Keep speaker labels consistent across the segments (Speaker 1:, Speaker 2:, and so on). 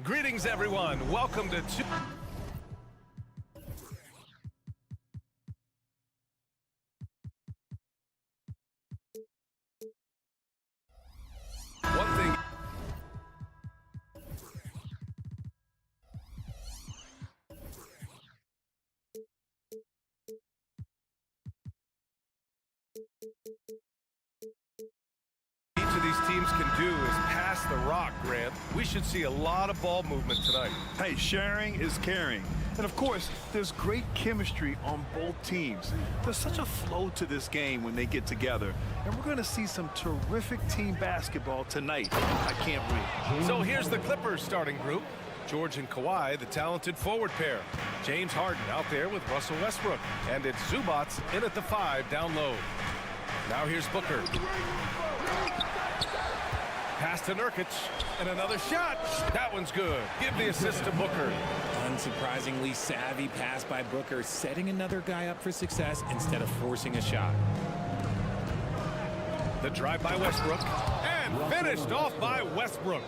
Speaker 1: Greetings, everyone. Welcome to one thing. Each of these teams can do is pass the rock, Grant. We should see a lot of ball movement tonight.
Speaker 2: Hey, sharing is caring. And of course, there's great chemistry on both teams. There's such a flow to this game when they get together. And we're going to see some terrific team basketball tonight. I can't wait.
Speaker 1: So here's the Clippers starting group. George and Kawhi, the talented forward pair. James Harden out there with Russell Westbrook. And it's Zubats in at the 5 down low. Now here's Booker. Pass to Nurkic, and another shot. That one's good. Give the assist to Booker.
Speaker 3: Unsurprisingly savvy pass by Booker, setting another guy up for success instead of forcing a shot.
Speaker 1: The drive by Westbrook, and finished off by Westbrook.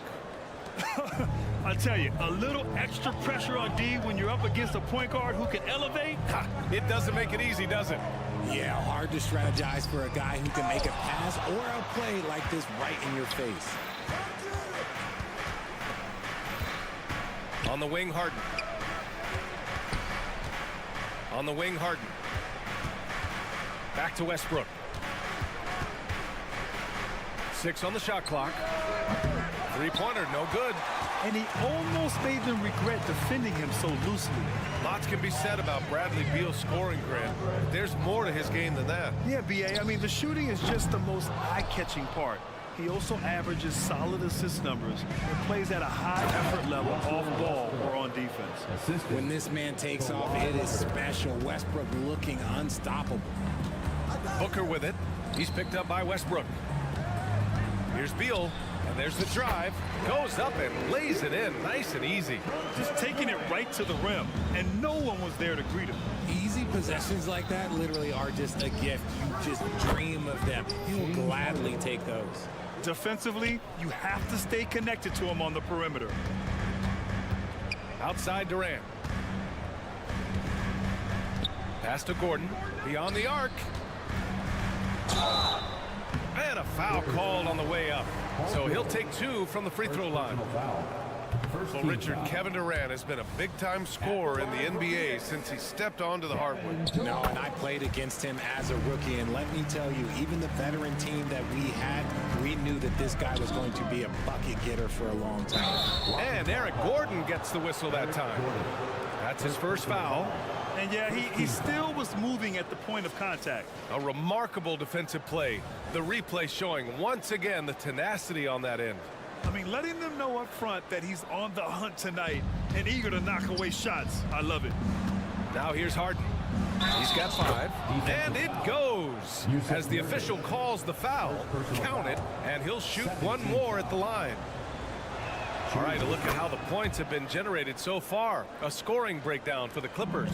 Speaker 2: I tell you, a little extra pressure on D when you're up against a point guard who can elevate.
Speaker 1: Ha, it doesn't make it easy, does it?
Speaker 3: Yeah, hard to strategize for a guy who can make a pass or a play like this right in your face.
Speaker 1: On the wing, Harden. On the wing, Harden. Back to Westbrook. 6 on the shot clock. Three-pointer, no good.
Speaker 2: And he almost made them regret defending him so loosely.
Speaker 1: Lots can be said about Bradley Beal's scoring, Grant. There's more to his game than that.
Speaker 2: Yeah, B.A., I mean, the shooting is just the most eye-catching part. He also averages solid assist numbers and plays at a high effort level off ball or on defense.
Speaker 3: When this man takes off, it is special. Westbrook looking unstoppable.
Speaker 1: Booker with it. He's picked up by Westbrook. Here's Beal, and there's the drive. Goes up and lays it in nice and easy.
Speaker 2: Just taking it right to the rim, and no one was there to greet him.
Speaker 3: Easy possessions like that literally are just a gift. You just dream of them. You'll gladly take those.
Speaker 2: Defensively, you have to stay connected to him on the perimeter.
Speaker 1: Outside Durant. Pass to Gordon. Beyond the arc. And a foul called on the way up. So he'll take 2 from the free throw line. Well, Richard, Kevin Durant has been a big-time scorer in the NBA since he stepped onto the hardwood.
Speaker 3: No, and I played against him as a rookie, and let me tell you, even the veteran team that we had, we knew that this guy was going to be a bucket getter for a long time.
Speaker 1: And Eric Gordon gets the whistle that time. That's his first foul.
Speaker 2: And yeah, he still was moving at the point of contact.
Speaker 1: A remarkable defensive play. The replay showing once again the tenacity on that end.
Speaker 2: I mean, letting them know up front that he's on the hunt tonight and eager to knock away shots. I love it.
Speaker 1: Now here's Harden. He's got 5, and it goes. As the official calls the foul, count it, and he'll shoot one more at the line. All right, a look at how the points have been generated so far. A scoring breakdown for the Clippers.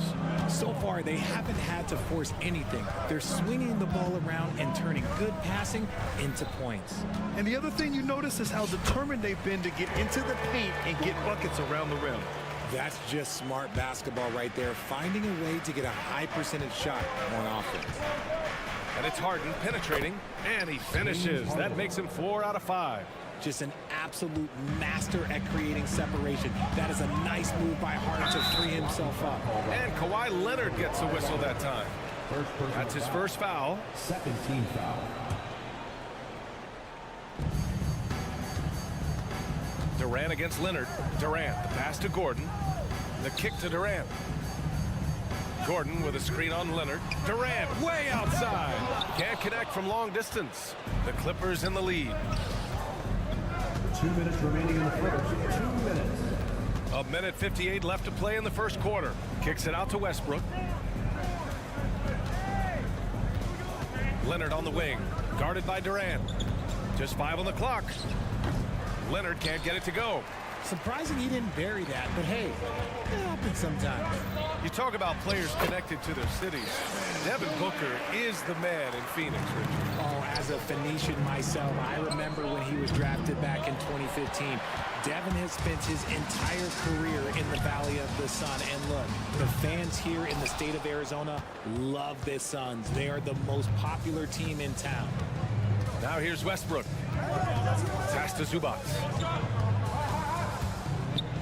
Speaker 3: So far, they haven't had to force anything. They're swinging the ball around and turning good passing into points.
Speaker 2: And the other thing you notice is how determined they've been to get into the paint and get buckets around the rim.
Speaker 3: That's just smart basketball right there, finding a way to get a high percentage shot on offense.
Speaker 1: And it's Harden penetrating, and he finishes. That makes him 4 out of 5.
Speaker 3: Just an absolute master at creating separation. That is a nice move by Harden to free himself up.
Speaker 1: And Kawhi Leonard gets a whistle that time. That's his first foul.
Speaker 4: Second team foul.
Speaker 1: Durant against Leonard. Durant, the pass to Gordon. The kick to Durant. Gordon with a screen on Leonard. Durant way outside. Can't connect from long distance. The Clippers in the lead.
Speaker 4: 2 minutes remaining in the first. 2 minutes.
Speaker 1: A minute 58 left to play in the first quarter. Kicks it out to Westbrook. Leonard on the wing. Guarded by Durant. Just 5 on the clock. Leonard can't get it to go.
Speaker 3: Surprising he didn't bury that, but hey, it happens sometimes.
Speaker 1: You talk about players connected to their cities. Devin Booker is the man in Phoenix, Richard.
Speaker 3: Oh, as a Phoenician myself, I remember when he was drafted back in 2015. Devin has spent his entire career in the Valley of the Sun. And look, the fans here in the state of Arizona love the Suns. They are the most popular team in town.
Speaker 1: Now here's Westbrook. Pass to Zubac.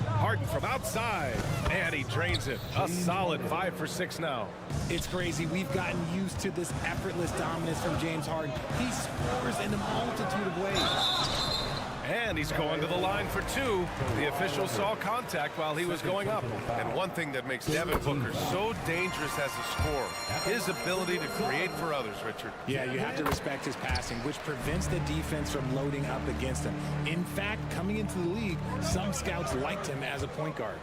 Speaker 1: Harden from outside, and he drains it. A solid 5 for 6 now.
Speaker 3: It's crazy. We've gotten used to this effortless dominance from James Harden. He scores in a multitude of ways.
Speaker 1: And he's going to the line for 2. The official saw contact while he was going up. And one thing that makes Devin Booker so dangerous as a scorer, his ability to create for others, Richard.
Speaker 3: Yeah, you have to respect his passing, which prevents the defense from loading up against him. In fact, coming into the league, some scouts liked him as a point guard.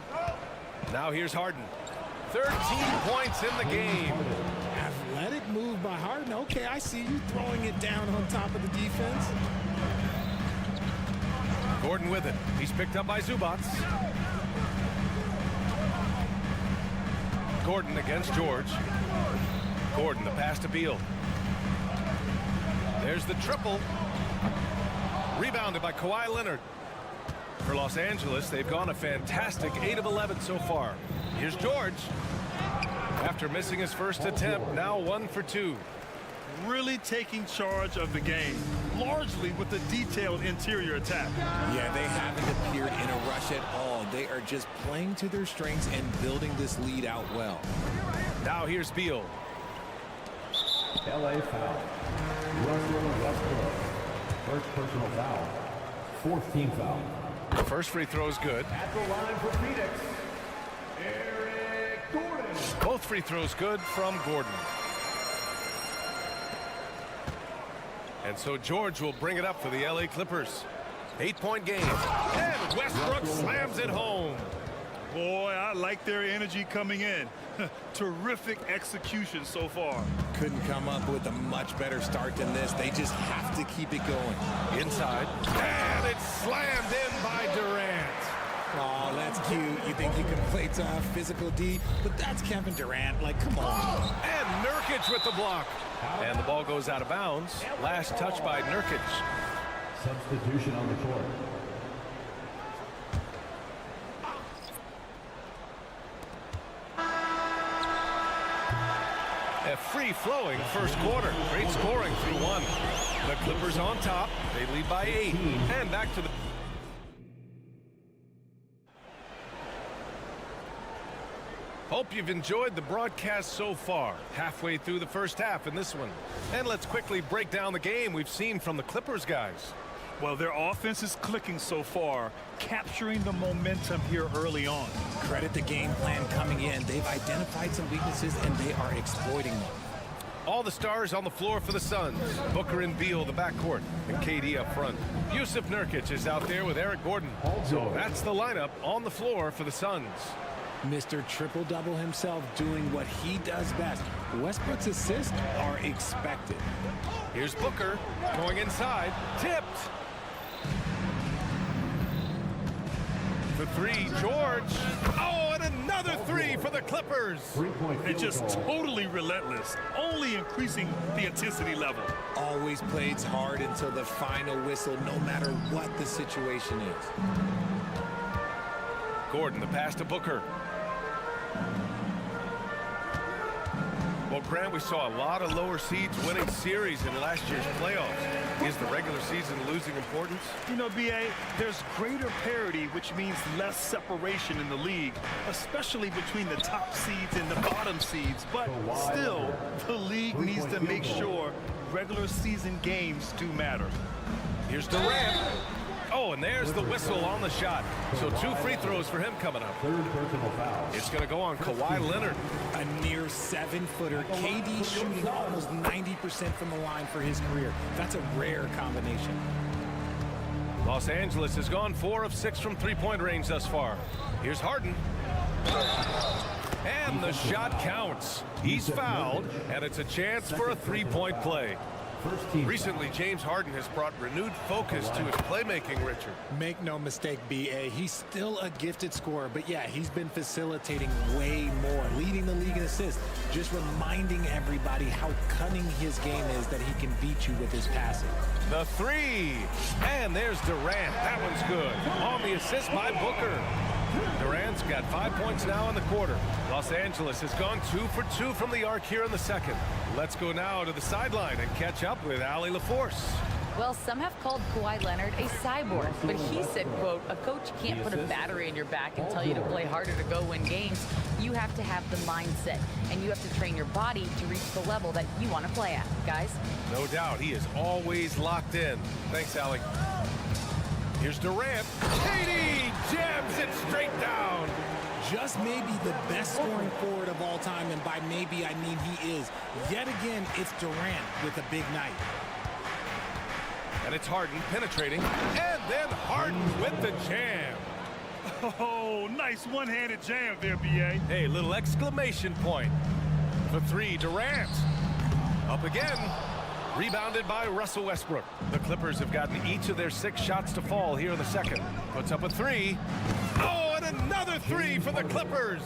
Speaker 1: Now here's Harden. 13 points in the game.
Speaker 3: Athletic move by Harden. Okay, I see you throwing it down on top of the defense.
Speaker 1: Gordon with it. He's picked up by Zubac. Gordon against George. Gordon, the pass to Beal. There's the triple. Rebounded by Kawhi Leonard. For Los Angeles, they've gone a fantastic 8 of 11 so far. Here's George. After missing his first attempt, now 1 for 2.
Speaker 2: Really taking charge of the game, largely with the detailed interior attack.
Speaker 3: Yeah, they haven't appeared in a rush at all. They are just playing to their strengths and building this lead out well.
Speaker 1: Now here's Beal.
Speaker 4: CLA foul. Russell Westbrook. First personal foul. 4th team foul.
Speaker 1: The first free throw is good.
Speaker 4: At the line for Phoenix, Eric Gordon.
Speaker 1: Both free throws good from Gordon. And so George will bring it up for the LA Clippers. 8-point game. And Westbrook slams it home.
Speaker 2: Boy, I like their energy coming in. Terrific execution so far.
Speaker 3: Couldn't come up with a much better start than this. They just have to keep it going.
Speaker 1: Inside. And it's slammed in by Durant.
Speaker 3: Oh, that's cute. You think you can play tough, physical D, but that's Kevin Durant. Like, come on.
Speaker 1: And Nurkic with the block. And the ball goes out of bounds. Last touch by Nurkic.
Speaker 4: Substitution on the court.
Speaker 1: A free-flowing first quarter. Great scoring through 1. The Clippers on top. They lead by 8. And back to the... Hope you've enjoyed the broadcast so far. Halfway through the first half in this one. And let's quickly break down the game we've seen from the Clippers guys.
Speaker 2: Well, their offense is clicking so far, capturing the momentum here early on.
Speaker 3: Credit the game plan coming in. They've identified some weaknesses, and they are exploiting them.
Speaker 1: All the stars on the floor for the Suns. Booker and Beal, the backcourt, and KD up front. Yusuf Nurkic is out there with Eric Gordon. So that's the lineup on the floor for the Suns.
Speaker 3: Mr. Triple-Double himself doing what he does best. Westbrook's assists are expected.
Speaker 1: Here's Booker going inside. Tipped. For 3, George. Oh, and another 3 for the Clippers.
Speaker 2: They're just totally relentless, only increasing the intensity level.
Speaker 3: Always plays hard until the final whistle, no matter what the situation is.
Speaker 1: Gordon, the pass to Booker. Well, Grant, we saw a lot of lower seeds winning series in last year's playoffs. Is the regular season losing importance?
Speaker 2: You know, B.A., there's greater parity, which means less separation in the league, especially between the top seeds and the bottom seeds. But still, the league needs to make sure regular season games do matter.
Speaker 1: Here's Durant. Oh, and there's the whistle on the shot. So 2 free throws for him coming up.
Speaker 4: 3rd personal foul.
Speaker 1: It's going to go on Kawhi Leonard.
Speaker 3: A near 7-footer. KD shooting almost 90% from the line for his career. That's a rare combination.
Speaker 1: Los Angeles has gone 4 of 6 from three-point range thus far. Here's Harden. And the shot counts. He's fouled, and it's a chance for a 3-point play.
Speaker 4: First team
Speaker 1: Recently, James Harden has brought renewed focus to his playmaking, Richard.
Speaker 3: Make no mistake, B.A., he's still a gifted scorer, but yeah, he's been facilitating way more, leading the league in assists, just reminding everybody how cunning his game is, that he can beat you with his passing.
Speaker 1: The three, and there's Durant. That one's good. On the assist by Booker. Durant's got 5 points now in the quarter. Los Angeles has gone 2 for 2 from the arc here in the second. Let's go now to the sideline and catch up with Allie LaForce.
Speaker 5: Well, some have called Kawhi Leonard a cyborg, but he said, quote, a coach can't put a battery in your back and tell you to play harder to go win games. You have to have the mindset, and you have to train your body to reach the level that you want to play at, guys.
Speaker 1: No doubt, he is always locked in. Thanks, Allie. Here's Durant. KD jams it straight down.
Speaker 3: Just maybe the best scoring forward of all time, and by maybe I mean he is. Yet again, it's Durant with a big night.
Speaker 1: And it's Harden penetrating, and then Harden with the jam.
Speaker 2: Oh, nice one-handed jam there, B.A.
Speaker 1: Hey, little exclamation point. For three, Durant. Up again. Rebounded by Russell Westbrook. The Clippers have gotten each of their 6 shots to fall here in the second. Puts up a three. Oh, and another three for the Clippers.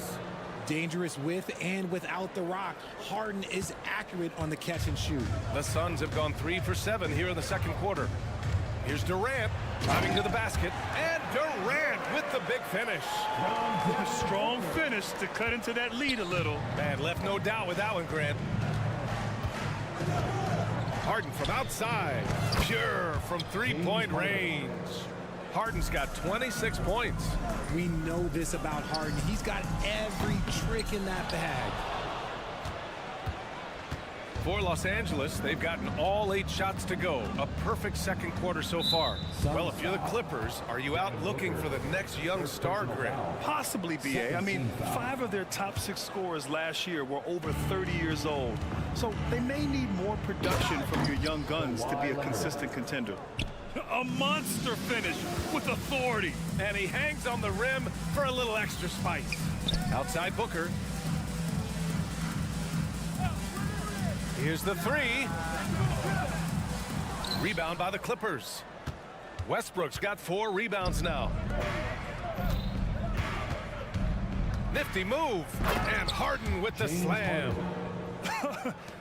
Speaker 3: Dangerous with and without the rock. Harden is accurate on the catch and shoot.
Speaker 1: The Suns have gone 3 for 7 here in the second quarter. Here's Durant driving to the basket, and Durant with the big finish.
Speaker 2: Strong finish to cut into that lead a little.
Speaker 1: Man, left no doubt with that one, Grant. Harden from outside, pure from three-point range. Harden's got 26 points.
Speaker 3: We know this about Harden. He's got every trick in that bag.
Speaker 1: For Los Angeles, they've gotten all 8 shots to go. A perfect second quarter so far. Well, if you're the Clippers, are you out looking for the next young star, Grant?
Speaker 2: Possibly, B.A. I mean, 5 of their top 6 scorers last year were over 30 years old. So they may need more production from your young guns to be a consistent contender. A monster finish with authority.
Speaker 1: And he hangs on the rim for a little extra spice. Outside Booker. Here's the three. Rebound by the Clippers. Westbrook's got 4 rebounds now. Nifty move. And Harden with the slam.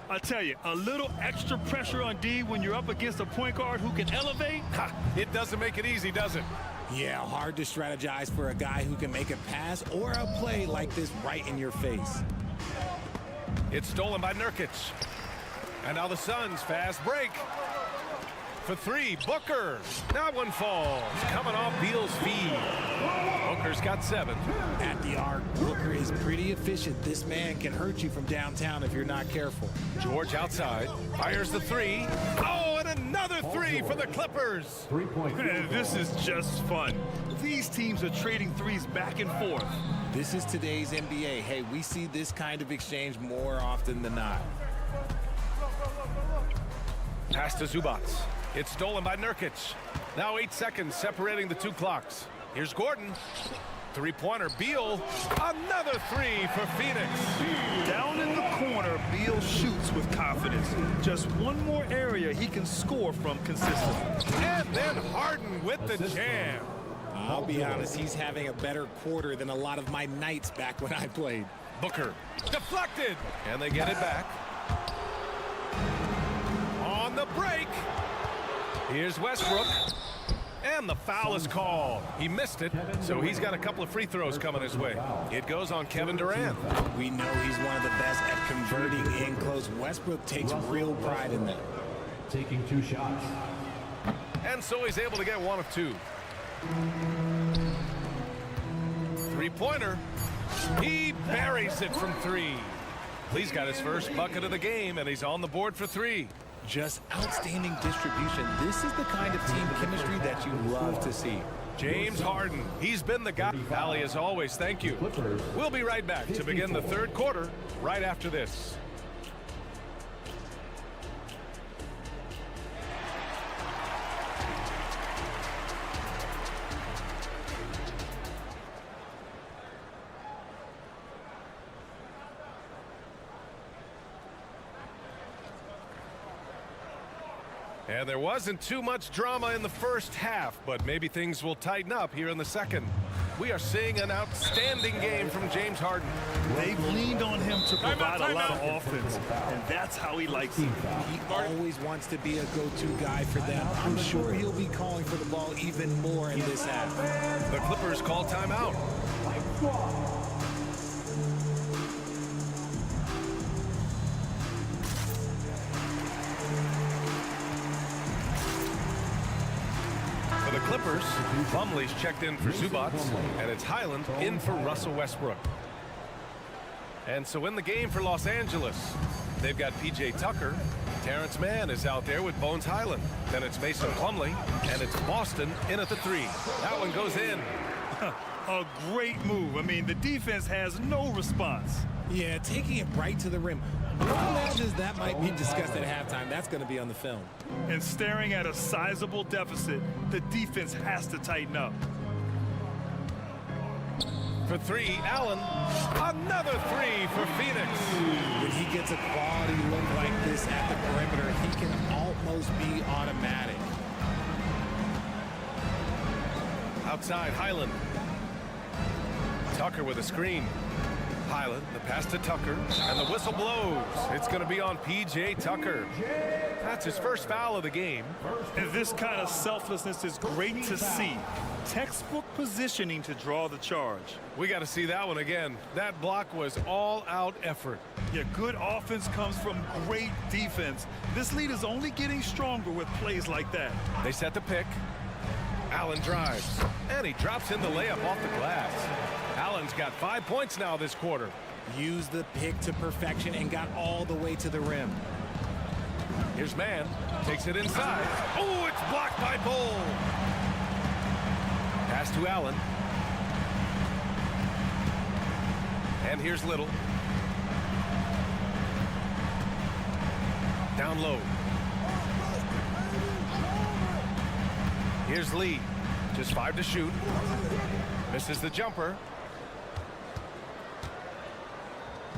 Speaker 2: I tell you, a little extra pressure on D when you're up against a point guard who can elevate.
Speaker 1: Ha, it doesn't make it easy, does it?
Speaker 3: Yeah, hard to strategize for a guy who can make a pass or a play like this right in your face.
Speaker 1: It's stolen by Nurkic. And now the Suns fast break. For 3, Booker. That one falls. Coming off Beal's feed. Booker's got 7.
Speaker 3: At the arc, Booker is pretty efficient. This man can hurt you from downtown if you're not careful.
Speaker 1: George outside. Fires the 3. Oh, and another 3 for the Clippers.
Speaker 4: 3-point.
Speaker 2: This is just fun. These teams are trading threes back and forth.
Speaker 3: This is today's NBA. Hey, we see this kind of exchange more often than not.
Speaker 1: Pass to Zubac. It's stolen by Nurkic. Now 8 seconds separating the 2 clocks. Here's Gordon. 3-pointer. Beal. Another 3 for Phoenix.
Speaker 2: Down in the corner, Beal shoots with confidence. Just one more area he can score from consistently.
Speaker 1: And then Harden with the jam.
Speaker 3: I'll be honest, he's having a better quarter than a lot of my nights back when I played.
Speaker 1: Booker. Deflected. And they get it back. On the break. Here's Westbrook. And the foul is called. He missed it, so he's got a couple of free throws coming his way. It goes on Kevin Durant.
Speaker 3: We know he's one of the best at converting in close. Westbrook takes real pride in that.
Speaker 4: Taking 2 shots.
Speaker 1: And so he's able to get 1 of 2. 3-pointer. He buries it from 3. He's got his first bucket of the game, and he's on the board for 3.
Speaker 3: Just outstanding distribution. This is the kind of team chemistry that you love to see.
Speaker 1: James Harden, he's been the guy. Allie, as always, thank you. We'll be right back to begin the third quarter right after this. And there wasn't too much drama in the first half, but maybe things will tighten up here in the second. We are seeing an outstanding game from James Harden.
Speaker 2: They've leaned on him to provide a lot of offense, and that's how he likes it.
Speaker 3: He always wants to be a go-to guy for them. I'm sure he'll be calling for the ball even more in this half.
Speaker 1: The Clippers call timeout. For the Clippers, Plumlee's checked in for Zubac, and it's Highland in for Russell Westbrook. And so in the game for Los Angeles, they've got P.J. Tucker. Terrence Mann is out there with Bones Highland. Then it's Mason Plumlee, and it's Boston in at the 3. That one goes in.
Speaker 2: A great move. I mean, the defense has no response.
Speaker 3: Yeah, taking it right to the rim. One imagines that might be discussed at halftime. That's going to be on the film.
Speaker 2: And staring at a sizable deficit, the defense has to tighten up.
Speaker 1: For 3, Allen. Another 3 for Phoenix.
Speaker 3: When he gets a quality look like this at the perimeter, he can almost be automatic.
Speaker 1: Outside, Highland. Tucker with a screen. Highland, the pass to Tucker, and the whistle blows. It's going to be on P.J. Tucker. That's his first foul of the game.
Speaker 2: And this kind of selflessness is great to see. Textbook positioning to draw the charge.
Speaker 1: We got to see that one again. That block was all-out effort.
Speaker 2: Yeah, good offense comes from great defense. This lead is only getting stronger with plays like that.
Speaker 1: They set the pick. Allen drives, and he drops in the layup off the glass. Allen's got 5 points now this quarter.
Speaker 3: Used the pick to perfection and got all the way to the rim.
Speaker 1: Here's Mann, takes it inside. Oh, it's blocked by Bull. Pass to Allen. And here's Little. Down low. Here's Lee. Just 5 to shoot. Misses the jumper.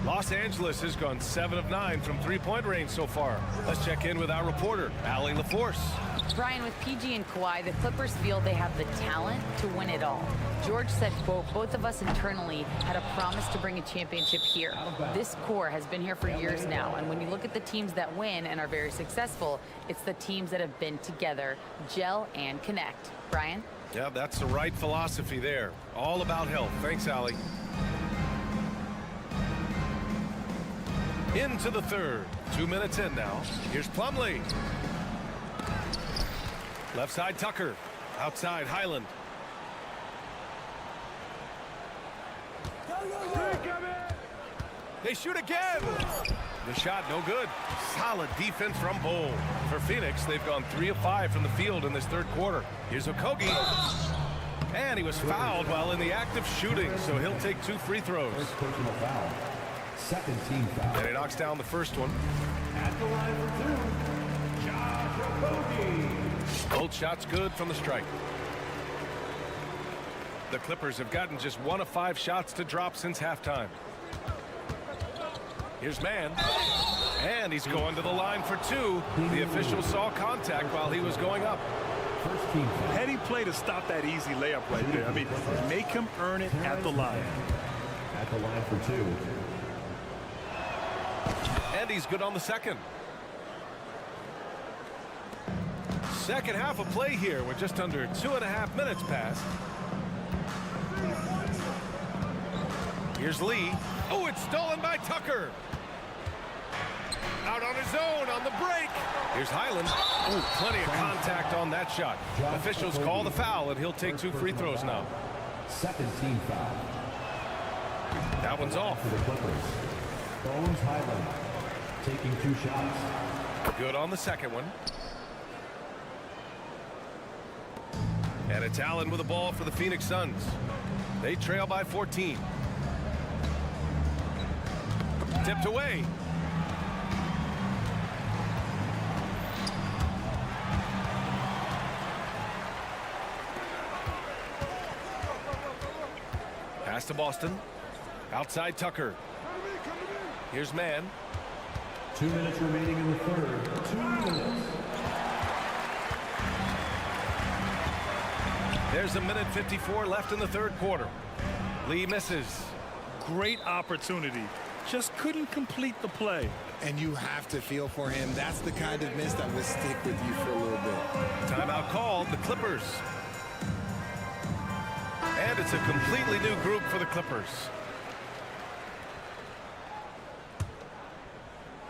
Speaker 1: Los Angeles has gone 7 of 9 from three-point range so far. Let's check in with our reporter, Allie LaForce.
Speaker 5: Brian, with PG and Kawhi, the Clippers feel they have the talent to win it all. George said, quote, both of us internally had a promise to bring a championship here. This core has been here for years now, and when you look at the teams that win and are very successful, it's the teams that have been together, gel and connect. Brian?
Speaker 1: Yeah, that's the right philosophy there. All about health. Thanks, Allie. Into the third. 2 minutes in now. Here's Plumlee. Left side, Tucker. Outside, Highland. They shoot again. The shot no good. Solid defense from Bull. For Phoenix, they've gone 3 of 5 from the field in this third quarter. Here's Okogie. And he was fouled while in the act of shooting, so he'll take 2 free throws.
Speaker 4: First personal foul. Second team foul.
Speaker 1: And he knocks down the first one.
Speaker 4: At the line for 2, Josh Okogie.
Speaker 1: Both shots good from the stripe. The Clippers have gotten just 1 of 5 shots to drop since halftime. Here's Mann. And he's going to the line for 2. The official saw contact while he was going up.
Speaker 4: First team foul.
Speaker 2: Heady play to stop that easy layup right there. I mean, make him earn it at the line.
Speaker 4: At the line for 2.
Speaker 1: And he's good on the second. Second half of play here with just under 2.5 minutes passed. Here's Lee. Oh, it's stolen by Tucker. Out on his own on the break. Here's Highland. Oh, plenty of contact on that shot. Officials call the foul, and he'll take 2 free throws now.
Speaker 4: Second team foul.
Speaker 1: That one's off.
Speaker 4: For the Clippers. Bones Highland taking 2 shots.
Speaker 1: Good on the second one. And it's Allen with the ball for the Phoenix Suns. They trail by 14. Tipped away. Pass to Boston. Outside Tucker. Here's Mann.
Speaker 4: 2 minutes remaining in the third. 2 minutes.
Speaker 1: There's a minute 54 left in the third quarter. Lee misses.
Speaker 2: Great opportunity. Just couldn't complete the play.
Speaker 3: And you have to feel for him. That's the kind of miss that will stick with you for a little bit.
Speaker 1: Timeout called, the Clippers. And it's a completely new group for the Clippers.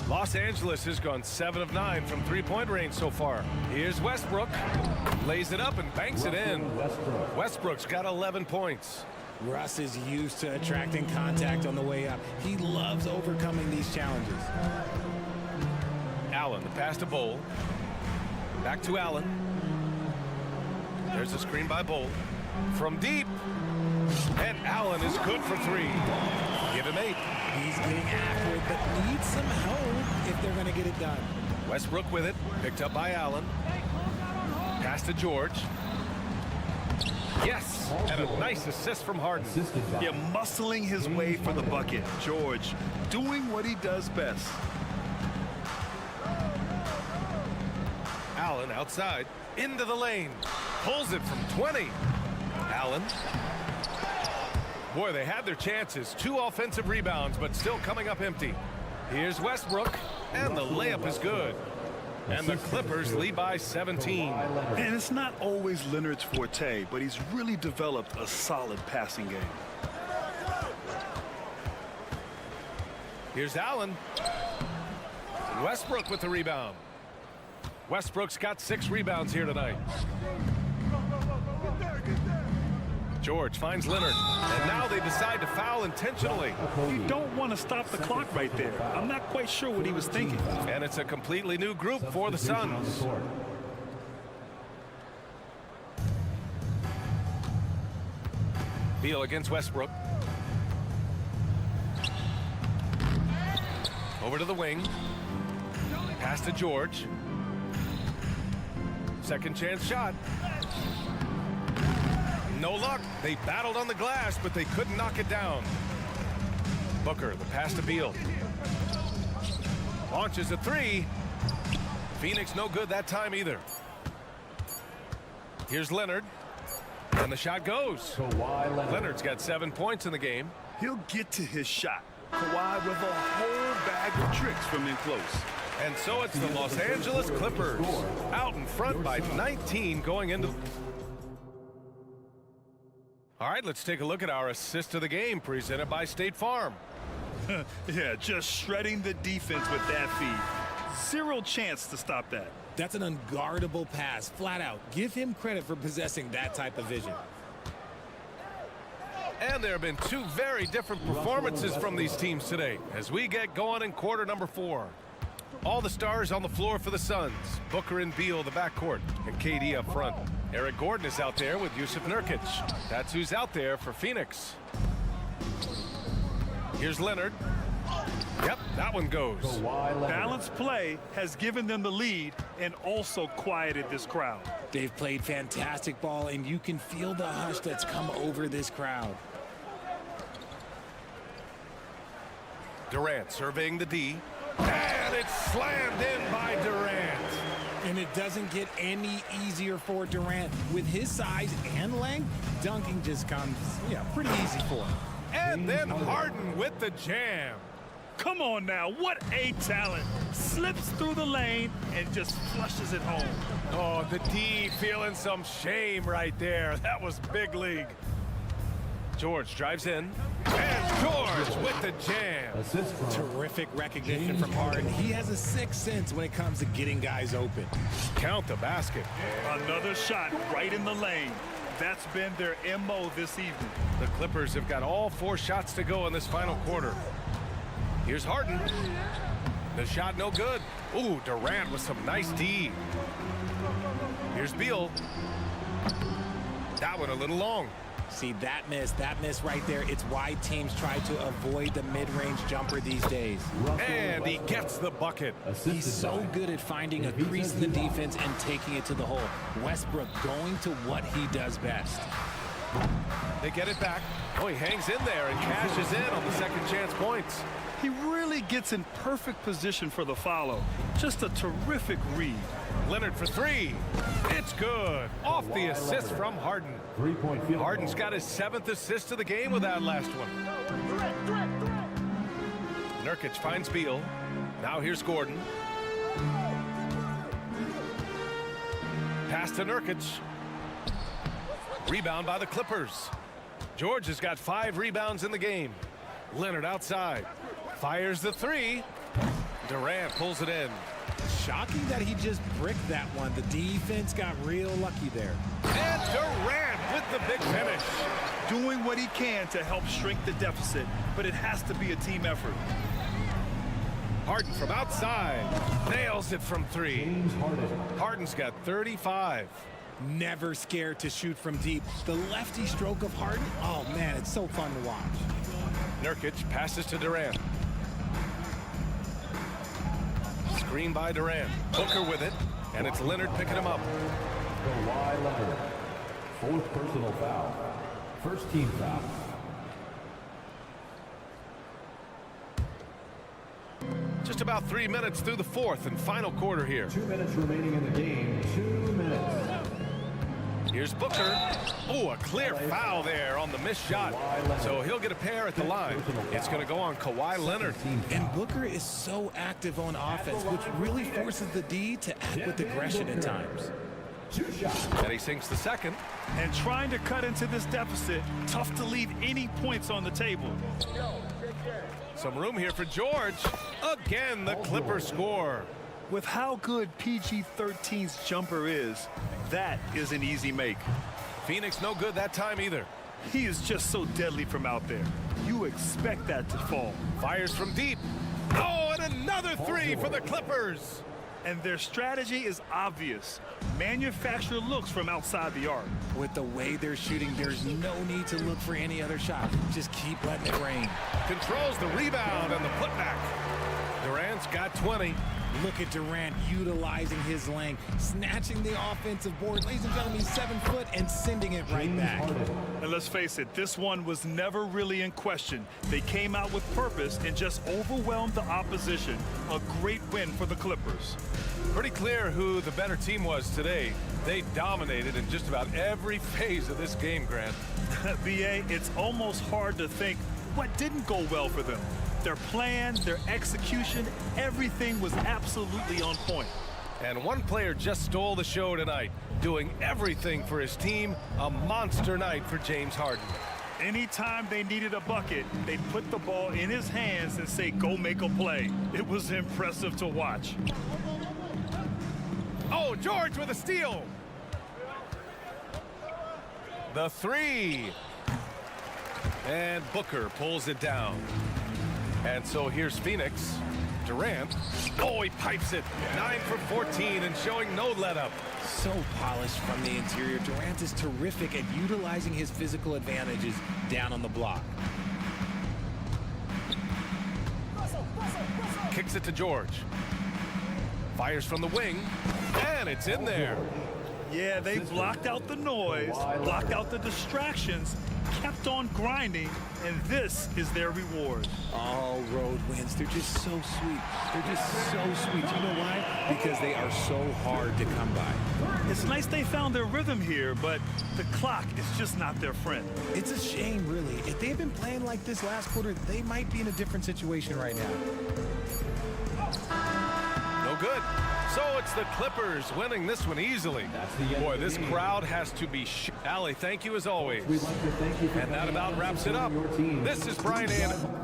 Speaker 1: Los Angeles has gone 7 of 9 from three-point range so far. Here's Westbrook. Lays it up and banks it in. Westbrook's got 11 points.
Speaker 3: Russ is used to attracting contact on the way up. He loves overcoming these challenges.
Speaker 1: Allen, the pass to Bowl. Back to Allen. There's a screen by Bowl. From deep. And Allen is good for 3. Give him 8.
Speaker 3: He's getting after it, but needs some help if they're going to get it done.
Speaker 1: Westbrook with it. Picked up by Allen. Pass to George. Yes, and a nice assist from Harden.
Speaker 2: Yeah, muscling his way for the bucket. George doing what he does best.
Speaker 1: Allen outside, into the lane. Pulls it from 20. Allen. Boy, they had their chances. 2 offensive rebounds, but still coming up empty. Here's Westbrook, and the layup is good. And the Clippers lead by 17.
Speaker 2: And it's not always Leonard's forte, but he's really developed a solid passing game.
Speaker 1: Here's Allen. Westbrook with the rebound. Westbrook's got 6 rebounds here tonight. George finds Leonard, and now they decide to foul intentionally.
Speaker 2: You don't want to stop the clock right there. I'm not quite sure what he was thinking.
Speaker 1: And it's a completely new group for the Suns. Beal against Westbrook. Over to the wing. Pass to George. Second chance shot. No luck. They battled on the glass, but they couldn't knock it down. Booker, the pass to Beal. Launches a 3. Phoenix no good that time either. Here's Leonard. And the shot goes. Leonard's got 7 points in the game.
Speaker 2: He'll get to his shot. Kawhi with a whole bag of tricks from in close.
Speaker 1: And so it's the Los Angeles Clippers out in front by 19 going into... All right, let's take a look at our assist of the game presented by State Farm.
Speaker 2: Yeah, just shredding the defense with that feed. 0 chance to stop that.
Speaker 3: That's an unguardable pass, flat out. Give him credit for possessing that type of vision.
Speaker 1: And there have been 2 very different performances from these teams today as we get going in quarter number 4. All the stars on the floor for the Suns. Booker and Beal, the backcourt, and KD up front. Eric Gordon is out there with Yusuf Nurkic. That's who's out there for Phoenix. Here's Leonard. Yep, that one goes.
Speaker 2: Balanced play has given them the lead and also quieted this crowd.
Speaker 3: They've played fantastic ball, and you can feel the hush that's come over this crowd.
Speaker 1: Durant surveying the D. And it's slammed in by Durant.
Speaker 3: And it doesn't get any easier for Durant. With his size and length, dunking just comes, pretty easy for him.
Speaker 1: And then Harden with the jam.
Speaker 2: Come on now, what a talent. Slips through the lane and just flushes it home.
Speaker 1: Oh, the D feeling some shame right there. That was big league. George drives in. And George with the jam.
Speaker 3: Terrific recognition from Harden. He has a sixth sense when it comes to getting guys open.
Speaker 1: Count the basket.
Speaker 2: Another shot right in the lane. That's been their MO this evening.
Speaker 1: The Clippers have got all 4 shots to go in this final quarter. Here's Harden. The shot no good. Ooh, Durant with some nice D. Here's Beal. That one a little long.
Speaker 3: See, that miss right there. It's why teams try to avoid the mid-range jumper these days.
Speaker 1: And he gets the bucket.
Speaker 3: He's so good at finding a crease in the defense and taking it to the hole. Westbrook going to what he does best.
Speaker 1: They get it back. Oh, he hangs in there and cashes in on the second chance points.
Speaker 2: He really gets in perfect position for the follow. Just a terrific read.
Speaker 1: Leonard for three. It's good. Off the assist from Harden.
Speaker 4: 3-point field.
Speaker 1: Harden's got his 7th assist of the game with that last one. Nurkic finds Beal. Now here's Gordon. Pass to Nurkic. Rebound by the Clippers. George has got 5 rebounds in the game. Leonard outside. Fires the three. Durant pulls it in.
Speaker 3: Shocking that he just bricked that one. The defense got real lucky there.
Speaker 1: And Durant with the big finish.
Speaker 2: Doing what he can to help shrink the deficit, but it has to be a team effort.
Speaker 1: Harden from outside. Nails it from 3.
Speaker 4: James Harden.
Speaker 1: Harden's got 35.
Speaker 3: Never scared to shoot from deep. The lefty stroke of Harden, oh man, it's so fun to watch.
Speaker 1: Nurkic passes to Durant. Screen by Durant. Booker with it, and it's Leonard picking him up.
Speaker 4: Kawhi Leonard. 4th personal foul. First team foul.
Speaker 1: Just about 3 minutes through the 4th and final quarter here.
Speaker 4: 2 minutes remaining in the game. 2 minutes.
Speaker 1: Here's Booker. Oh, a clear foul there on the missed shot. So he'll get a pair at the line. It's going to go on Kawhi Leonard.
Speaker 3: And Booker is so active on offense, which really forces the D to act with aggression at times.
Speaker 4: 2 shots.
Speaker 1: And he sinks the second.
Speaker 2: And trying to cut into this deficit, tough to leave any points on the table.
Speaker 1: Some room here for George. Again, the Clippers score.
Speaker 2: With how good PG-13's jumper is, that is an easy make.
Speaker 1: Phoenix no good that time either.
Speaker 2: He is just so deadly from out there. You expect that to fall.
Speaker 1: Fires from deep. Oh, and another 3 for the Clippers.
Speaker 2: And their strategy is obvious. Manufacture looks from outside the arc.
Speaker 3: With the way they're shooting, there's no need to look for any other shot. Just keep letting it rain.
Speaker 1: Controls the rebound and the putback. Durant's got 20.
Speaker 3: Look at Durant utilizing his length, snatching the offensive board. Ladies and gentlemen, he's 7 foot and sending it right back.
Speaker 2: And let's face it, this one was never really in question. They came out with purpose and just overwhelmed the opposition. A great win for the Clippers.
Speaker 1: Pretty clear who the better team was today. They dominated in just about every phase of this game, Grant.
Speaker 2: BA, it's almost hard to think what didn't go well for them. Their plan, their execution, everything was absolutely on point.
Speaker 1: And one player just stole the show tonight, doing everything for his team. A monster night for James Harden.
Speaker 2: Anytime they needed a bucket, they'd put the ball in his hands and say, go make a play. It was impressive to watch.
Speaker 1: Oh, George with a steal. The 3. And Booker pulls it down. And so here's Phoenix. Durant. Oh, he pipes it. 9 for 14 and showing no let up.
Speaker 3: So polished from the interior. Durant is terrific at utilizing his physical advantages down on the block.
Speaker 1: Kicks it to George. Fires from the wing. And it's in there.
Speaker 2: Yeah, they blocked out the noise, blocked out the distractions, kept on grinding, and this is their reward.
Speaker 3: All road wins. They're just so sweet. They're just so sweet. You know why? Because they are so hard to come by.
Speaker 2: It's nice they found their rhythm here, but the clock is just not their friend.
Speaker 3: It's a shame, really. If they had been playing like this last quarter, they might be in a different situation right now.
Speaker 1: No good. So it's the Clippers winning this one easily. Boy, this crowd has to be Allie, thank you as always.
Speaker 4: We'd like to thank you for
Speaker 1: And that about wraps it up. This is Brian Anderson.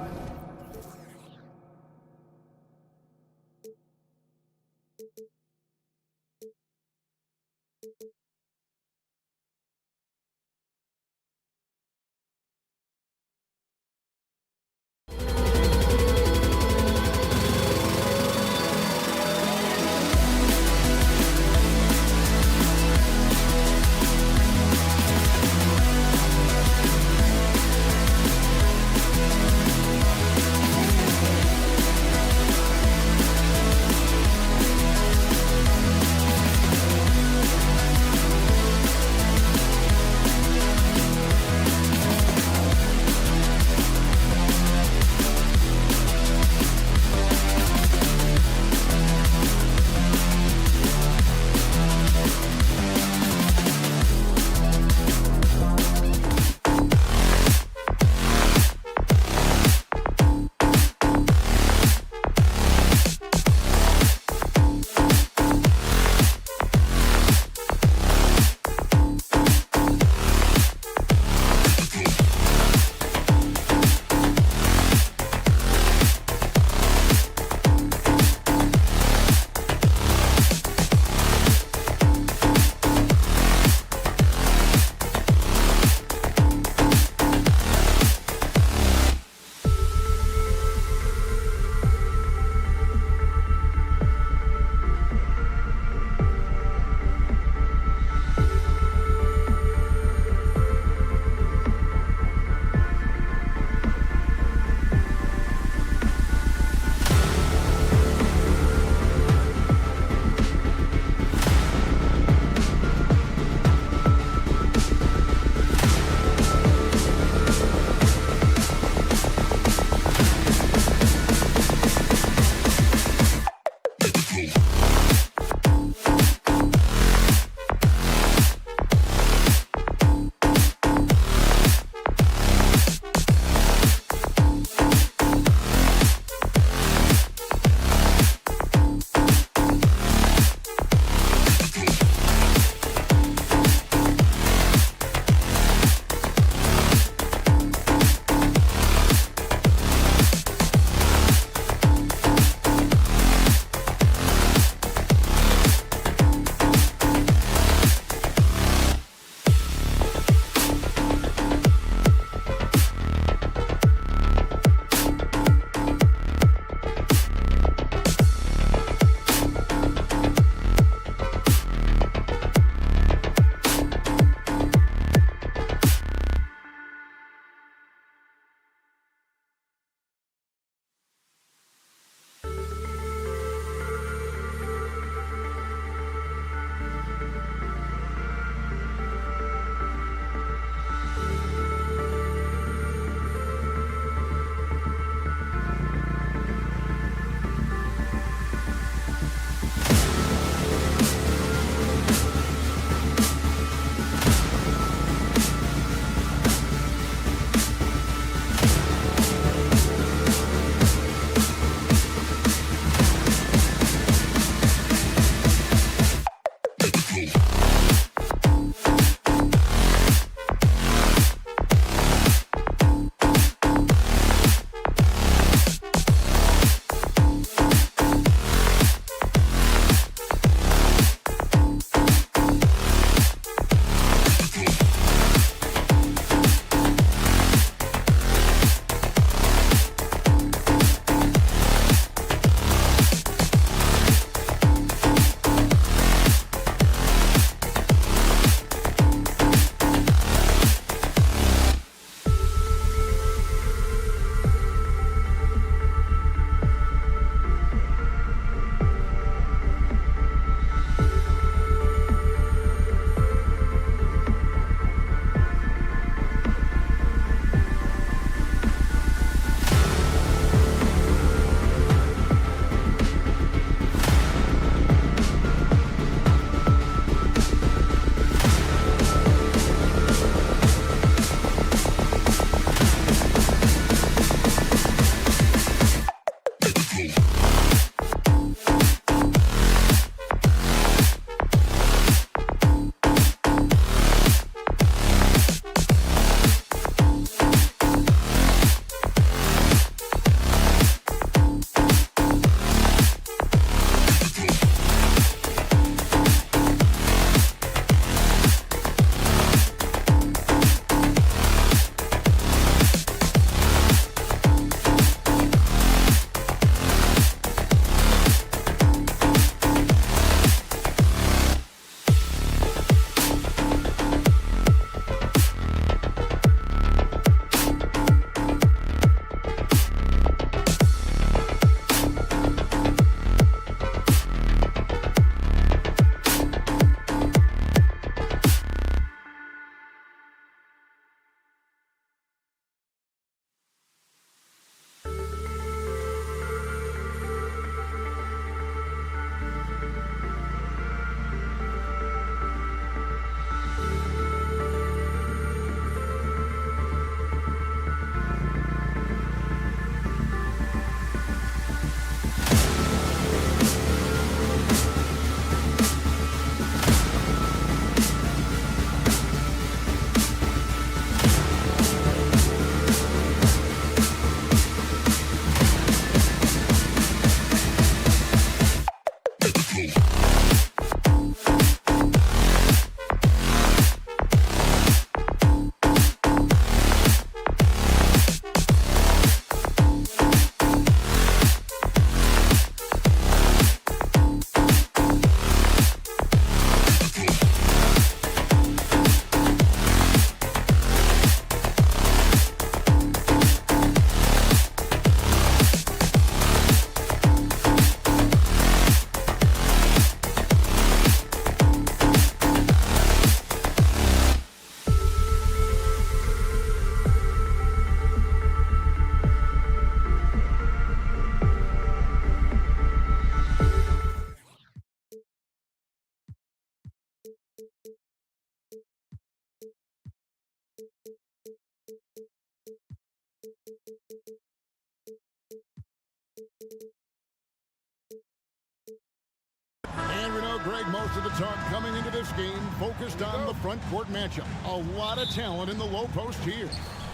Speaker 6: this game focused on the front court matchup. A lot of talent in the low post here.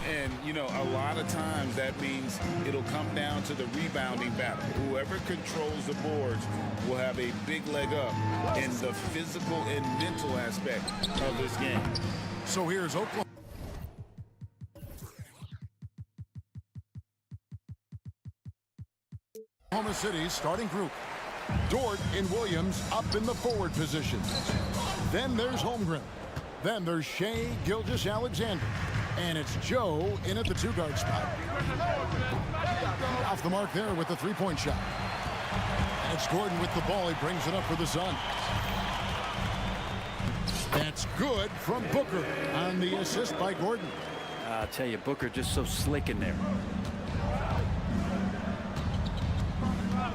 Speaker 7: And, you know, a lot of times that means it'll come down to the rebounding battle. Whoever controls the boards will have a big leg up in the physical and mental aspect of this game.
Speaker 6: So here's Oklahoma. Oklahoma City's starting group. Dort and Williams up in the forward positions. Then there's Holmgren. Then there's Shea Gilgeous-Alexander. And it's Joe in at the two-guard spot. Off the mark there with the three-point shot. And it's Gordon with the ball. He brings it up for the Suns. That's good from Booker on the assist by Gordon.
Speaker 8: I'll tell you, Booker just so slick in there.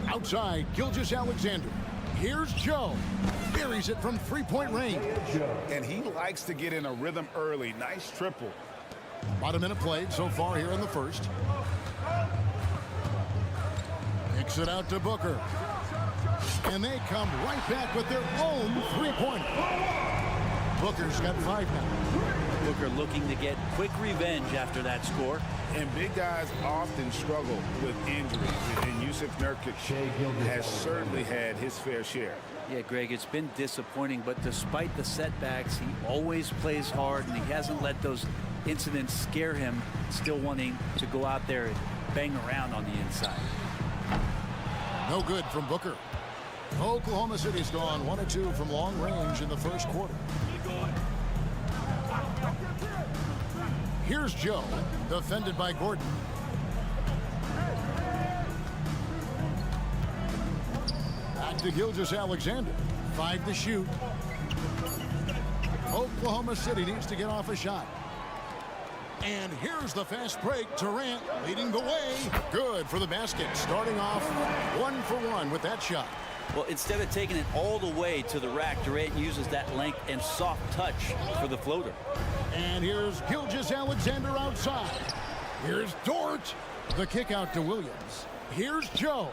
Speaker 6: Outside, Gilgeous-Alexander. Here's Joe. Buries it from three-point range.
Speaker 7: And he likes to get in a rhythm early. Nice triple.
Speaker 6: About a minute played so far here in the first. Kicks it out to Booker. And they come right back with their own three-pointer. Booker's got 5 now.
Speaker 8: Booker looking to get quick revenge after that score.
Speaker 7: And big guys often struggle with injuries. And Yusuf Nurkic has certainly had his fair share.
Speaker 8: Yeah, Greg, it's been disappointing, but despite the setbacks, he always plays hard, and he hasn't let those incidents scare him, still wanting to go out there and bang around on the inside.
Speaker 6: No good from Booker. Oklahoma City's gone 1 of 2 from long range in the first quarter. Here's Joe, defended by Gordon. Back to Gilgeous-Alexander. 5 to shoot. Oklahoma City needs to get off a shot. And here's the fast break. Durant leading the way. Good for the basket. Starting off 1 for 1 with that shot.
Speaker 8: Well, instead of taking it all the way to the rack, Durant uses that length and soft touch for the floater.
Speaker 6: And here's Gilgeous-Alexander outside. Here's Dort. The kick out to Williams. Here's Joe.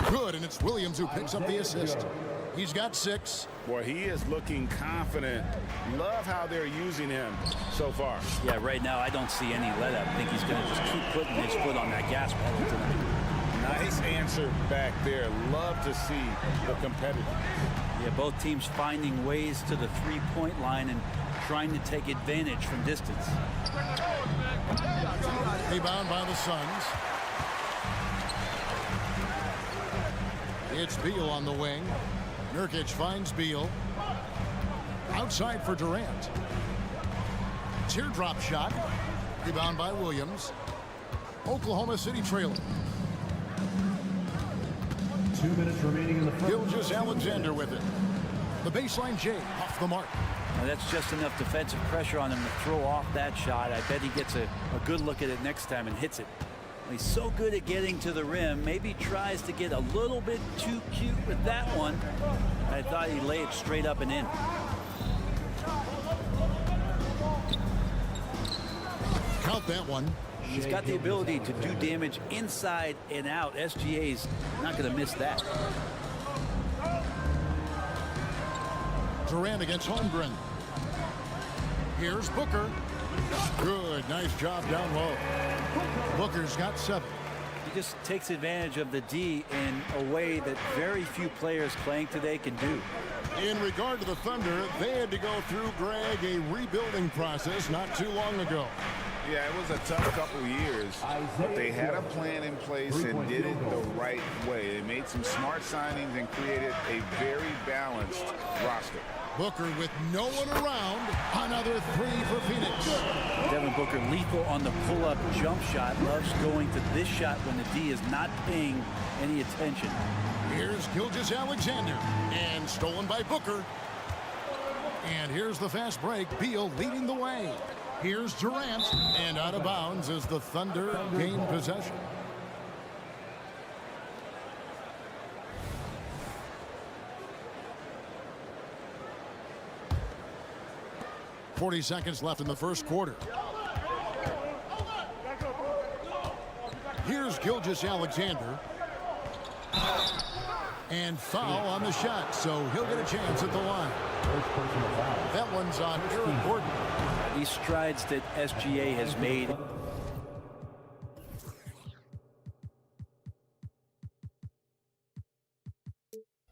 Speaker 6: Good, and it's Williams who picks up the assist. He's got 6.
Speaker 7: Boy, he is looking confident. Love how they're using him so far.
Speaker 8: Yeah, right now I don't see any let up. I think he's going to just keep putting his foot on that gas pedal tonight.
Speaker 7: Nice answer back there. Love to see the competitiveness.
Speaker 8: Yeah, both teams finding ways to the three-point line and trying to take advantage from distance.
Speaker 6: Rebound by the Suns. It's Beal on the wing. Nurkic finds Beal. Outside for Durant. Teardrop shot. Rebound by Williams. Oklahoma City trailing.
Speaker 4: 2 minutes remaining in the first.
Speaker 6: Gilgeous-Alexander with it. The baseline J off the mark.
Speaker 8: Now that's just enough defensive pressure on him to throw off that shot. I bet he gets a good look at it next time and hits it. He's so good at getting to the rim. Maybe tries to get a little bit too cute with that one. I thought he laid it straight up and in.
Speaker 6: Count that one.
Speaker 8: He's got the ability to do damage inside and out. SGA's not going to miss that.
Speaker 6: Durant against Holmgren. Here's Booker. Good, nice job down low. Booker's got 7.
Speaker 8: He just takes advantage of the D in a way that very few players playing today can do.
Speaker 6: In regard to the Thunder, they had to go through, Greg, a rebuilding process not too long ago.
Speaker 7: Yeah, it was a tough couple years, but they had a plan in place and did it the right way. They made some smart signings and created a very balanced roster.
Speaker 6: Booker with no one around. Another 3 for Phoenix.
Speaker 8: Devin Booker lethal on the pull-up jump shot. Loves going to this shot when the D is not paying any attention.
Speaker 6: Here's Gilgeous-Alexander. And stolen by Booker. And here's the fast break. Beal leading the way. Here's Durant. And out of bounds as the Thunder gain possession. .40 seconds left in the first quarter. Here's Gilgeous-Alexander. And foul on the shot, so he'll get a chance at the line. That one's on Eric Gordon.
Speaker 8: These strides that SGA has made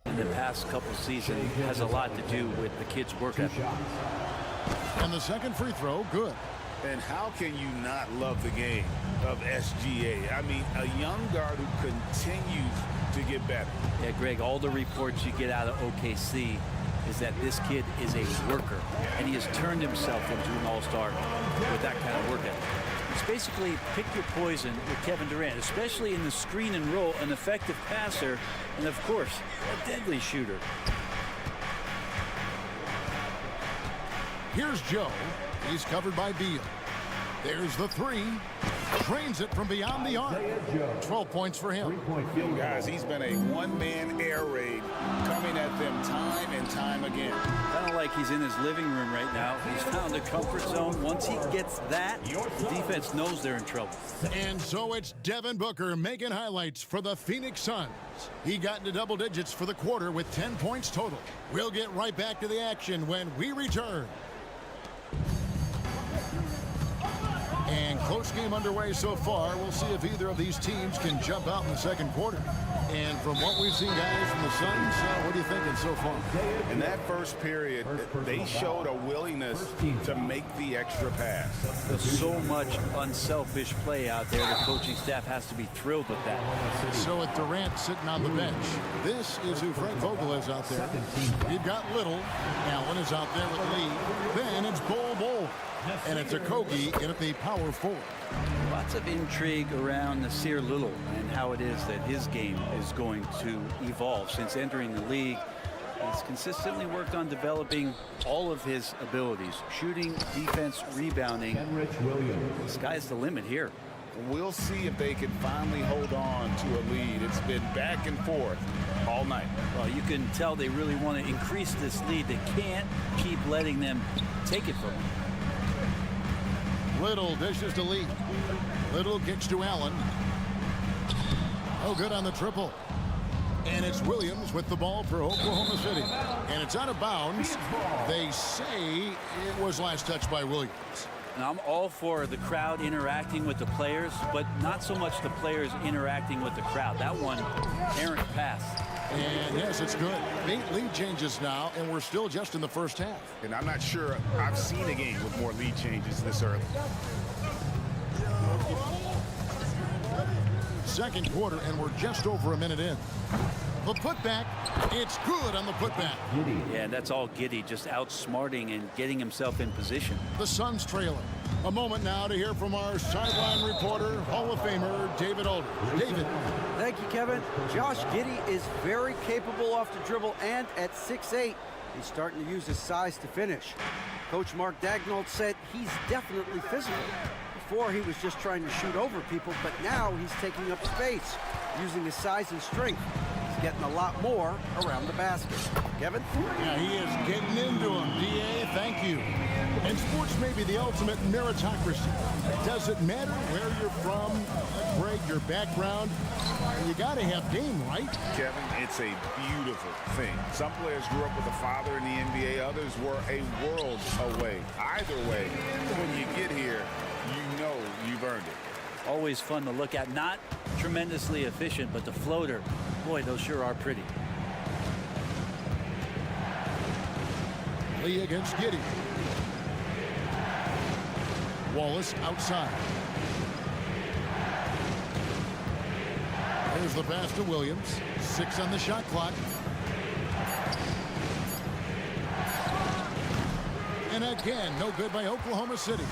Speaker 8: in the past couple seasons has a lot to do with the kids' work ethic.
Speaker 6: And the second free throw, good.
Speaker 7: And how can you not love the game of SGA? I mean, a young guard who continues to get better.
Speaker 8: Yeah, Greg, all the reports you get out of OKC is that this kid is a worker, and he has turned himself into an all-star with that kind of work ethic. It's basically pick your poison with Kevin Durant, especially in the screen and roll, an effective passer, and of course, a deadly shooter.
Speaker 6: Here's Joe. He's covered by Beal. There's the three. Drains it from beyond the arc. 12 points for him.
Speaker 7: Guys, he's been a one-man air raid coming at them time and time again.
Speaker 8: Kind of like he's in his living room right now. He's found a comfort zone. Once he gets that, the defense knows they're in trouble.
Speaker 6: And so it's Devin Booker making highlights for the Phoenix Suns. He got into double digits for the quarter with 10 points total. We'll get right back to the action when we return. And close game underway so far. We'll see if either of these teams can jump out in the second quarter. And from what we've seen, guys, from the Suns, what are you thinking so far?
Speaker 7: In that first period, they showed a willingness to make the extra pass.
Speaker 8: There's so much unselfish play out there. The coaching staff has to be thrilled with that.
Speaker 6: So with Durant sitting on the bench, this is who Frank Vogel is out there. You've got Little. Allen is out there with Lee. Then it's Bol. And it's a Kogi in at the power forward.
Speaker 8: Lots of intrigue around Nasir Little and how it is that his game is going to evolve. Since entering the league, he's consistently worked on developing all of his abilities. Shooting, defense, rebounding. The sky's the limit here.
Speaker 7: We'll see if they can finally hold on to a lead. It's been back and forth all night.
Speaker 8: Well, you can tell they really want to increase this lead. They can't keep letting them take it from them.
Speaker 6: Little dishes to Lee. Little kicks to Allen. Oh, good on the triple. And it's Williams with the ball for Oklahoma City. And it's out of bounds. They say it was last touched by Williams.
Speaker 8: And I'm all for the crowd interacting with the players, but not so much the players interacting with the crowd. That one, errant pass.
Speaker 6: And yes, it's good. 8 lead changes now, and we're still just in the first half.
Speaker 7: And I'm not sure I've seen a game with more lead changes this early.
Speaker 6: Second quarter, and we're just over a minute in. The putback, it's good on the putback.
Speaker 8: Yeah, that's all Giddey, just outsmarting and getting himself in position.
Speaker 6: The Suns trailing. A moment now to hear from our sideline reporter, Hall of Famer David Aldridge. David.
Speaker 9: Thank you, Kevin. Josh Giddey is very capable off the dribble, and at 6'8", he's starting to use his size to finish. Coach Mark Daigneault said he's definitely physical. Before, he was just trying to shoot over people, but now he's taking up space, using his size and strength. He's getting a lot more around the basket. Kevin?
Speaker 6: Yeah, he is getting into him. D.A., thank you. And sports may be the ultimate meritocracy. Does it matter where you're from, Greg, your background? You got to have game, right?
Speaker 7: Kevin, it's a beautiful thing. Some players grew up with a father in the NBA. Others were a world away. Either way, when you get here, you know you've earned it.
Speaker 8: Always fun to look at. Not tremendously efficient, but the floater, boy, those sure are pretty.
Speaker 6: Lee against Giddey. Wallace outside. There's the pass to Williams. 6 on the shot clock. And again, no good by Oklahoma City.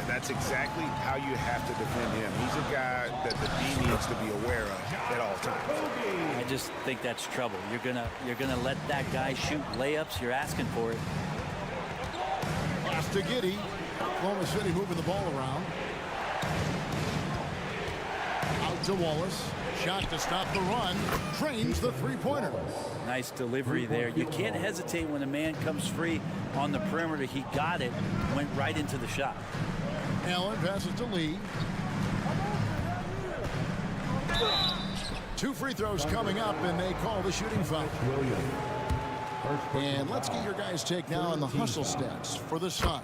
Speaker 7: That's exactly how you have to defend him. He's a guy that the D needs to be aware of at all times.
Speaker 8: I just think that's trouble. You're gonna let that guy shoot layups. You're asking for it.
Speaker 6: Pass to Giddey. Oklahoma City moving the ball around. Out to Wallace. Shot to stop the run. Trains the three-pointer.
Speaker 8: Nice delivery there. You can't hesitate when a man comes free on the perimeter. He got it, went right into the shot. Allen
Speaker 6: passes to Lee. 2 free throws coming up, and they call the shooting foul. And let's get your guys' take now on the hustle stats for the Suns.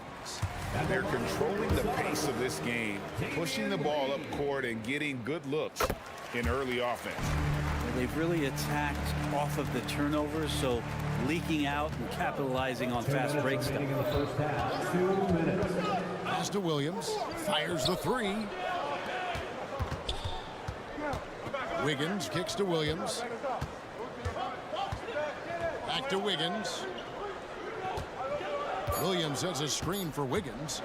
Speaker 7: They're controlling the pace of this game, pushing the ball up court and getting good looks in early offense.
Speaker 8: They've really attacked off of the turnovers, so leaking out and capitalizing on fast break stuff.
Speaker 6: Pass to Williams. Fires the 3. Wiggins kicks to Williams. Back to Wiggins. Williams has a screen for Wiggins.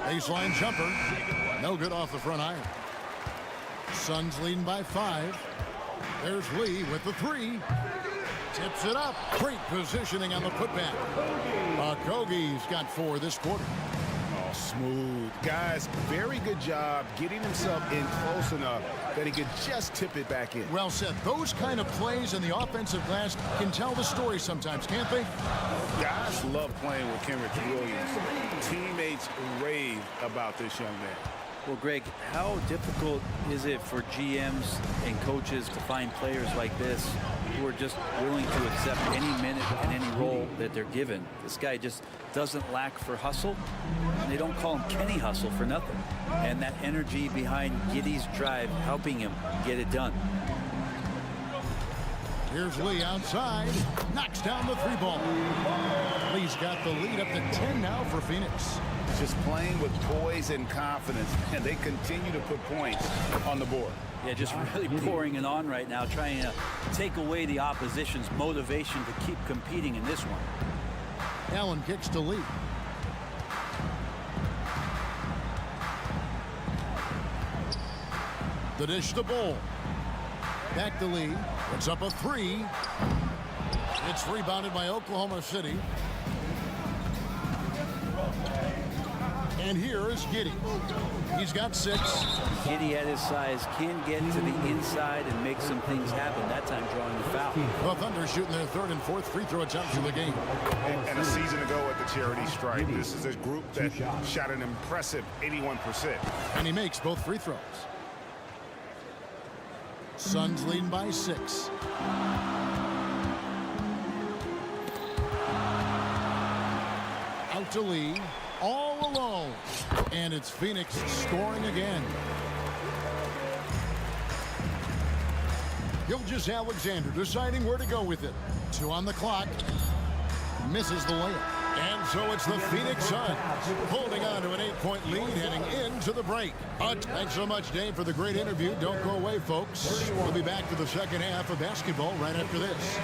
Speaker 6: Baseline jumper. No good off the front iron. Suns leading by 5. There's Lee with the 3. Tips it up. Great positioning on the putback. Okogie's got 4 this quarter.
Speaker 7: Oh, smooth. Guys, very good job getting himself in close enough that he could just tip it back in.
Speaker 6: Well said. Those kind of plays in the offensive glass can tell the story sometimes, can't they?
Speaker 7: Guys love playing with Kenrich Williams. Teammates rave about this young man.
Speaker 8: Well, Greg, how difficult is it for GMs and coaches to find players like this who are just willing to accept any minute and any role that they're given? This guy just doesn't lack for hustle. They don't call him Kenny Hustle for nothing. And that energy behind Giddey's drive helping him get it done.
Speaker 6: Here's Lee outside. Knocks down the 3-ball. Lee's got the lead up to 10 now for Phoenix.
Speaker 7: Just playing with poise and confidence, and they continue to put points on the board.
Speaker 8: Yeah, just really pouring it on right now, trying to take away the opposition's motivation to keep competing in this one.
Speaker 6: Allen kicks to Lee. The dish to Bull. Back to Lee. Puts up a 3. It's rebounded by Oklahoma City. And here is Giddey. He's got 6.
Speaker 8: Giddey at his size can get to the inside and make some things happen. That time drawing the foul.
Speaker 6: The Thunder shooting their 3rd and 4th free throw attempts of the game.
Speaker 7: And a season ago at the charity stripe, this is a group that shot an impressive 81%.
Speaker 6: And he makes both free throws. Suns leading by 6. Out to Lee. All alone. And it's Phoenix scoring again. Gilgeous-Alexander deciding where to go with it. 2 on the clock. Misses the layup. And so it's the Phoenix Suns holding on to an 8-point lead heading into the break. Thanks so much, Dave, for the great interview. Don't go away, folks. We'll be back to the second half of basketball right after this.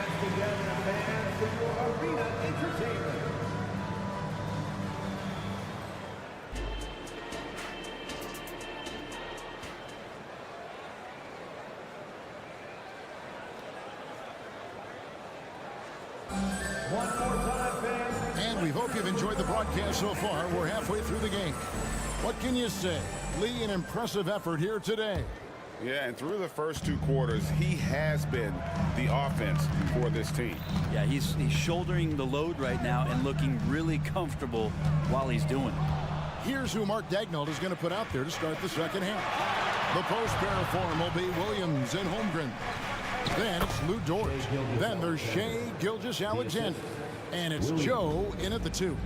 Speaker 6: And we hope you've enjoyed the broadcast so far. We're halfway through the game. What can you say? Lee, an impressive effort here today.
Speaker 7: Yeah, and through the first 2 quarters, he has been the offense for this team.
Speaker 8: Yeah, he's shouldering the load right now and looking really comfortable while he's doing it.
Speaker 6: Here's who Mark Daigneault is going to put out there to start the second half. The post pair form will be Williams and Holmgren. Then it's Lou Dort. Then there's Shea Gilgeous-Alexander. And it's Joe in at the 2.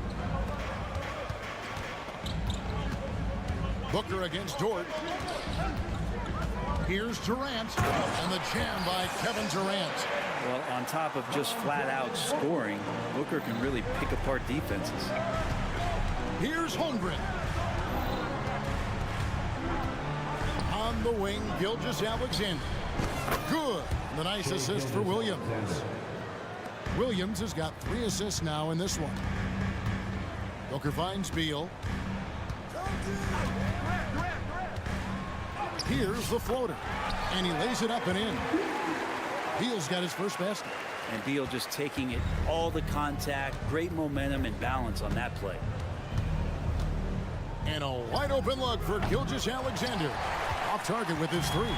Speaker 6: Booker against Dort. Here's Durant. And the jam by Kevin Durant.
Speaker 8: Well, on top of just flat-out scoring, Booker can really pick apart defenses.
Speaker 6: Here's Holmgren. On the wing, Gilgeous-Alexander. Good. The nice assist for Williams. Williams has got 3 assists now in this one. Booker finds Beal. Here's the floater. And he lays it up and in. Beal's got his first basket.
Speaker 8: And Beal just taking it, all the contact, great momentum and balance on that play.
Speaker 6: And a wide open look for Gilgeous-Alexander. Off target with his 3.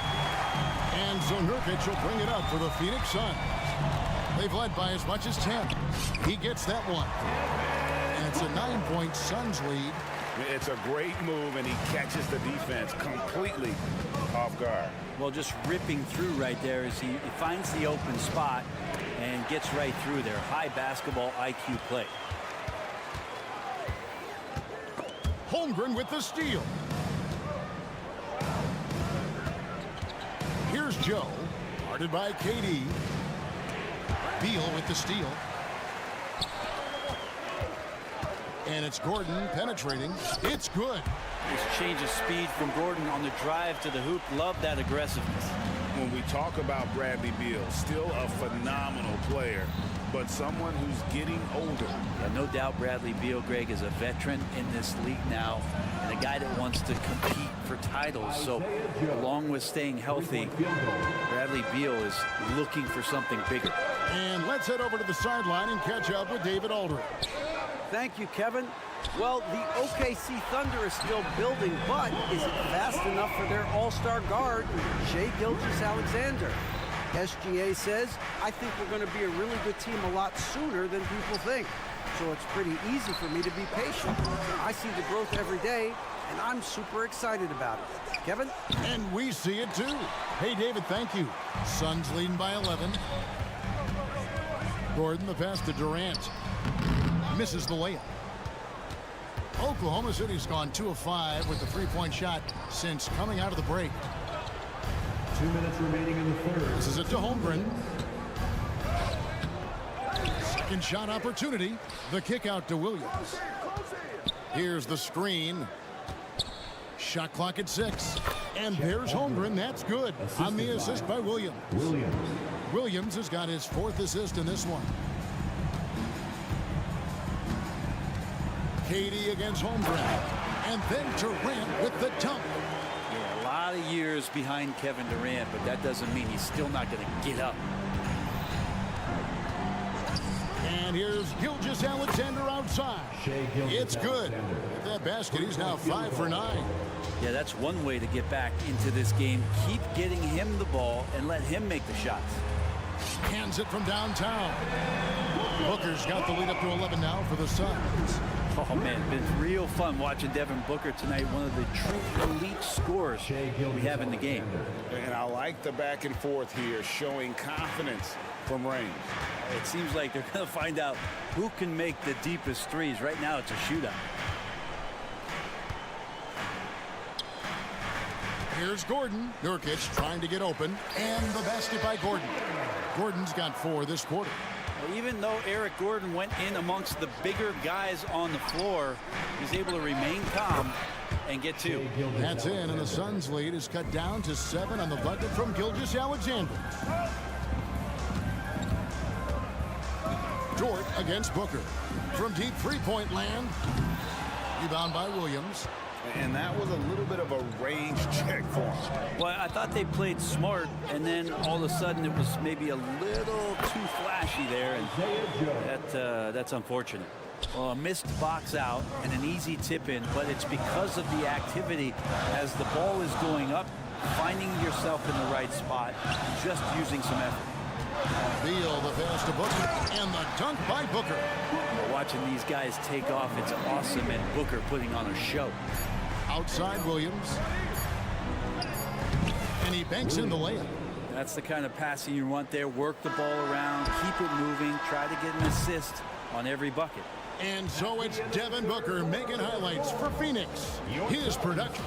Speaker 6: And so Nurkic will bring it up for the Phoenix Suns. They've led by as much as 10. He gets that one. And it's a 9-point Suns lead
Speaker 7: It's a great move, and he catches the defense completely off guard.
Speaker 8: Well, just ripping through right there as he finds the open spot and gets right through there. High basketball IQ play.
Speaker 6: Holmgren with the steal. Here's Joe, guarded by KD. Beal with the steal. And it's Gordon penetrating. It's good.
Speaker 8: This change of speed from Gordon on the drive to the hoop. Love that aggressiveness.
Speaker 7: When we talk about Bradley Beal, still a phenomenal player, but someone who's getting older.
Speaker 8: Yeah, no doubt Bradley Beal, Greg, is a veteran in this league now and a guy that wants to compete for titles. So along with staying healthy, Bradley Beal is looking for something bigger.
Speaker 6: And let's head over to the sideline and catch up with David Aldridge.
Speaker 9: Thank you, Kevin. Well, the OKC Thunder is still building, but is it fast enough for their all-star guard, Shai Gilgeous-Alexander? SGA says, I think we're going to be a really good team a lot sooner than people think. So it's pretty easy for me to be patient. I see the growth every day, and I'm super excited about it. Kevin?
Speaker 6: And we see it too. Hey, David, thank you. Suns leading by 11. Gordon, the pass to Durant. Misses the layup. Oklahoma City's gone 2 of 5 with the three-point shot since coming out of the break.
Speaker 4: 2 minutes remaining in the third.
Speaker 6: This is it to Holmgren. Second shot opportunity. The kick out to Williams. Here's the screen. Shot clock at 6. And there's Holmgren. That's good. On the assist by Williams. Williams has got his 4th assist in this one. KD against Holmgren. And then Durant with the dunk.
Speaker 8: Yeah, a lot of years behind Kevin Durant, but that doesn't mean he's still not going to get up.
Speaker 6: And here's Gilgeous-Alexander outside. It's good. With that basket, he's now 5 for 9.
Speaker 8: Yeah, that's one way to get back into this game. Keep getting him the ball and let him make the shots.
Speaker 6: Hands it from downtown. Booker's got the lead up to 11 now for the Suns.
Speaker 8: Oh, man, it's been real fun watching Devin Booker tonight. One of the true elite scorers we have in the game.
Speaker 7: And I like the back and forth here, showing confidence from range.
Speaker 8: It seems like they're going to find out who can make the deepest threes. Right now, it's a shootout.
Speaker 6: Here's Gordon. Nurkic trying to get open. And the basket by Gordon. Gordon's got 4 this quarter.
Speaker 8: Well, even though Eric Gordon went in amongst the bigger guys on the floor, he's able to remain calm and get 2.
Speaker 6: That's in, and the Suns' lead is cut down to 7 on the bucket from Gilgeous-Alexander. Dort against Booker. From deep three-point land. Rebound by Williams.
Speaker 7: And that was a little bit of a range check for him.
Speaker 8: Well, I thought they played smart, and then all of a sudden it was maybe a little too flashy there, and that's unfortunate. Well, a missed box out and an easy tip in, but it's because of the activity as the ball is going up, finding yourself in the right spot, just using some effort.
Speaker 6: Beal, the pass to Booker, and the dunk by Booker.
Speaker 8: Well, watching these guys take off, it's awesome, and Booker putting on a show.
Speaker 6: Outside Williams. And he banks in the layup.
Speaker 8: That's the kind of passing you want there. Work the ball around, keep it moving, try to get an assist on every bucket.
Speaker 6: And so it's Devin Booker making highlights for Phoenix. His production.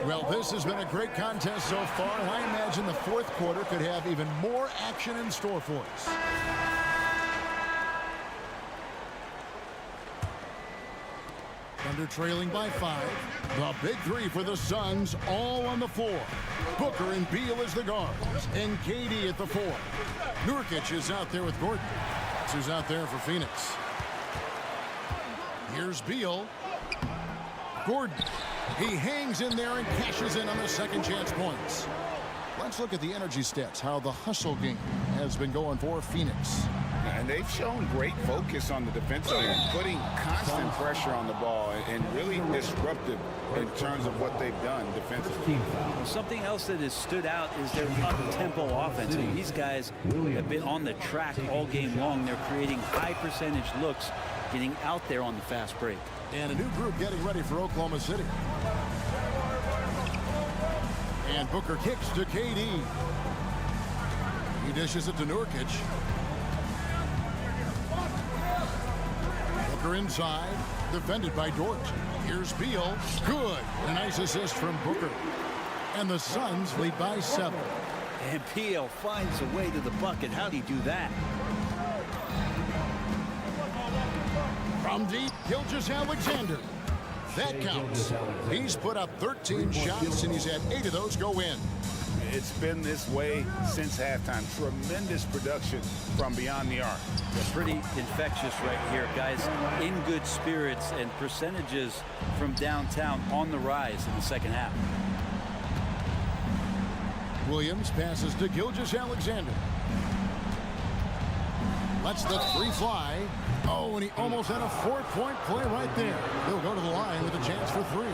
Speaker 6: Well, this has been a great contest so far, and I imagine the 4th quarter could have even more action in store for us. Thunder trailing by 5. The big 3 for the Suns, all on the floor. Booker and Beal as the guards, and KD at the 4. Nurkic is out there with Gordon. That's who's out there for Phoenix. Here's Beal. Gordon. He hangs in there and cashes in on the second chance points. Let's look at the energy stats, how the hustle game has been going for Phoenix.
Speaker 7: And they've shown great focus on the defensive end, putting constant pressure on the ball and really disruptive in terms of what they've done defensively.
Speaker 8: Something else that has stood out is their up-tempo offense. And these guys have been on the track all game long. They're creating high-percentage looks, getting out there on the fast break.
Speaker 6: And a new group getting ready for Oklahoma City. And Booker kicks to KD. He dishes it to Nurkic. Booker inside, defended by Dort. Here's Beal. Good. A nice assist from Booker. And the Suns lead by 7.
Speaker 8: And Beal finds a way to the bucket. How'd he do that?
Speaker 6: From deep, Gilgeous-Alexander. That counts. He's put up 13 shots, and he's had 8 of those go in.
Speaker 7: It's been this way since halftime. Tremendous production from beyond the arc.
Speaker 8: They're pretty infectious right here, guys. In good spirits, and percentages from downtown on the rise in the second half.
Speaker 6: Williams passes to Gilgeous-Alexander. Lets the three fly. Oh, and he almost had a 4-point play right there. He'll go to the line with a chance for 3.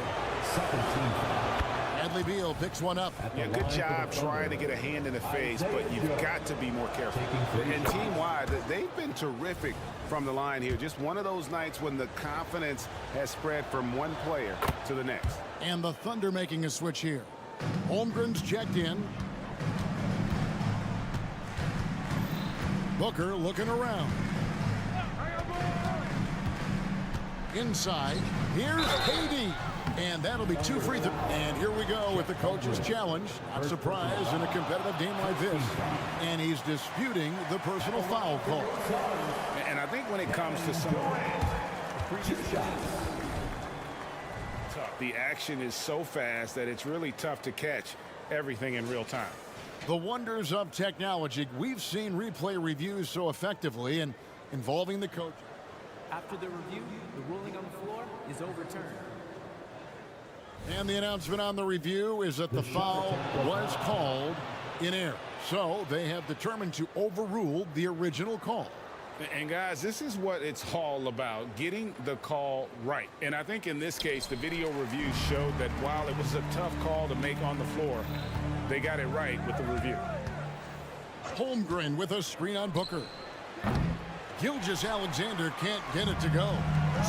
Speaker 6: Bradley Beal picks one up.
Speaker 7: Yeah, good job trying to get a hand in the face, but you've got to be more careful. And team-wide, they've been terrific from the line here. Just one of those nights when the confidence has spread from one player to the next.
Speaker 6: And the Thunder making a switch here. Holmgren's checked in. Booker looking around. Inside, here's KD. And that'll be 2 free throws. And here we go with the coach's challenge. Not surprised in a competitive game like this. And he's disputing the personal foul call.
Speaker 7: And I think when it comes to some the action is so fast that it's really tough to catch everything in real time.
Speaker 6: The wonders of technology. We've seen replay reviews so effectively and involving the coach.
Speaker 10: After the review, the ruling on the floor is overturned.
Speaker 6: And the announcement on the review is that the foul was called in error. So they have determined to overrule the original call.
Speaker 7: And guys, this is what it's all about, getting the call right. And I think in this case, the video review showed that while it was a tough call to make on the floor, they got it right with the review.
Speaker 6: Holmgren with a screen on Booker. Gilgeous-Alexander can't get it to go.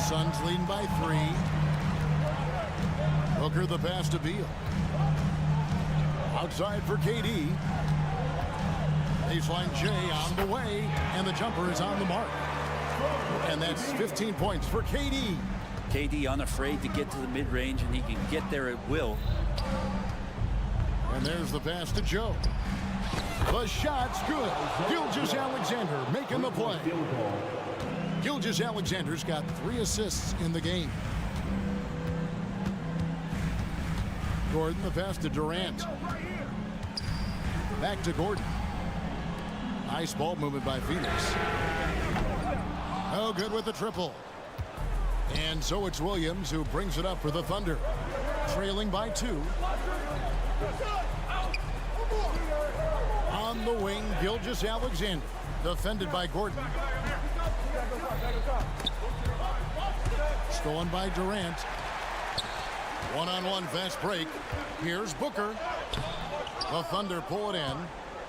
Speaker 6: Suns leading by 3. Booker the pass to Beal. Outside for KD. Baseline J on the way, and the jumper is on the mark. And that's 15 points for KD.
Speaker 8: KD unafraid to get to the mid-range, and he can get there at will.
Speaker 6: And there's the pass to Joe. The shot's good. Gilgeous-Alexander making the play. Gilgeous-Alexander's got 3 assists in the game. Gordon the pass to Durant. Back to Gordon. Nice ball movement by Phoenix. Oh, good with the triple. And so it's Williams who brings it up for the Thunder. Trailing by 2. On the wing, Gilgeous-Alexander. Defended by Gordon. Stolen by Durant. One-on-one fast break. Here's Booker. The Thunder pull it in.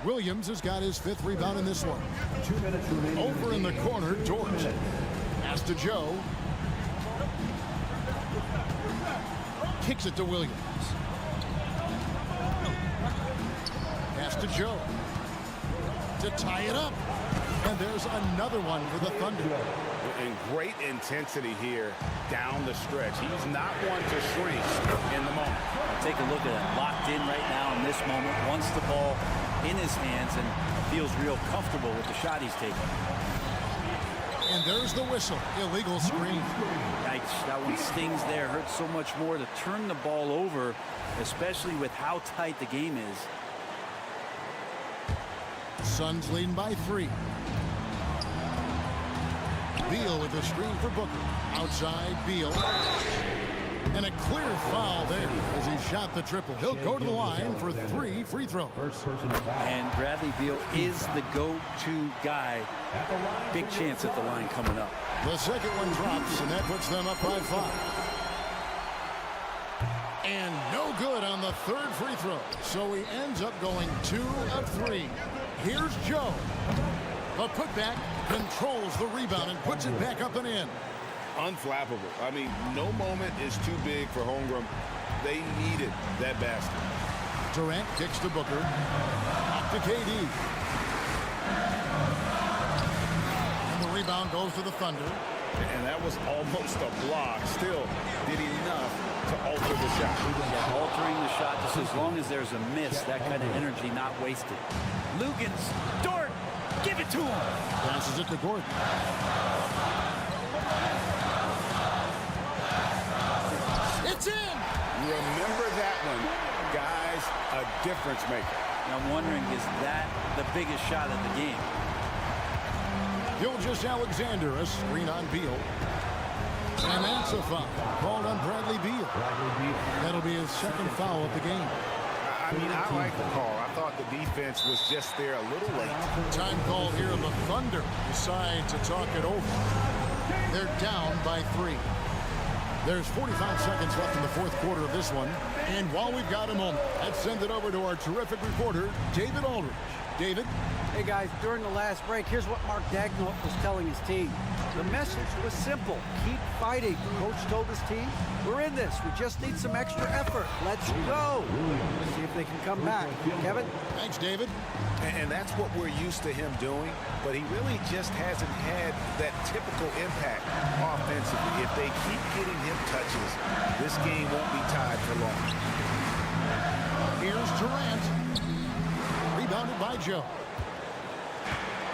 Speaker 6: Williams has got his 5th rebound in this one.
Speaker 4: 2 minutes remaining.
Speaker 6: Over in the corner, Dort. Pass to Joe. Kicks it to Williams. Pass to Joe. To tie it up. And there's another one for the Thunder.
Speaker 7: And great intensity here down the stretch. He's not one to shrink in the moment.
Speaker 8: Take a look at it. Locked in right now in this moment. Wants the ball in his hands and feels real comfortable with the shot he's taking.
Speaker 6: And there's the whistle. Illegal screen.
Speaker 8: Yikes, that one stings there. Hurts so much more to turn the ball over, especially with how tight the game is.
Speaker 6: Suns leading by 3. Beal with the screen for Booker. Outside, Beal. And a clear foul there as he shot the triple. He'll go to the line for 3 free throws.
Speaker 8: And Bradley Beal is the go-to guy. Big chance at the line coming up.
Speaker 6: The second one drops, and that puts them up by 5. And no good on the third free throw. So he ends up going 2 of 3. Here's Joe. The putback controls the rebound and puts it back up and in.
Speaker 7: Unflappable. I mean, no moment is too big for Holmgren. They needed that basket.
Speaker 6: Durant kicks to Booker. Off to KD. And the rebound goes to the Thunder.
Speaker 7: And that was almost a block. Still did enough to alter the shot.
Speaker 8: Yeah, altering the shot just as long as there's a miss, that kind of energy not wasted. Lugans, Dort, give it to him.
Speaker 6: Passes it to Gordon. It's in.
Speaker 7: Remember that one, guys, a difference maker.
Speaker 8: And I'm wondering, is that the biggest shot of the game?
Speaker 6: Gilgeous-Alexander, a screen on Beal. And that's a foul called on Bradley Beal. That'll be his second foul of the game.
Speaker 7: I mean, I like the call. I thought the defense was just there a little late.
Speaker 6: Time call here, and the Thunder decide to talk it over. They're down by 3. There's 45 seconds left in the fourth quarter of this one. And while we've got a moment, let's send it over to our terrific reporter, David Aldridge. David?
Speaker 9: Hey guys, during the last break, here's what Mark Daigneault was telling his team. The message was simple. Keep fighting. Coach told his team, we're in this. We just need some extra effort. Let's go. Let's see if they can come back. Kevin?
Speaker 6: Thanks, David.
Speaker 7: And that's what we're used to him doing, but he really just hasn't had that typical impact offensively. If they keep getting him touches, this game won't be tied for long.
Speaker 6: Here's Durant. Rebounded by Joe.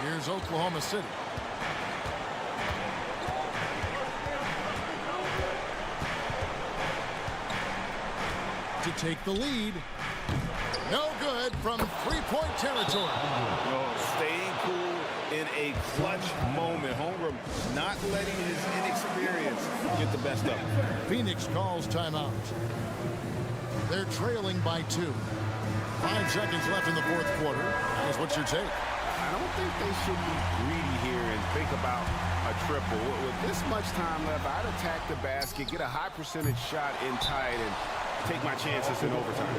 Speaker 6: Here's Oklahoma City. To take the lead. No good from three-point territory.
Speaker 7: No, staying cool in a clutch moment. Holmgren not letting his inexperience get the best of him.
Speaker 6: Phoenix calls timeout. They're trailing by 2. 5 seconds left in the fourth quarter. Guys, what's your take?
Speaker 7: I don't think they should be greedy here and think about a triple. With this much time left, I'd attack the basket, get a high percentage shot in tight, and take my chances in overtime.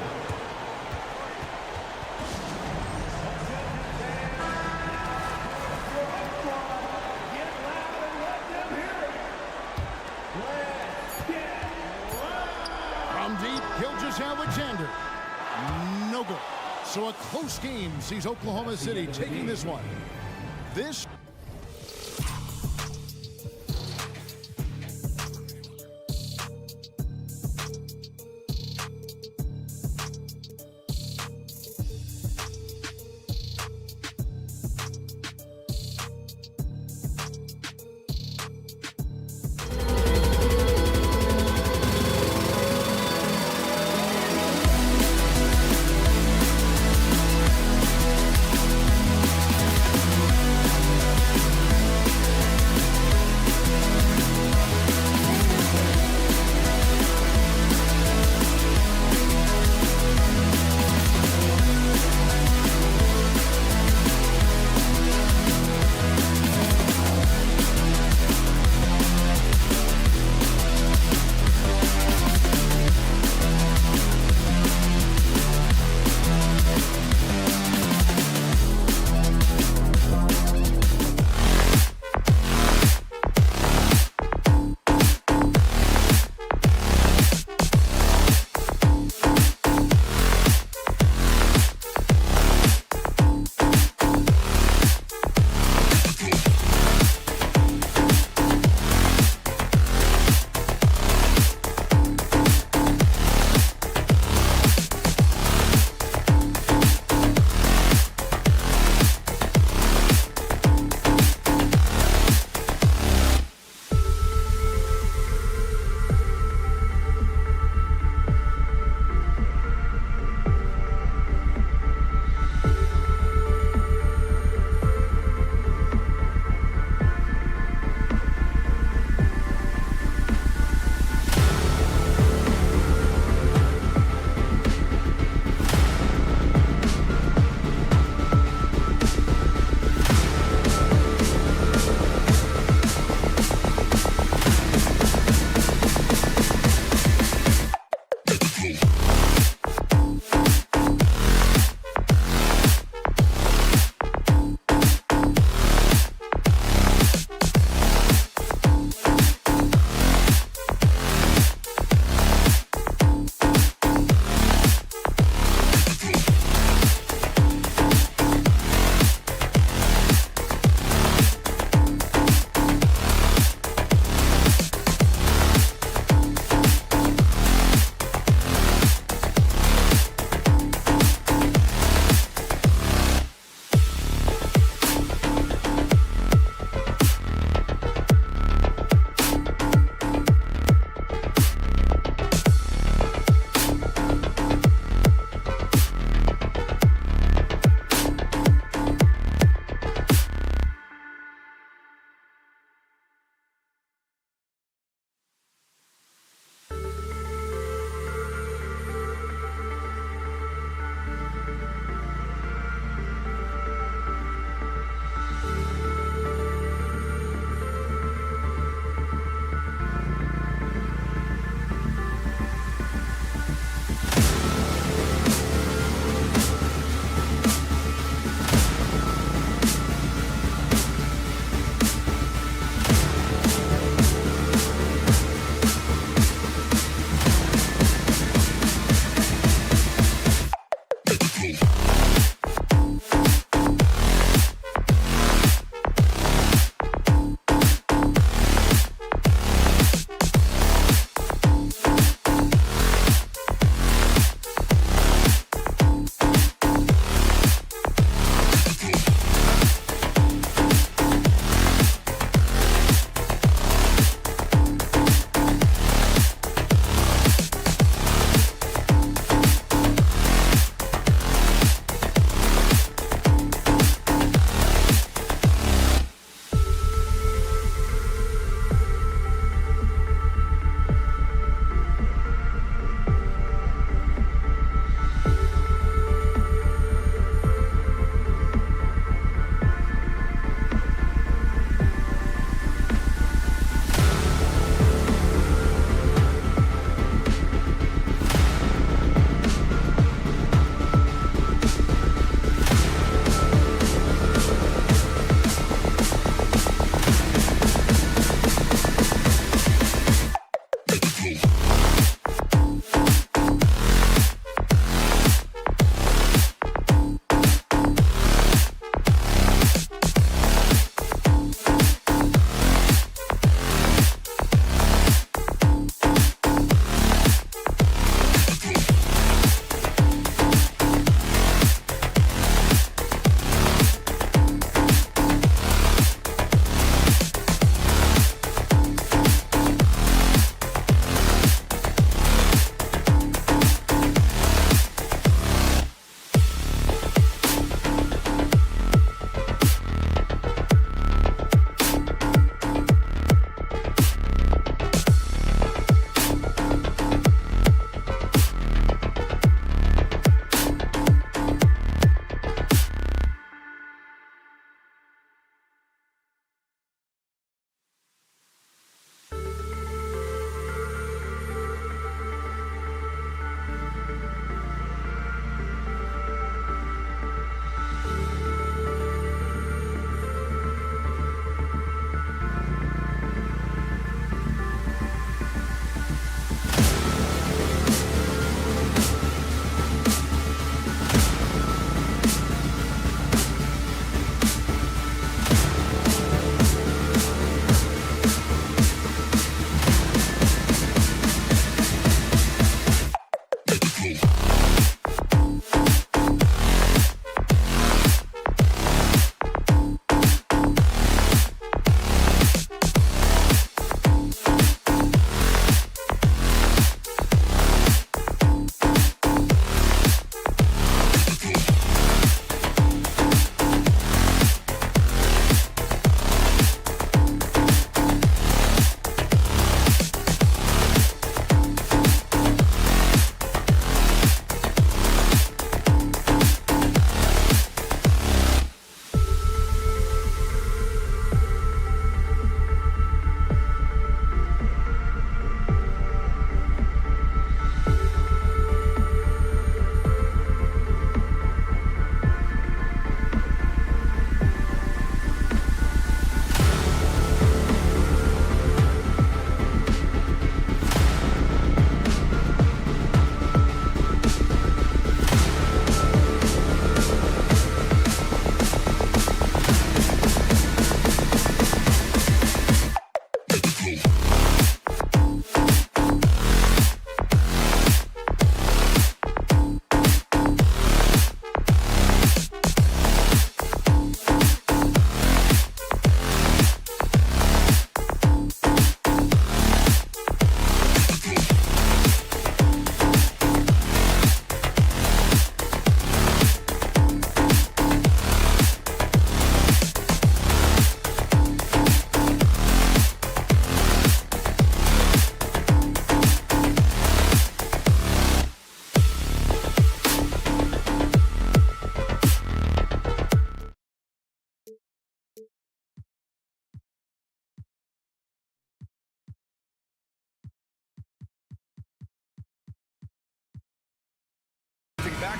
Speaker 6: From deep, Gilgeous-Alexander. No good. So a close game sees Oklahoma City taking this one. This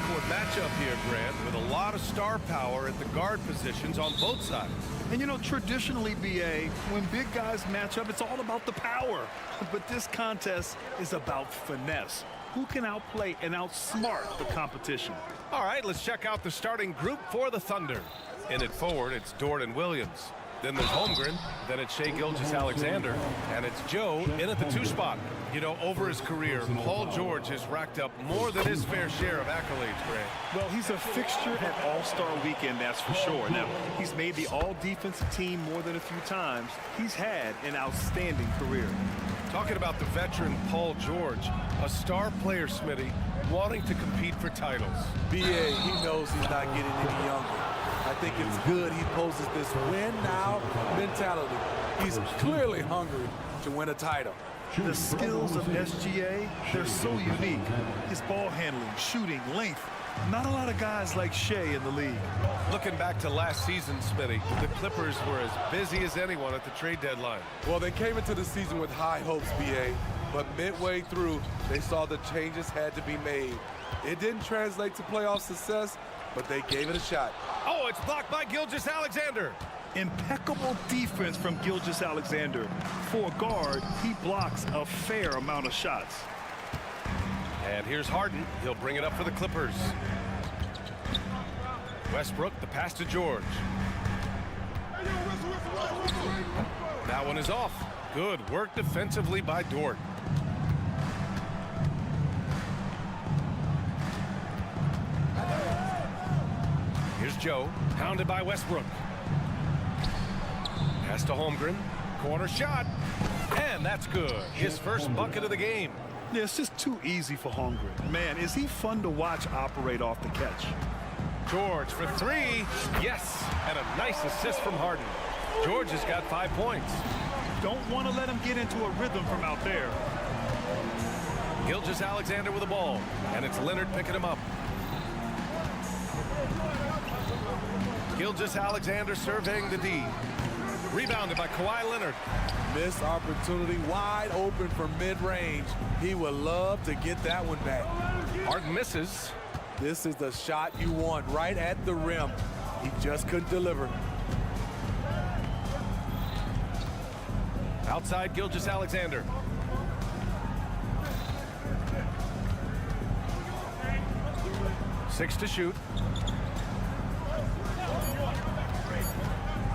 Speaker 1: hardcourt matchup here, Grant, with a lot of star power at the guard positions on both sides.
Speaker 2: And you know, traditionally, BA, when big guys match up, it's all about the power. But this contest is about finesse. Who can outplay and outsmart the competition?
Speaker 1: All right, let's check out the starting group for the Thunder. In at forward, it's Dort and Williams. Then there's Holmgren, then it's Shai Gilgeous-Alexander, and it's Joe in at the 2 spot. You know, over his career, Paul George has racked up more than his fair share of accolades, Grant.
Speaker 2: Well, he's a fixture at All-Star Weekend, that's for sure. Now, he's made the All-Defensive team more than a few times. He's had an outstanding career.
Speaker 1: Talking about the veteran Paul George, a star player, Smitty, wanting to compete for titles.
Speaker 11: BA, he knows he's not getting any younger. I think it's good he poses this win-now mentality. He's clearly hungry to win a title.
Speaker 2: The skills of SGA, they're so unique. His ball handling, shooting, length. Not a lot of guys like Shai in the league.
Speaker 1: Looking back to last season, Smitty, the Clippers were as busy as anyone at the trade deadline.
Speaker 11: Well, they came into the season with high hopes, BA, but midway through, they saw the changes had to be made. It didn't translate to playoff success, but they gave it a shot.
Speaker 1: Oh, it's blocked by Gilgeous-Alexander.
Speaker 2: Impeccable defense from Gilgeous-Alexander. For a guard, he blocks a fair amount of shots.
Speaker 1: And here's Harden. He'll bring it up for the Clippers. Westbrook, the pass to George. That one is off. Good work defensively by Dort. Here's Joe, pounded by Westbrook. Pass to Holmgren, corner shot, and that's good. His first bucket of the game.
Speaker 2: Yeah, it's just too easy for Holmgren. Man, is he fun to watch operate off the catch.
Speaker 1: George for 3, yes, and a nice assist from Harden. George has got 5 points.
Speaker 2: Don't want to let him get into a rhythm from out there.
Speaker 1: Gilgeous-Alexander with the ball, and it's Leonard picking him up. Gilgeous-Alexander surveying the D. Rebounded by Kawhi Leonard.
Speaker 11: Missed opportunity, wide open from mid-range. He would love to get that one back.
Speaker 1: Harden misses.
Speaker 11: This is the shot you want, right at the rim. He just couldn't deliver.
Speaker 1: Outside Gilgeous-Alexander. Six to shoot.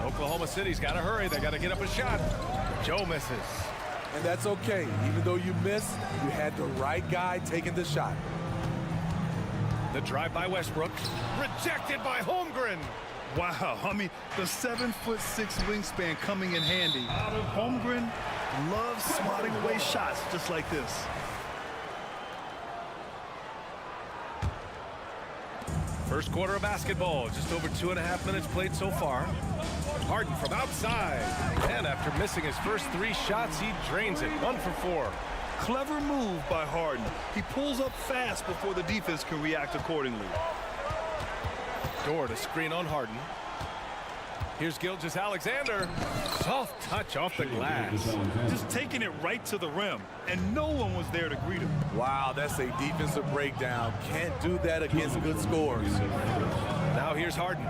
Speaker 1: Oklahoma City's got to hurry. They got to get up a shot. Joe misses.
Speaker 11: And that's okay. Even though you missed, you had the right guy taking the shot.
Speaker 1: The drive by Westbrook. Rejected by Holmgren.
Speaker 2: Wow, I mean, the 7'6" wingspan coming in handy. Holmgren loves swatting away shots just like this.
Speaker 1: First quarter of basketball, just over 2.5 minutes played so far. Harden from outside, and after missing his first 3 shots, he drains it. 1 for 4.
Speaker 2: Clever move by Harden. He pulls up fast before the defense can react accordingly.
Speaker 1: Dort, a screen on Harden. Here's Gilgeous-Alexander. Soft touch off the glass.
Speaker 2: Just taking it right to the rim, and no one was there to greet him.
Speaker 11: Wow, that's a defensive breakdown. Can't do that against good scores.
Speaker 1: Now here's Harden.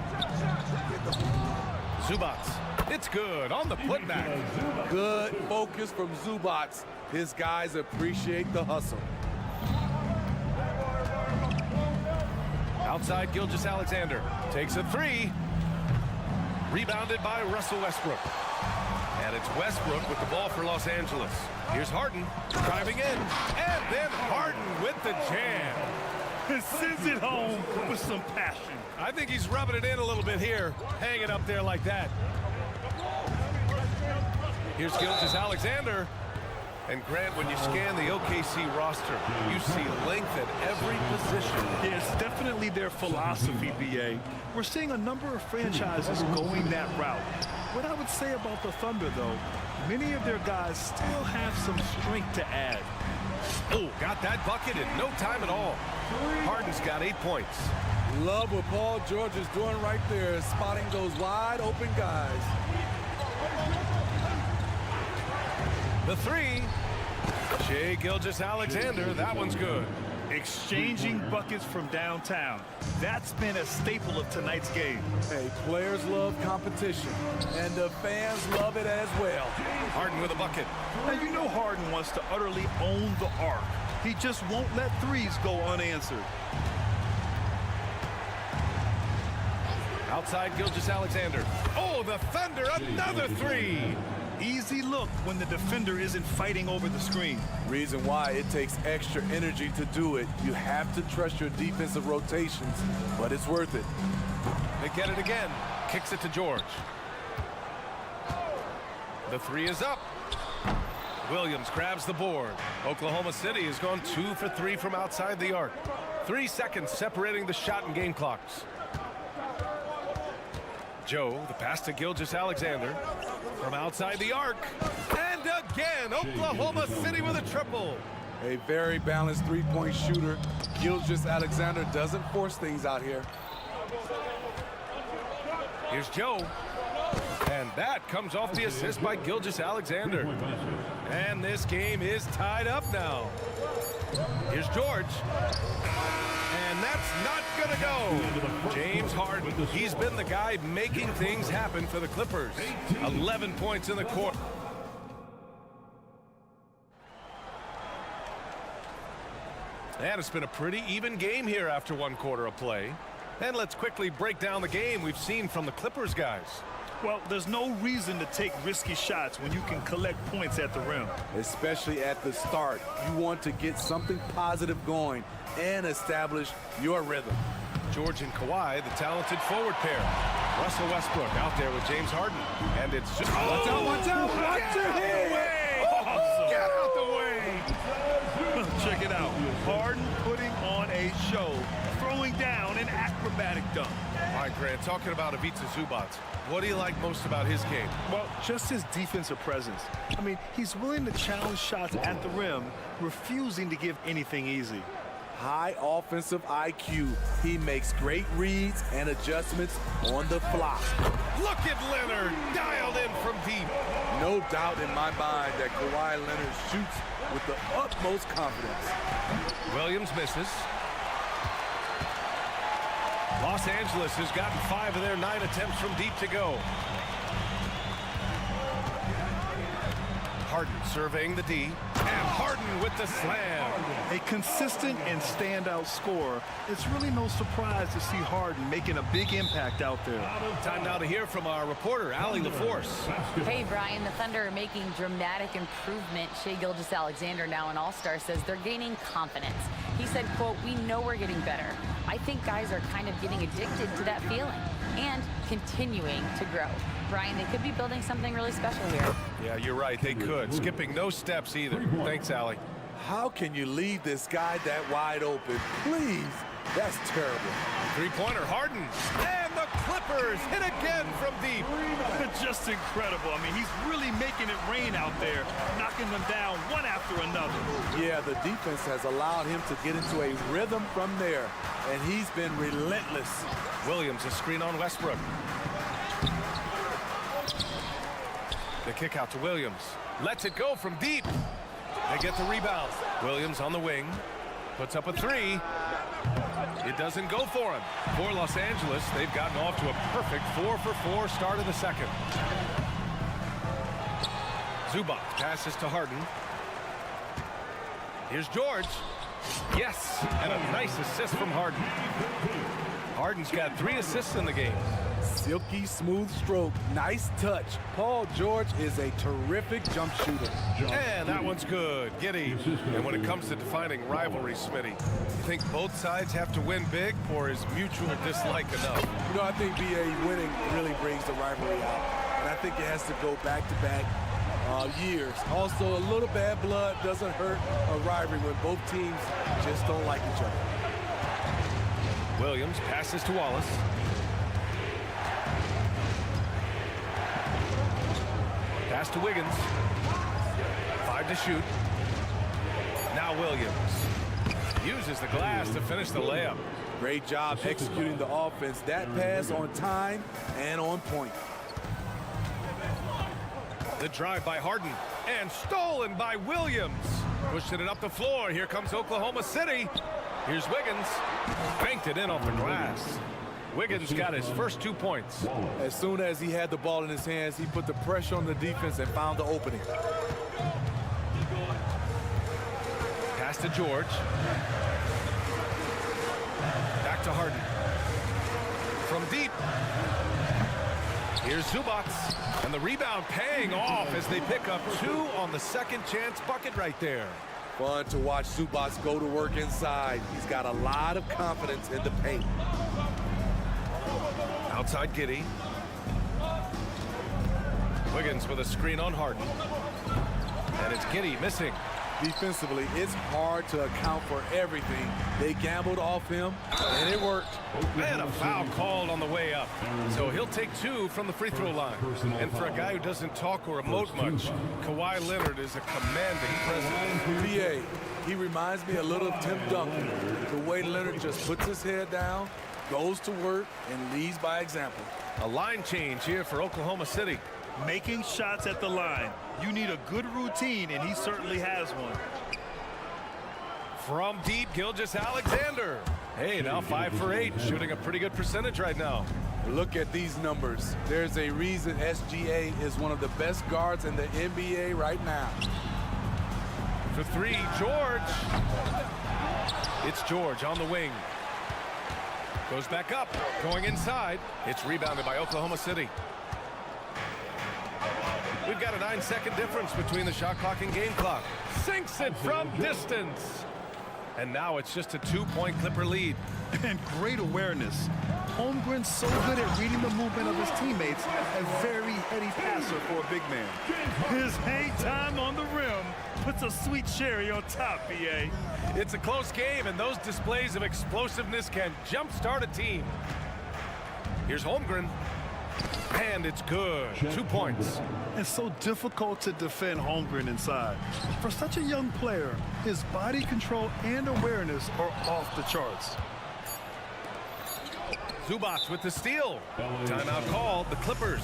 Speaker 1: Zubats. It's good on the putback.
Speaker 11: Good focus from Zubats. His guys appreciate the hustle.
Speaker 1: Outside Gilgeous-Alexander takes a 3. Rebounded by Russell Westbrook. And it's Westbrook with the ball for Los Angeles. Here's Harden driving in. And then Harden with the jam.
Speaker 2: He sends it home with some passion.
Speaker 1: I think he's rubbing it in a little bit here. Hanging up there like that. Here's Gilgeous-Alexander. And Grant, when you scan the OKC roster, you see length at every position.
Speaker 2: Yeah, it's definitely their philosophy, BA. We're seeing a number of franchises going that route. What I would say about the Thunder, though, many of their guys still have some strength to add.
Speaker 1: Oh, got that bucket in no time at all. Harden's got 8 points.
Speaker 11: Love what Paul George is doing right there, spotting those wide open guys.
Speaker 1: The 3. Shai Gilgeous-Alexander, that one's good.
Speaker 2: exchanging buckets from downtown. That's been a staple of tonight's game.
Speaker 11: Hey, players love competition, and the fans love it as well.
Speaker 1: Harden with a bucket.
Speaker 2: Now, you know Harden wants to utterly own the arc. He just won't let threes go unanswered.
Speaker 1: Outside Gilgeous-Alexander. Oh, the Thunder, another three.
Speaker 2: Easy look when the defender isn't fighting over the screen.
Speaker 11: Reason why it takes extra energy to do it. You have to trust your defensive rotations, but it's worth it.
Speaker 1: They get it again. Kicks it to George. The three is up. Williams grabs the board. Oklahoma City has gone 2 for 3 from outside the arc. 3 seconds separating the shot and game clocks. Joe, the pass to Gilgeous-Alexander from outside the arc. And again, Oklahoma City with a triple.
Speaker 11: A very balanced three-point shooter. Gilgeous-Alexander doesn't force things out here.
Speaker 1: Here's Joe. And that comes off the assist by Gilgeous-Alexander. And this game is tied up now. Here's George. And that's not going to go. James Harden, he's been the guy making things happen for the Clippers. 11 points in the court. And it's been a pretty even game here after 1 quarter of play. And let's quickly break down the game we've seen from the Clippers guys.
Speaker 2: Well, there's no reason to take risky shots when you can collect points at the rim.
Speaker 11: Especially at the start. You want to get something positive going and establish your rhythm.
Speaker 1: George and Kawhi, the talented forward pair. Russell Westbrook out there with James Harden. And it's just...
Speaker 11: Watch out, watch out, watch your head!
Speaker 1: Awesome. Get out the way!
Speaker 2: Check it out. Harden putting on a show, throwing down an acrobatic dunk.
Speaker 1: All right, Grant, talking about Ivica Zubac, what do you like most about his game?
Speaker 2: Well, just his defensive presence. I mean, he's willing to challenge shots at the rim, refusing to give anything easy.
Speaker 11: High offensive IQ. He makes great reads and adjustments on the fly.
Speaker 1: Look at Leonard, dialed in from deep.
Speaker 11: No doubt in my mind that Kawhi Leonard shoots with the utmost confidence.
Speaker 1: Williams misses. Los Angeles has gotten 5 of their 9 attempts from deep to go. Harden surveying the D, and Harden with the slam.
Speaker 2: A consistent and standout scorer. It's really no surprise to see Harden making a big impact out there.
Speaker 1: Time now to hear from our reporter, Allie LaForce.
Speaker 5: Hey, Brian, the Thunder are making dramatic improvement. Shai Gilgeous-Alexander, now an all-star, says they're gaining confidence. He said, quote, "We know we're getting better. I think guys are kind of getting addicted to that feeling and continuing to grow." Brian, they could be building something really special here.
Speaker 1: Yeah, you're right. They could. Skipping no steps either. Thanks, Allie.
Speaker 11: How can you leave this guy that wide open? Please. That's terrible.
Speaker 1: Three-pointer, Harden. And the Clippers hit again from deep.
Speaker 2: Just incredible. I mean, he's really making it rain out there, knocking them down one after another.
Speaker 11: Yeah, the defense has allowed him to get into a rhythm from there, and he's been relentless.
Speaker 1: Williams, a screen on Westbrook. The kick out to Williams. Lets it go from deep. They get the rebound. Williams on the wing. Puts up a three. It doesn't go for him. For Los Angeles, they've gotten off to a perfect 4 for 4 start of the second. Zubac passes to Harden. Here's George. Yes, and a nice assist from Harden. Harden's got 3 assists in the game.
Speaker 11: Silky smooth stroke, nice touch. Paul George is a terrific jump shooter.
Speaker 1: And that one's good. Giddy. And when it comes to defining rivalry, Smitty, you think both sides have to win big, or is mutual dislike enough?
Speaker 11: You know, I think BA winning really brings the rivalry out. And I think it has to go back-to-back years. Also, a little bad blood doesn't hurt a rivalry when both teams just don't like each other.
Speaker 1: Williams passes to Wallace. Pass to Wiggins. 5 to shoot. Now Williams uses the glass to finish the layup.
Speaker 11: Great job executing the offense. That pass on time and on point.
Speaker 1: The drive by Harden, and stolen by Williams. Pushing it up the floor. Here comes Oklahoma City. Here's Wiggins. Banked it in off the glass. Wiggins got his first 2 points.
Speaker 11: As soon as he had the ball in his hands, he put the pressure on the defense and found the opening.
Speaker 1: Pass to George. Back to Harden. From deep. Here's Zubac. And the rebound paying off as they pick up 2 on the second chance bucket right there.
Speaker 11: Fun to watch Zubac go to work inside. He's got a lot of confidence in the paint.
Speaker 1: Outside Giddey. Wiggins with a screen on Harden. And it's Giddey missing.
Speaker 11: Defensively, it's hard to account for everything. They gambled off him, and it worked.
Speaker 1: And a foul called on the way up. So he'll take 2 from the free throw line. And for a guy who doesn't talk or emote much, Kawhi Leonard is a commanding presence.
Speaker 11: PA, he reminds me a little of Tim Duncan. The way Leonard just puts his head down, goes to work, and leads by example.
Speaker 1: A line change here for Oklahoma City.
Speaker 2: Making shots at the line. You need a good routine, and he certainly has one.
Speaker 1: From deep, Gilgeous-Alexander. Hey, now 5 for 8, shooting a pretty good percentage right now.
Speaker 11: Look at these numbers. There's a reason SGA is one of the best guards in the NBA right now.
Speaker 1: For 3, George. It's George on the wing. Goes back up, going inside. It's rebounded by Oklahoma City. We've got a 9-second difference between the shot clock and game clock. Sinks it from distance. And now it's just a 2-point Clipper lead.
Speaker 2: And great awareness. Holmgren's so good at reading the movement of his teammates. A very heady passer for a big man. His hang time on the rim puts a sweet cherry on top, BA.
Speaker 1: It's a close game, and those displays of explosiveness can jumpstart a team. Here's Holmgren. And it's good. 2 points.
Speaker 2: It's so difficult to defend Holmgren inside. For such a young player, his body control and awareness are off the charts.
Speaker 1: Zubac with the steal. Timeout called, the Clippers.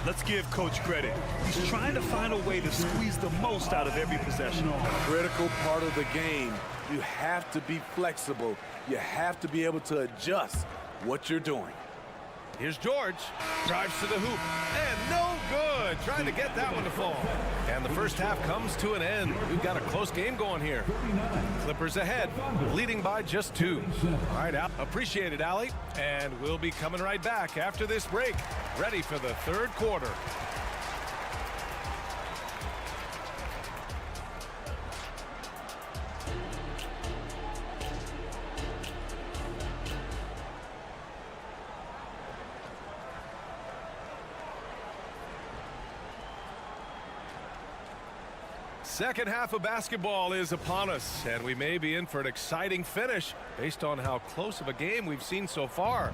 Speaker 2: Let's give Coach credit. He's trying to find a way to squeeze the most out of every possession.
Speaker 11: Critical part of the game. You have to be flexible. You have to be able to adjust what you're doing.
Speaker 1: Here's George. Drives to the hoop. And no good. Trying to get that one to fall. And the first half comes to an end. We've got a close game going here. Clippers ahead, leading by just 2. All right, Al. Appreciate it, Allie. And we'll be coming right back after this break. Ready for the third quarter. Second half of basketball is upon us, and we may be in for an exciting finish based on how close of a game we've seen so far.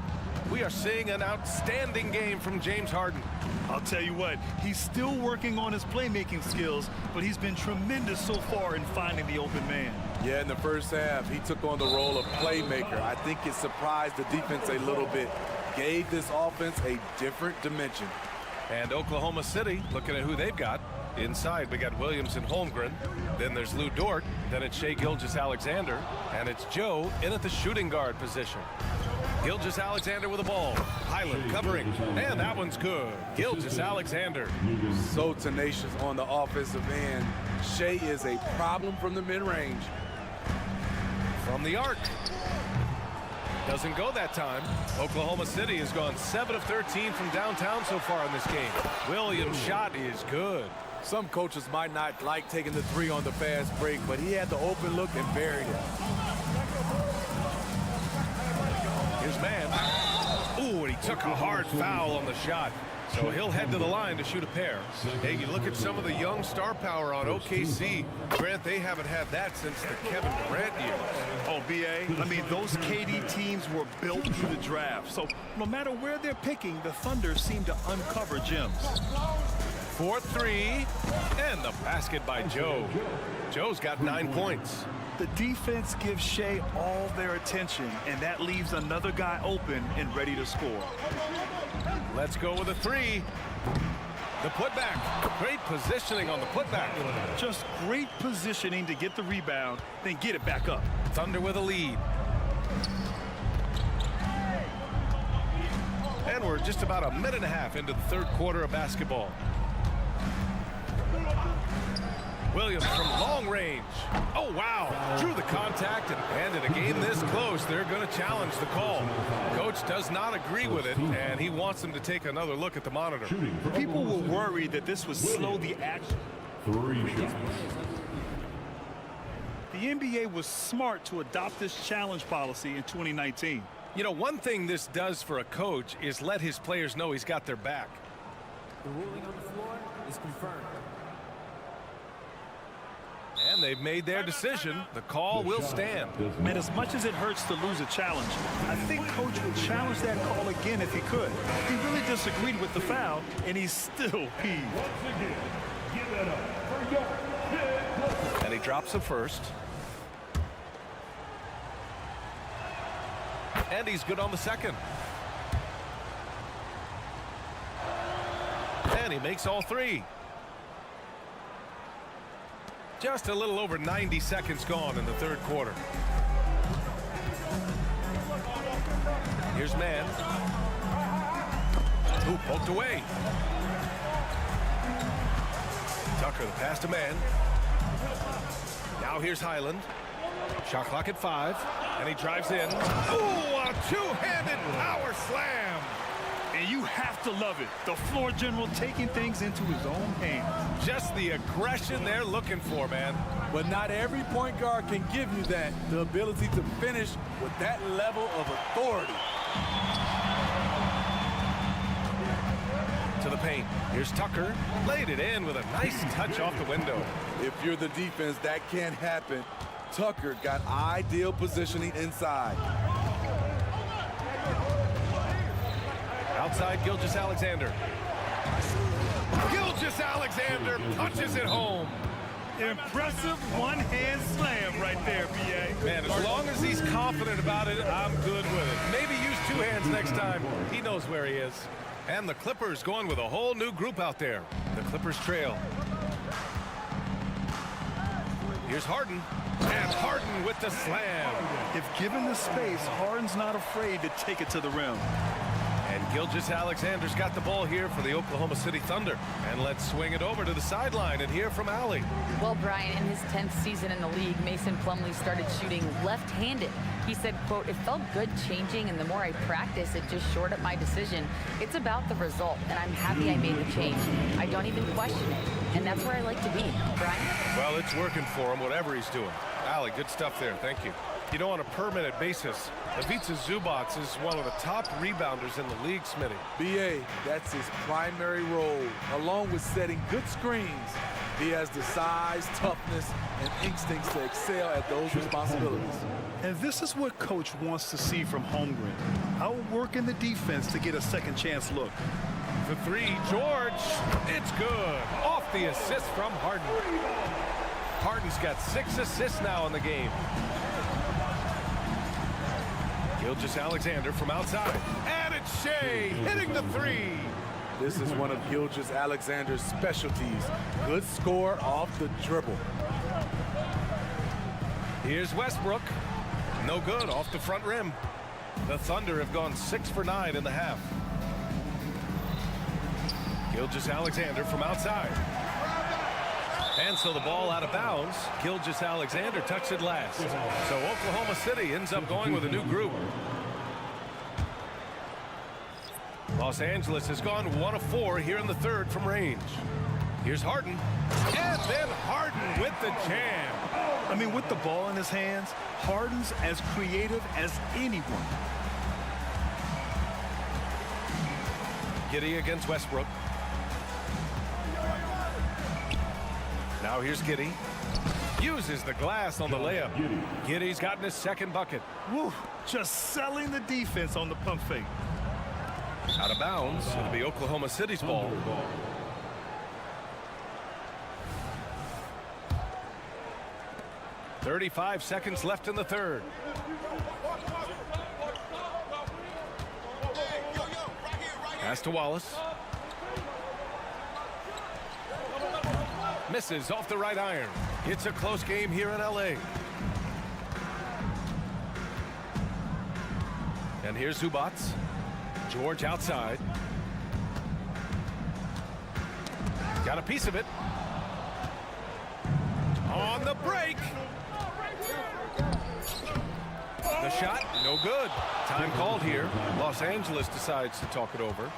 Speaker 1: We are seeing an outstanding game from James Harden.
Speaker 2: I'll tell you what, he's still working on his playmaking skills, but he's been tremendous so far in finding the open man.
Speaker 11: Yeah, in the first half, he took on the role of playmaker. I think it surprised the defense a little bit, gave this offense a different dimension.
Speaker 1: And Oklahoma City, looking at who they've got. Inside, we got Williams and Holmgren. Then there's Lou Dort. Then it's Shai Gilgeous-Alexander. And it's Joe in at the shooting guard position. Gilgeous-Alexander with the ball. Highland covering. And that one's good. Gilgeous-Alexander.
Speaker 11: So tenacious on the offensive end. Shai is a problem from the mid-range.
Speaker 1: From the arc. Doesn't go that time. Oklahoma City has gone 7 of 13 from downtown so far in this game. Williams' shot is good.
Speaker 11: Some coaches might not like taking the 3 on the fast break, but he had the open look and buried it.
Speaker 1: Here's man. Ooh, and he took a hard foul on the shot. So he'll head to the line to shoot a pair. Hey, you look at some of the young star power on OKC. Grant, they haven't had that since the Kevin Durant years.
Speaker 2: Oh, BA, I mean, those KD teams were built through the draft. So no matter where they're picking, the Thunder seem to uncover gems.
Speaker 1: 4-3, and the basket by Joe. Joe's got 9 points.
Speaker 2: The defense gives Shai all their attention, and that leaves another guy open and ready to score.
Speaker 1: Let's go with a 3. The putback. Great positioning on the putback.
Speaker 2: Just great positioning to get the rebound, then get it back up.
Speaker 1: Thunder with a lead. And we're just about a minute and a half into the third quarter of basketball. Williams from long range. Oh, wow. Drew the contact, and in a game this close, they're going to challenge the call. Coach does not agree with it, and he wants them to take another look at the monitor.
Speaker 2: People were worried that this would slow the action.
Speaker 4: 3 shots.
Speaker 2: The NBA was smart to adopt this challenge policy in 2019.
Speaker 1: You know, one thing this does for a coach is let his players know he's got their back.
Speaker 10: The ruling on the floor is confirmed.
Speaker 1: And they've made their decision. The call will stand.
Speaker 2: And as much as it hurts to lose a challenge, I think Coach would challenge that call again if he could. He really disagreed with the foul, and he's still peeved.
Speaker 1: And he drops the first. And he's good on the second. And he makes all 3. Just a little over 90 seconds gone in the third quarter. Here's Mann. Who poked away. Tucker, the pass to Mann. Now here's Highland. Shot clock at 5. And he drives in. Ooh, a two-handed power slam.
Speaker 2: And you have to love it. The floor general taking things into his own hands.
Speaker 1: Just the aggression they're looking for, man.
Speaker 11: But not every point guard can give you that, the ability to finish with that level of authority.
Speaker 1: To the paint. Here's Tucker. Laid it in with a nice touch off the window.
Speaker 11: If you're the defense, that can't happen. Tucker got ideal positioning inside.
Speaker 1: Outside, Gilgeous-Alexander. Gilgeous-Alexander punches it home.
Speaker 2: Impressive one-hand slam right there, B.A.
Speaker 1: Man, as long as he's confident about it, I'm good with it. Maybe use 2 hands next time. He knows where he is. And the Clippers going with a whole new group out there. The Clippers trail. Here's Harden. And Harden with the slam.
Speaker 2: If given the space, Harden's not afraid to take it to the rim.
Speaker 1: And Gilgeous-Alexander's got the ball here for the Oklahoma City Thunder. And let's swing it over to the sideline and hear from Allie.
Speaker 5: Well, Brian, in his 10th season in the league, Mason Plumlee started shooting left-handed. He said, quote, "It felt good changing, and the more I practice, it just shored up my decision. It's about the result, and I'm happy I made the change. I don't even question it, and that's where I like to be." Brian?
Speaker 1: Well, it's working for him, whatever he's doing. Allie, good stuff there. Thank you. You know, on a per-minute basis, Ivica Zubac is one of the top rebounders in the league, Smitty.
Speaker 11: B.A., that's his primary role, along with setting good screens. He has the size, toughness, and instincts to excel at those responsibilities.
Speaker 2: And this is what Coach wants to see from Holmgren. Outworking the defense to get a second chance look.
Speaker 1: The 3, George. It's good. Off the assist from Harden. Harden's got 6 assists now in the game. Gilgeous-Alexander from outside. And it's Shea hitting the 3.
Speaker 11: This is one of Gilgeous-Alexander's specialties. Good score off the dribble.
Speaker 1: Here's Westbrook. No good off the front rim. The Thunder have gone 6 for 9 in the half. Gilgeous-Alexander from outside. And so the ball out of bounds. Gilgeous-Alexander touched it last. So Oklahoma City ends up going with a new group. Los Angeles has gone 1 of 4 here in the third from range. Here's Harden. And then Harden with the jam.
Speaker 2: I mean, with the ball in his hands, Harden's as creative as anyone.
Speaker 1: Giddey against Westbrook. Now here's Giddey. Uses the glass on the layup. Giddey's gotten his second bucket.
Speaker 2: Woo, just selling the defense on the pump fake.
Speaker 1: Out of bounds. It'll be Oklahoma City's ball. .35 seconds left in the third. Pass to Wallace. Misses off the right iron. It's a close game here in LA. And here's Zubats. George outside. Got a piece of it. On the break. The shot, no good. Time called here. Los Angeles decides to talk it over.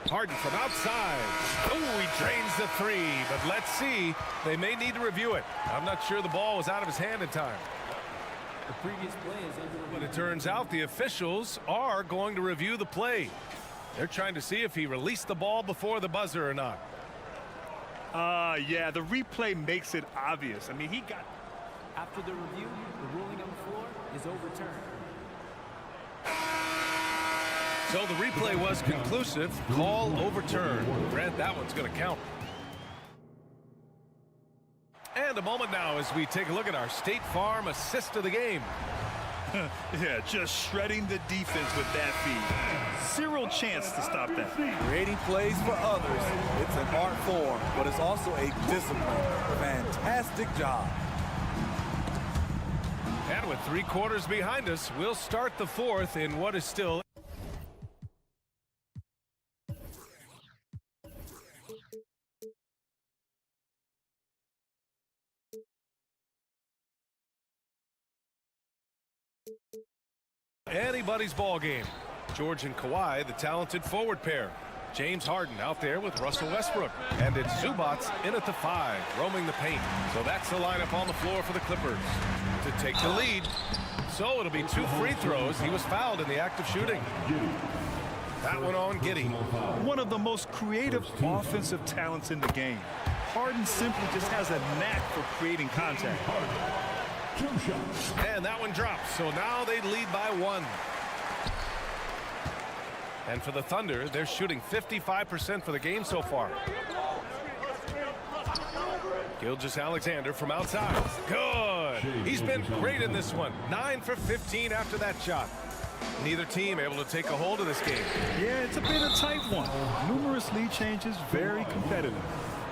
Speaker 1: Harden from outside. Oh, he drains the three, but let's see. They may need to review it. I'm not sure the ball was out of his hand in time.
Speaker 10: The previous play is under review.
Speaker 1: But it turns out the officials are going to review the play. They're trying to see if he released the ball before the buzzer or not.
Speaker 2: Yeah, the replay makes it obvious. I mean, he got...
Speaker 10: After the review, the ruling on the floor is overturned.
Speaker 1: So the replay was conclusive. Call overturned. Grant, that one's going to count. And a moment now as we take a look at our State Farm assist of the game.
Speaker 2: Yeah, just shredding the defense with that feed. Zero chance to stop that.
Speaker 11: Creating plays for others, it's an art form, but it's also a discipline. Fantastic job.
Speaker 1: And with 3 quarters behind us, we'll start the fourth in what is still... anybody's ball game. George and Kawhi, the talented forward pair. James Harden out there with Russell Westbrook. And it's Zubats in at the 5, roaming the paint. So that's the lineup on the floor for the Clippers to take the lead. So it'll be 2 free throws. He was fouled in the act of shooting. That one on Giddey.
Speaker 2: One of the most creative offensive talents in the game. Harden simply just has a knack for creating contact.
Speaker 1: And that one drops, so now they lead by 1. And for the Thunder, they're shooting 55% for the game so far. Gilgeous-Alexander from outside. Good. He's been great in this one. 9 for 15 after that shot. Neither team able to take a hold of this game.
Speaker 2: Yeah, it's a bit of a tight one. Numerous lead changes, very competitive.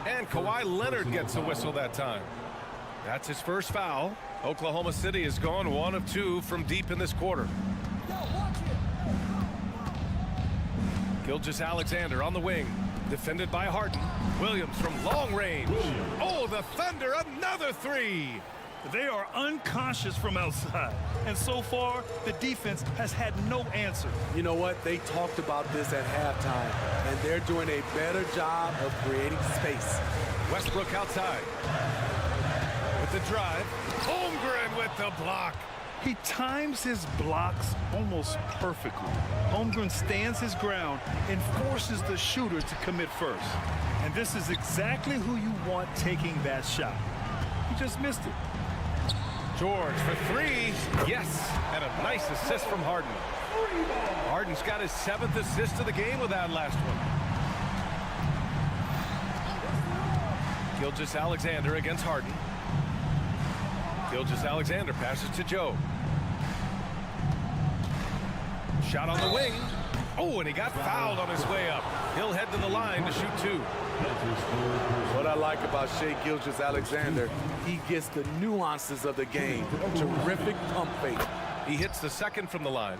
Speaker 1: And Kawhi Leonard gets a whistle that time. That's his first foul. Oklahoma City has gone 1 of 2 from deep in this quarter. Gilgeous-Alexander on the wing, defended by Harden. Williams from long range. Oh, the Thunder, another 3.
Speaker 2: They are unconscious from outside, and so far the defense has had no answer.
Speaker 11: You know what? They talked about this at halftime, and they're doing a better job of creating space.
Speaker 1: Westbrook outside. With the drive. Holmgren with the block.
Speaker 2: He times his blocks almost perfectly. Holmgren stands his ground and forces the shooter to commit first. And this is exactly who you want taking that shot. He just missed it.
Speaker 1: George for 3. Yes, and a nice assist from Harden. Harden's got his 7th assist of the game with that last one. Gilgeous-Alexander against Harden. Gilgeous-Alexander passes to Joe. Shot on the wing. Oh, and he got fouled on his way up. He'll head to the line to shoot 2.
Speaker 11: What I like about Shai Gilgeous-Alexander, he gets the nuances of the game. Terrific pump fake.
Speaker 1: He hits the 2nd from the line.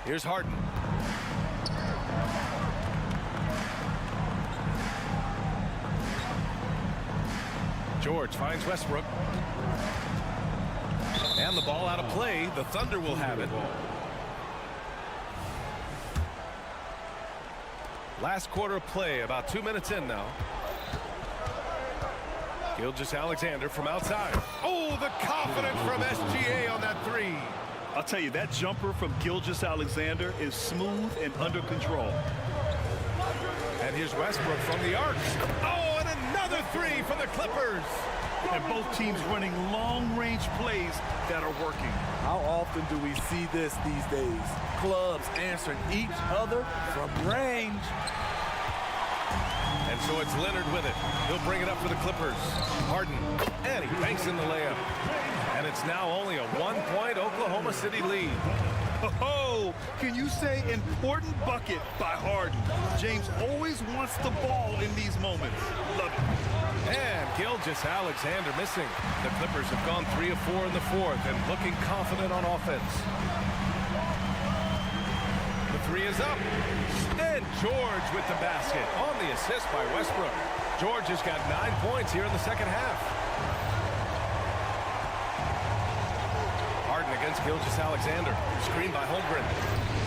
Speaker 1: Here's Harden. George finds Westbrook. And the ball out of play. The Thunder will have it. Last quarter of play, about 2 minutes in now. Gilgeous-Alexander from outside. Oh, the confidence from SGA on that 3.
Speaker 2: I'll tell you, that jumper from Gilgeous-Alexander is smooth and under control.
Speaker 1: And here's Westbrook from the arc. Oh, and another 3 for the Clippers.
Speaker 2: And both teams running long-range plays that are working.
Speaker 11: How often do we see this these days? Clubs answering each other from range.
Speaker 1: And so it's Leonard with it. He'll bring it up for the Clippers. Harden, and he banks in the layup. And it's now only a 1-point Oklahoma City lead.
Speaker 2: Oh, can you say important bucket by Harden? James always wants the ball in these moments. Love it.
Speaker 1: And Gilgeous-Alexander missing. The Clippers have gone 3 of 4 in the fourth and looking confident on offense. The three is up. And George with the basket on the assist by Westbrook. George has got 9 points here in the second half. Harden against Gilgeous-Alexander. Screen by Holmgren.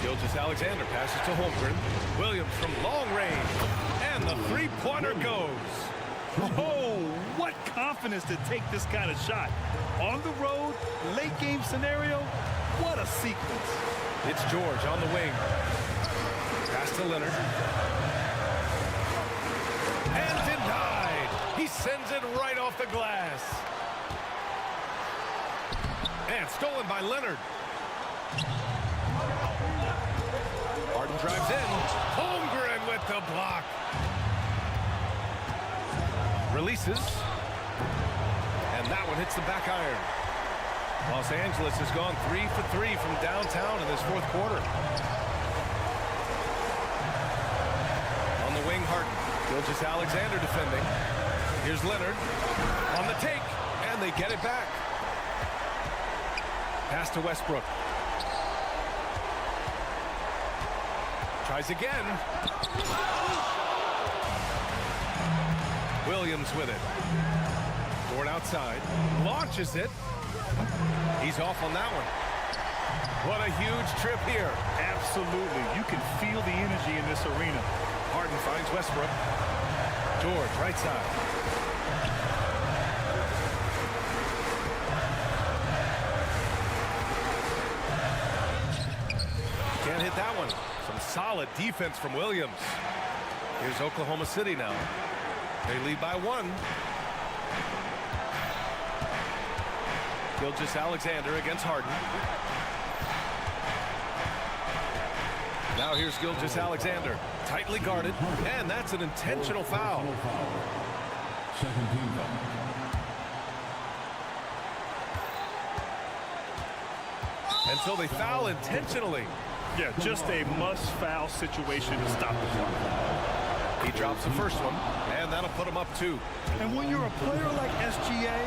Speaker 1: Gilgeous-Alexander passes to Holmgren. Williams from long range. And the three-pointer goes.
Speaker 2: Oh, what confidence to take this kind of shot. On the road, late game scenario, what a sequence.
Speaker 1: It's George on the wing. Pass to Leonard. And denied. He sends it right off the glass. And stolen by Leonard. Harden drives in. Holmgren with the block. Releases. And that one hits the back iron. Los Angeles has gone 3 for 3 from downtown in this fourth quarter. On the wing, Harden. Gilgeous-Alexander defending. Here's Leonard on the take, and they get it back. Pass to Westbrook. Tries again. Williams with it. Dort outside. Launches it. He's off on that one. What a huge trip here.
Speaker 2: Absolutely. You can feel the energy in this arena.
Speaker 1: Harden finds Westbrook. George, right side. Can't hit that one. Some solid defense from Williams. Here's Oklahoma City now. They lead by 1. Gilgeous-Alexander against Harden. Now here's Gilgeous-Alexander. Tightly guarded, and that's an intentional foul.
Speaker 4: Second team foul.
Speaker 1: And so they foul intentionally.
Speaker 2: Yeah, just a must-foul situation to stop the clock.
Speaker 1: He drops the first one, and that'll put him up 2.
Speaker 2: And when you're a player like SGA,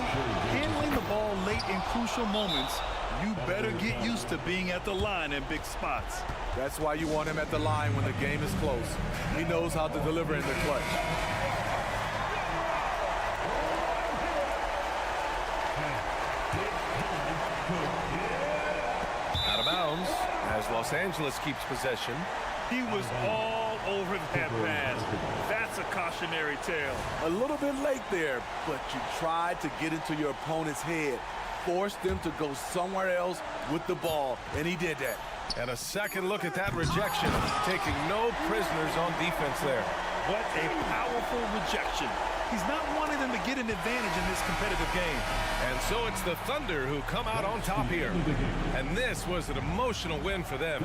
Speaker 2: handling the ball late in crucial moments, you better get used to being at the line in big spots.
Speaker 11: That's why you want him at the line when the game is close. He knows how to deliver in the clutch.
Speaker 1: Out of bounds as Los Angeles keeps possession.
Speaker 2: He was all over that pass. That's a cautionary tale.
Speaker 11: A little bit late there, but you tried to get into your opponent's head. Forced them to go somewhere else with the ball, and he did that.
Speaker 1: And a second look at that rejection. Taking no prisoners on defense there.
Speaker 2: What a powerful rejection. He's not wanting them to get an advantage in this competitive game.
Speaker 1: And so it's the Thunder who come out on top here. And this was an emotional win for them.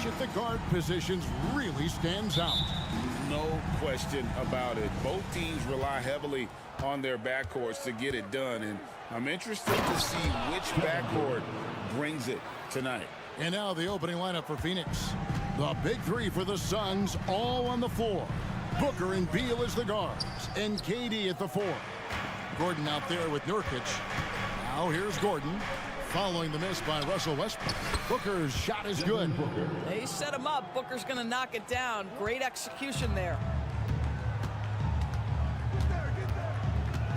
Speaker 6: finish at the guard positions really stands out.
Speaker 7: No question about it. Both teams rely heavily on their backcourts to get it done, and I'm interested to see which backcourt brings it tonight.
Speaker 6: And now the opening lineup for Phoenix. The big three for the Suns all on the floor. Booker and Beal as the guards, and KD at the 4. Gordon out there with Nurkic. Now here's Gordon, following the miss by Russell Westbrook. Booker's shot is good.
Speaker 12: They set him up. Booker's going to knock it down. Great execution there.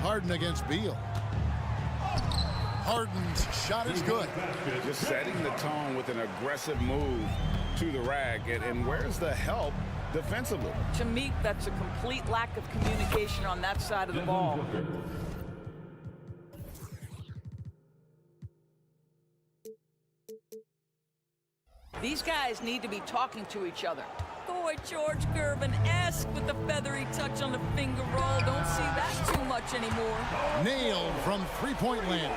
Speaker 6: Harden against Beal. Harden's shot is good.
Speaker 7: Just setting the tone with an aggressive move to the rack. And where's the help defensively?
Speaker 12: To me, that's a complete lack of communication on that side of the ball. These guys need to be talking to each other. Boy, George Gervin-esque with the feathery touch on the finger roll. Don't see that too much anymore.
Speaker 6: Nailed from three-point land.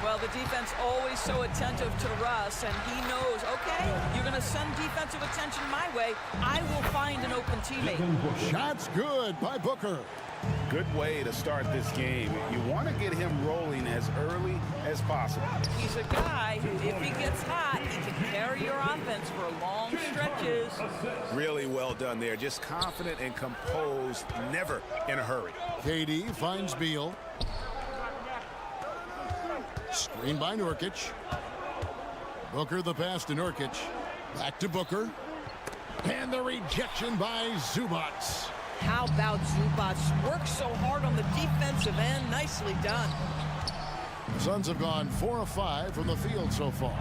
Speaker 12: Well, the defense always so attentive to Russ, and he knows, okay, you're going to send defensive attention my way. I will find an open teammate.
Speaker 6: Shot's good by Booker.
Speaker 7: Good way to start this game. You want to get him rolling as early as possible.
Speaker 12: He's a guy who, if he gets hot, he can carry your offense for long stretches.
Speaker 7: Really well done there. Just confident and composed, never in a hurry.
Speaker 6: KD finds Beal. Screen by Nurkic. Booker the pass to Nurkic. Back to Booker. And the rejection by Zubac.
Speaker 12: How about Zubac? Works so hard on the defensive end. Nicely done.
Speaker 6: The Suns have gone 4 of 5 from the field so far.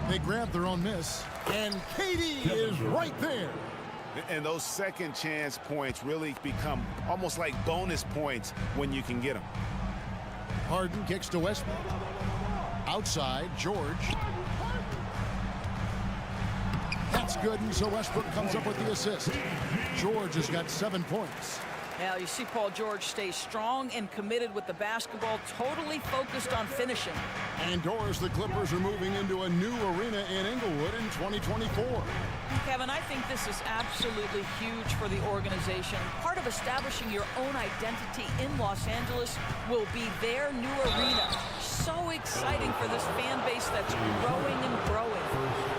Speaker 6: They grabbed their own miss. And KD is right there.
Speaker 7: And those second chance points really become almost like bonus points when you can get them.
Speaker 6: Harden kicks to Westbrook. Outside, George. That's good, and so Westbrook comes up with the assist. George has got 7 points.
Speaker 12: Now, you see Paul George stay strong and committed with the basketball, totally focused on finishing.
Speaker 6: And Doris, the Clippers are moving into a new arena in Inglewood in 2024.
Speaker 12: Kevin, I think this is absolutely huge for the organization. Part of establishing your own identity in Los Angeles will be their new arena. So exciting for this fan base that's growing and growing.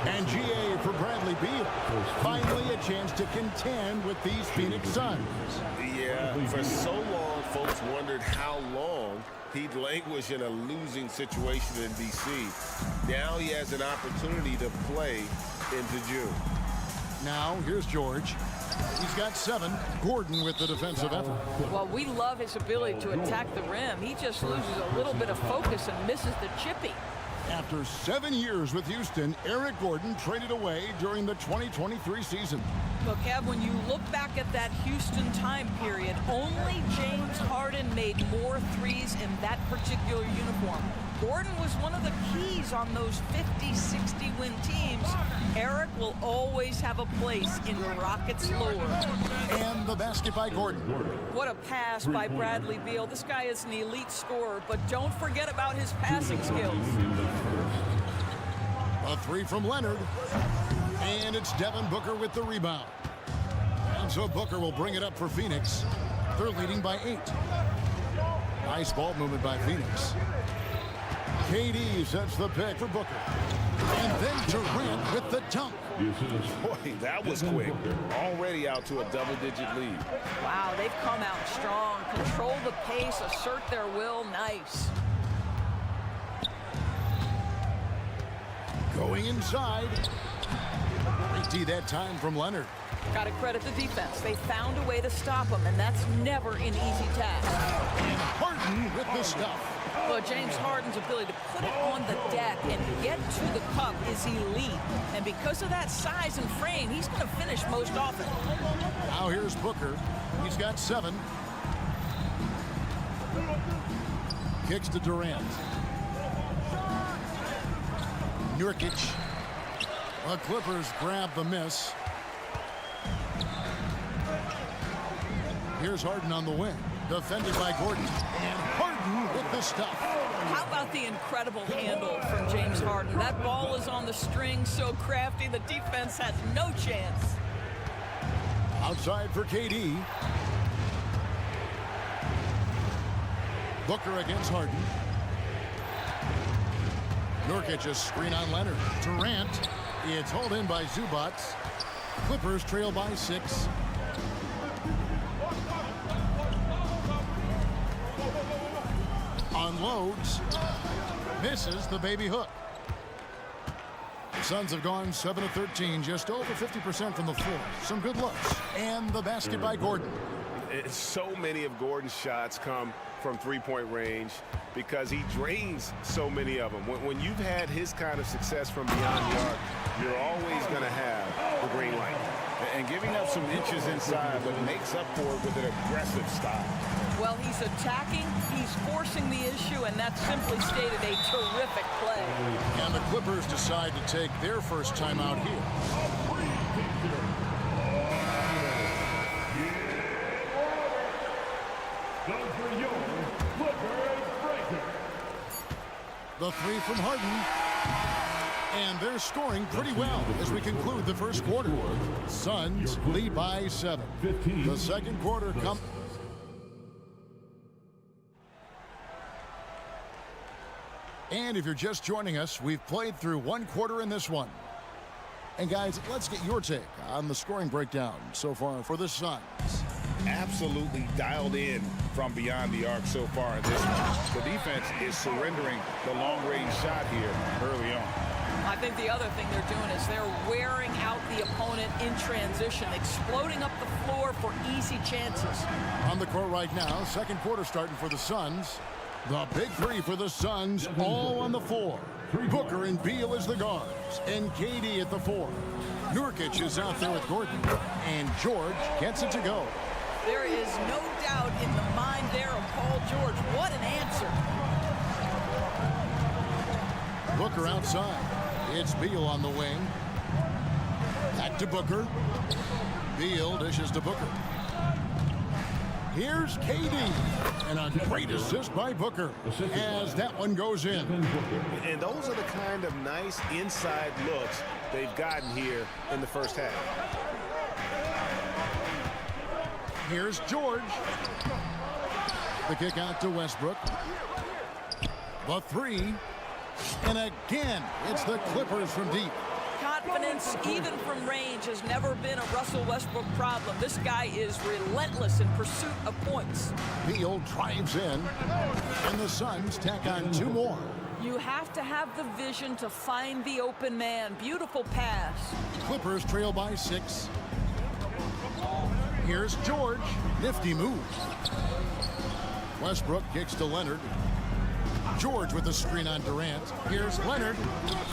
Speaker 6: And GA for Bradley Beal. Finally a chance to contend with these Phoenix Suns.
Speaker 7: Yeah, for so long, folks wondered how long he'd languish in a losing situation in D.C. Now he has an opportunity to play into June.
Speaker 6: Now, here's George. He's got 7. Gordon with the defensive effort.
Speaker 12: Well, we love his ability to attack the rim. He just loses a little bit of focus and misses the chippy.
Speaker 6: After 7 years with Houston, Eric Gordon traded away during the 2023 season.
Speaker 12: Look, Kev, when you look back at that Houston time period, only James Harden made more threes in that particular uniform. Gordon was one of the keys on those 50-60 win teams. Eric will always have a place in the Rockets' lore.
Speaker 6: And the basket by Gordon.
Speaker 12: What a pass by Bradley Beal. This guy is an elite scorer, but don't forget about his passing skills.
Speaker 6: A 3 from Leonard. And it's Devin Booker with the rebound. And so Booker will bring it up for Phoenix. They're leading by 8. Nice ball movement by Phoenix. KD sets the pick for Booker. And then Durant with the dunk.
Speaker 7: Boy, that was quick. Already out to a double-digit lead.
Speaker 12: Wow, they've come out strong. Control the pace, assert their will. Nice.
Speaker 6: Going inside. Great D that time from Leonard.
Speaker 12: Got to credit the defense. They found a way to stop him, and that's never an easy task.
Speaker 6: And Harden with the stuff.
Speaker 12: Well, James Harden's ability to put it on the deck and get to the cup is elite. And because of that size and frame, he's going to finish most often.
Speaker 6: Now here's Booker. He's got 7. Kicks to Durant. Nurkic. The Clippers grab the miss. Here's Harden on the wing. Defended by Gordon. And Harden with the stuff.
Speaker 12: How about the incredible handle from James Harden? That ball is on the string, so crafty. The defense has no chance.
Speaker 6: Outside for KD. Booker against Harden. Nurkic's screen on Leonard. Durant. It's hauled in by Zubac. Clippers trail by 6. Unloads. Misses the baby hook. The Suns have gone 7 of 13, just over 50% from the floor. Some good looks. And the basket by Gordon.
Speaker 7: So many of Gordon's shots come from three-point range because he drains so many of them. When you've had his kind of success from beyond the arc, you're always going to have the green light. And giving up some inches inside, but makes up for it with an aggressive style.
Speaker 12: Well, he's attacking, he's forcing the issue, and that's simply stated a terrific play.
Speaker 6: And the Clippers decide to take their first time out here. The three from Harden. And they're scoring pretty well as we conclude the first quarter. Suns lead by 7. The second quarter comes. And if you're just joining us, we've played through one quarter in this one. And guys, let's get your take on the scoring breakdown so far for the Suns.
Speaker 7: Absolutely dialed in from beyond the arc so far in this one. The defense is surrendering the long-range shot here early on.
Speaker 12: I think the other thing they're doing is they're wearing out the opponent in transition, exploding up the floor for easy chances.
Speaker 6: On the court right now, second quarter starting for the Suns. The big three for the Suns, all on the floor. Booker and Beal as the guards, and KD at the 4. Nurkic is out there with Gordon, and George gets it to go.
Speaker 12: There is no doubt in the mind there of Paul George. What an answer.
Speaker 6: Booker outside. It's Beal on the wing. Back to Booker. Beal dishes to Booker. Here's KD. And a great assist by Booker as that one goes in.
Speaker 7: And those are the kind of nice inside looks they've gotten here in the first half.
Speaker 6: Here's George. The kick out to Westbrook. The 3. And again, it's the Clippers from deep.
Speaker 12: Confidence, even from range, has never been a Russell Westbrook problem. This guy is relentless in pursuit of points.
Speaker 6: Beal drives in, and the Suns tack on 2 more.
Speaker 12: You have to have the vision to find the open man. Beautiful pass.
Speaker 6: Clippers trail by 6. Here's George. Nifty move. Westbrook kicks to Leonard. George with the screen on Durant. Here's Leonard.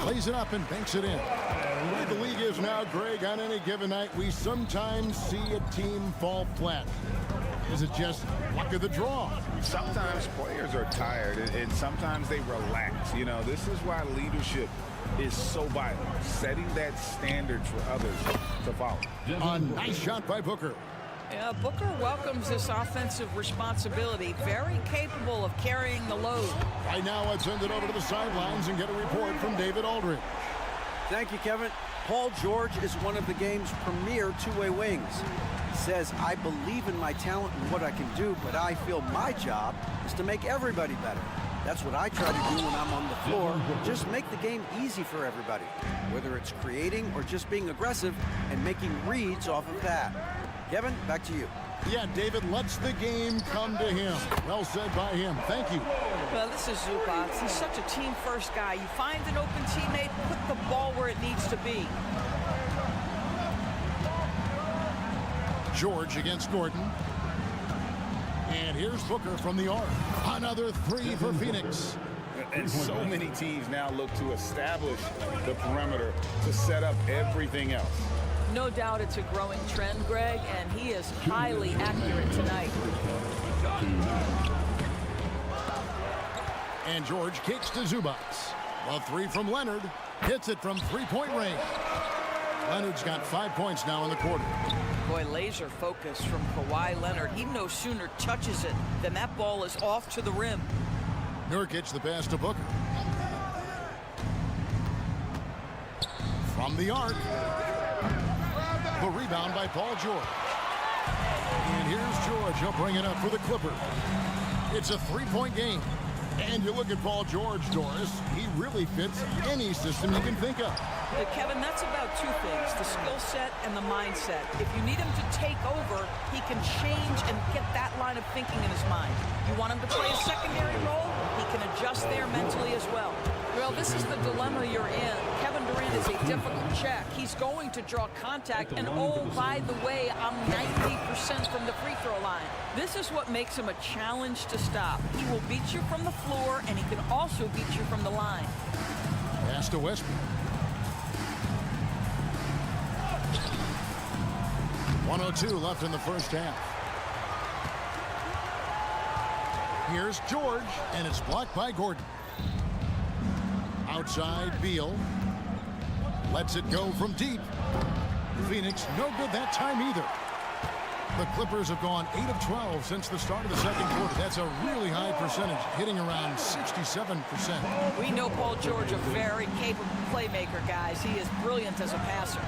Speaker 6: Plays it up and banks it in. The way the league is now, Greg, on any given night, we sometimes see a team fall flat. Is it just luck of the draw?
Speaker 7: Sometimes players are tired, and sometimes they relax. You know, this is why leadership is so vital. Setting that standard for others to follow.
Speaker 6: A nice shot by Booker.
Speaker 12: Yeah, Booker welcomes this offensive responsibility. Very capable of carrying the load.
Speaker 6: Right now, let's send it over to the sidelines and get a report from David Aldridge.
Speaker 9: Thank you, Kevin. Paul George is one of the game's premier two-way wings. He says, I believe in my talent and what I can do, but I feel my job is to make everybody better. That's what I try to do when I'm on the floor. Just make the game easy for everybody, whether it's creating or just being aggressive and making reads off of that. Kevin, back to you.
Speaker 6: Yeah, David lets the game come to him. Well said by him. Thank you.
Speaker 12: Well, this is Zubac. He's such a team-first guy. You find an open teammate, put the ball where it needs to be.
Speaker 6: George against Gordon. And here's Booker from the arc. Another 3 for Phoenix.
Speaker 7: And so many teams now look to establish the perimeter to set up everything else.
Speaker 12: No doubt it's a growing trend, Greg, and he is highly accurate tonight.
Speaker 6: And George kicks to Zubac. A 3 from Leonard. Hits it from 3-point range. Leonard's got 5 points now in the quarter.
Speaker 12: Boy, laser focus from Kawhi Leonard. He no sooner touches it than that ball is off to the rim.
Speaker 6: Nurkic the pass to Booker. From the arc. The rebound by Paul George. And here's George. He'll bring it up for the Clippers. It's a 3-point game. And you look at Paul George, Doris, he really fits any system you can think of.
Speaker 12: Kevin, that's about two things, the skill set and the mindset. If you need him to take over, he can change and get that line of thinking in his mind. You want him to play a secondary role, he can adjust there mentally as well. Well, this is the dilemma you're in. Kevin Durant is a difficult check. He's going to draw contact, and oh, by the way, I'm 90% from the free throw line. This is what makes him a challenge to stop. He will beat you from the floor, and he can also beat you from the line.
Speaker 6: Pass to Westbrook. 1:02 left in the first half. Here's George, and it's blocked by Gordon. Outside, Beal. Lets it go from deep. Phoenix, no good that time either. The Clippers have gone 8 of 12 since the start of the second quarter. That's a really high percentage, hitting around 67%.
Speaker 12: We know Paul George, a very capable playmaker, guys. He is brilliant as a passer.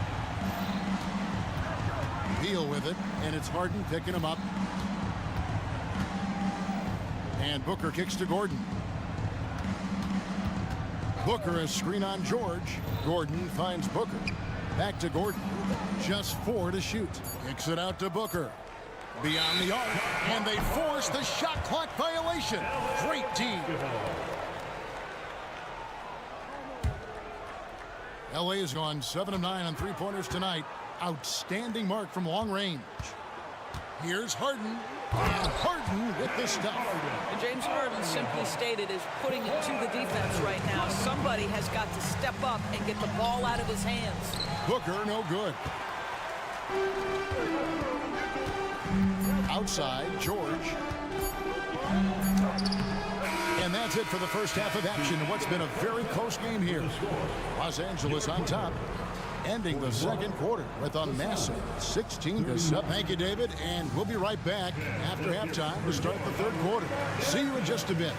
Speaker 6: Beal with it, and it's Harden picking him up. And Booker kicks to Gordon. Booker a screen on George. Gordon finds Booker. Back to Gordon. Just 4 to shoot. Kicks it out to Booker. Beyond the arc, and they force the shot clock violation. Great team. LA has gone 7 of 9 on three-pointers tonight. Outstanding mark from long range. Here's Harden. And Harden with the stuff.
Speaker 12: And James Harden, simply stated, is putting it to the defense right now. Somebody has got to step up and get the ball out of his hands.
Speaker 6: Booker, no good. Outside, George. And that's it for the first half of action. What's been a very close game here. Los Angeles on top, ending the second quarter with a massive 16-7. Thank you, David, and we'll be right back after halftime to start the third quarter. See you in just a bit.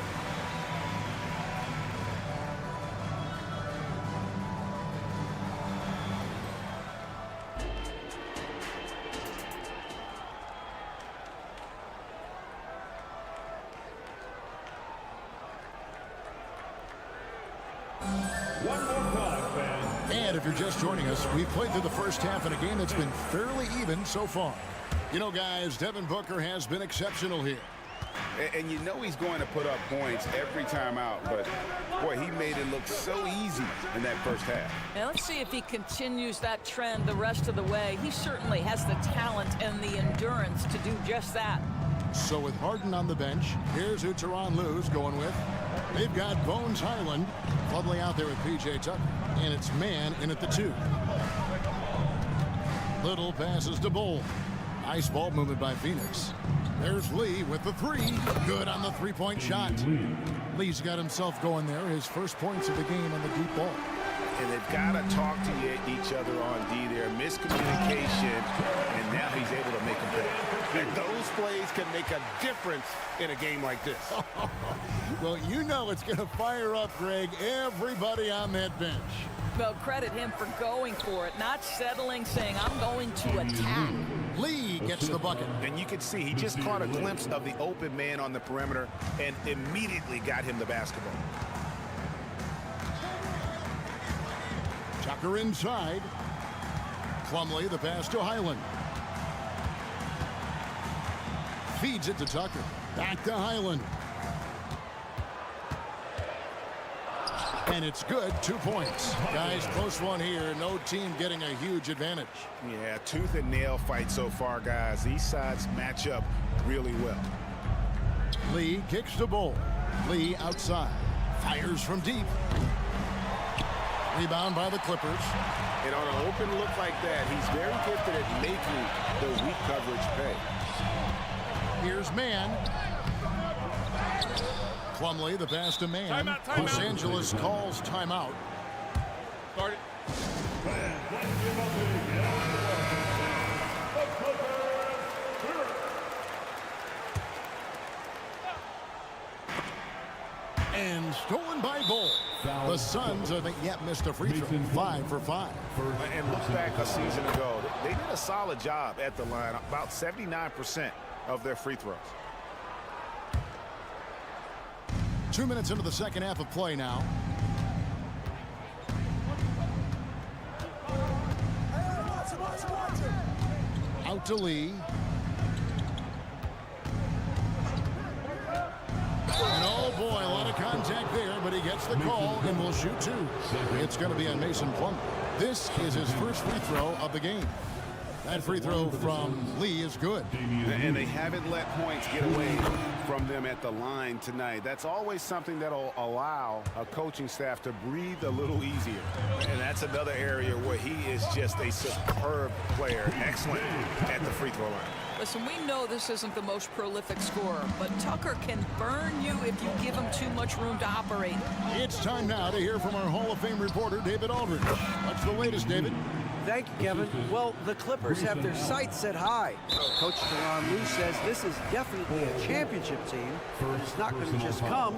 Speaker 6: And if you're just joining us, we've played through the first half in a game that's been fairly even so far. You know, guys, Devin Booker has been exceptional here.
Speaker 7: And you know he's going to put up points every time out, but boy, he made it look so easy in that first half.
Speaker 12: And let's see if he continues that trend the rest of the way. He certainly has the talent and the endurance to do just that.
Speaker 6: So with Harden on the bench, here's who Tyronn Lue's going with. They've got Bones Highland, Clubly out there with P.J. Tucker, and it's Man in at the 2. Little passes to Bull. Nice ball movement by Phoenix. There's Lee with the 3. Good on the three-point shot. Lee's got himself going there. His first points of the game on the deep ball.
Speaker 7: And they've got to talk to each other on D there. Miscommunication, and now he's able to make them pay.
Speaker 13: And those plays can make a difference in a game like this.
Speaker 6: Well, you know it's going to fire up, Greg, everybody on that bench.
Speaker 12: Well, credit him for going for it, not settling, saying, I'm going to attack.
Speaker 6: Lee gets the bucket.
Speaker 13: And you can see he just caught a glimpse of the open man on the perimeter and immediately got him the basketball.
Speaker 6: Tucker inside. Plumlee the pass to Highland. Feeds it to Tucker. Back to Highland. And it's good. 2 points. Guys, close one here. No team getting a huge advantage.
Speaker 13: Yeah, tooth and nail fight so far, guys. These sides match up really well.
Speaker 6: Lee kicks the ball. Lee outside. Fires from deep. Rebound by the Clippers.
Speaker 13: And on an open look like that, he's very gifted at making the weak coverage pay.
Speaker 6: Here's Man. Plumlee the pass to Man.
Speaker 11: Timeout.
Speaker 6: Los Angeles calls timeout.
Speaker 11: Start it.
Speaker 6: And stolen by Bull. The Suns haven't yet missed a free throw. 5 for 5.
Speaker 13: And look back a season ago. They did a solid job at the line. About 79% of their free throws.
Speaker 6: 2 minutes into the second half of play now. Out to Lee. And oh boy, a lot of contact there, but he gets the call and will shoot 2. It's going to be on Mason Plummer. This is his first free throw of the game. That free throw from Lee is good.
Speaker 13: And they haven't let points get away from them at the line tonight. That's always something that'll allow a coaching staff to breathe a little easier. And that's another area where he is just a superb player. Excellent at the free throw line.
Speaker 12: Listen, we know this isn't the most prolific scorer, but Tucker can burn you if you give him too much room to operate.
Speaker 6: It's time now to hear from our Hall of Fame reporter, David Aldridge. What's the latest, David?
Speaker 9: Thank you, Kevin. Well, the Clippers have their sights set high. Coach Tyronn Lue says this is definitely a championship team, but it's not going to just come.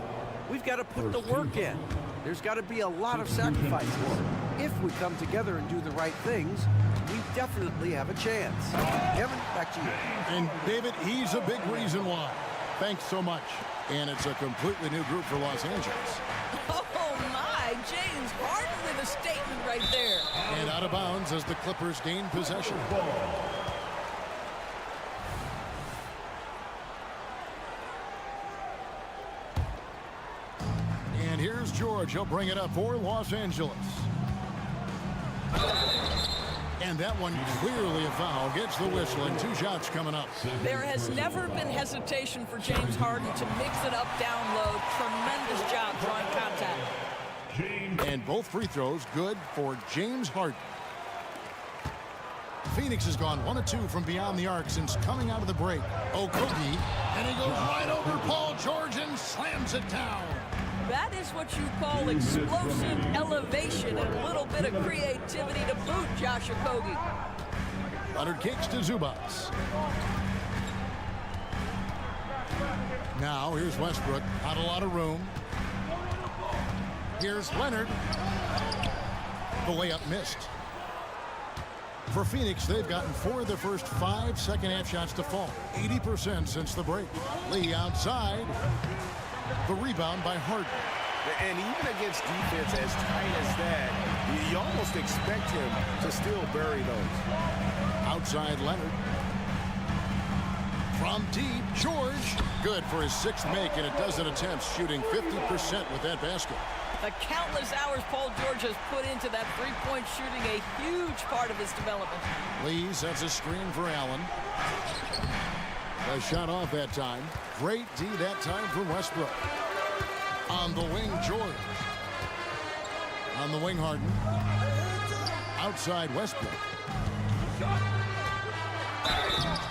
Speaker 9: We've got to put the work in. There's got to be a lot of sacrifices. If we come together and do the right things, we definitely have a chance. Kevin, back to you.
Speaker 6: And David, he's a big reason why. Thanks so much. And it's a completely new group for Los Angeles.
Speaker 12: Oh my, James Harden with a statement right there.
Speaker 6: And out of bounds as the Clippers gain possession. And here's George. He'll bring it up for Los Angeles. And that one clearly a foul. Gets the whistle and 2 shots coming up.
Speaker 12: There has never been hesitation for James Harden to mix it up down low. Tremendous job drawing contact.
Speaker 6: And both free throws good for James Harden. Phoenix has gone 1 of 2 from beyond the arc since coming out of the break. Okogie, and he goes right over Paul George and slams it down.
Speaker 12: That is what you call explosive elevation and a little bit of creativity to boot, Josh Okogie.
Speaker 6: Leonard kicks to Zubats. Now here's Westbrook. Not a lot of room. Here's Leonard. The layup missed. For Phoenix, they've gotten 4 of their first 5 second-half shots to fall. 80% since the break. Lee outside. The rebound by Harden.
Speaker 13: And even against defense as tight as that, you almost expect him to still bury those.
Speaker 6: Outside Leonard. From deep, George. Good for his 6th make, and a dozen attempts, shooting 50% with that basket.
Speaker 12: The countless hours Paul George has put into that three-point shooting, a huge part of his development.
Speaker 6: Lee sets a screen for Allen. A shot off that time. Great D that time from Westbrook. On the wing, George. On the wing, Harden. Outside, Westbrook.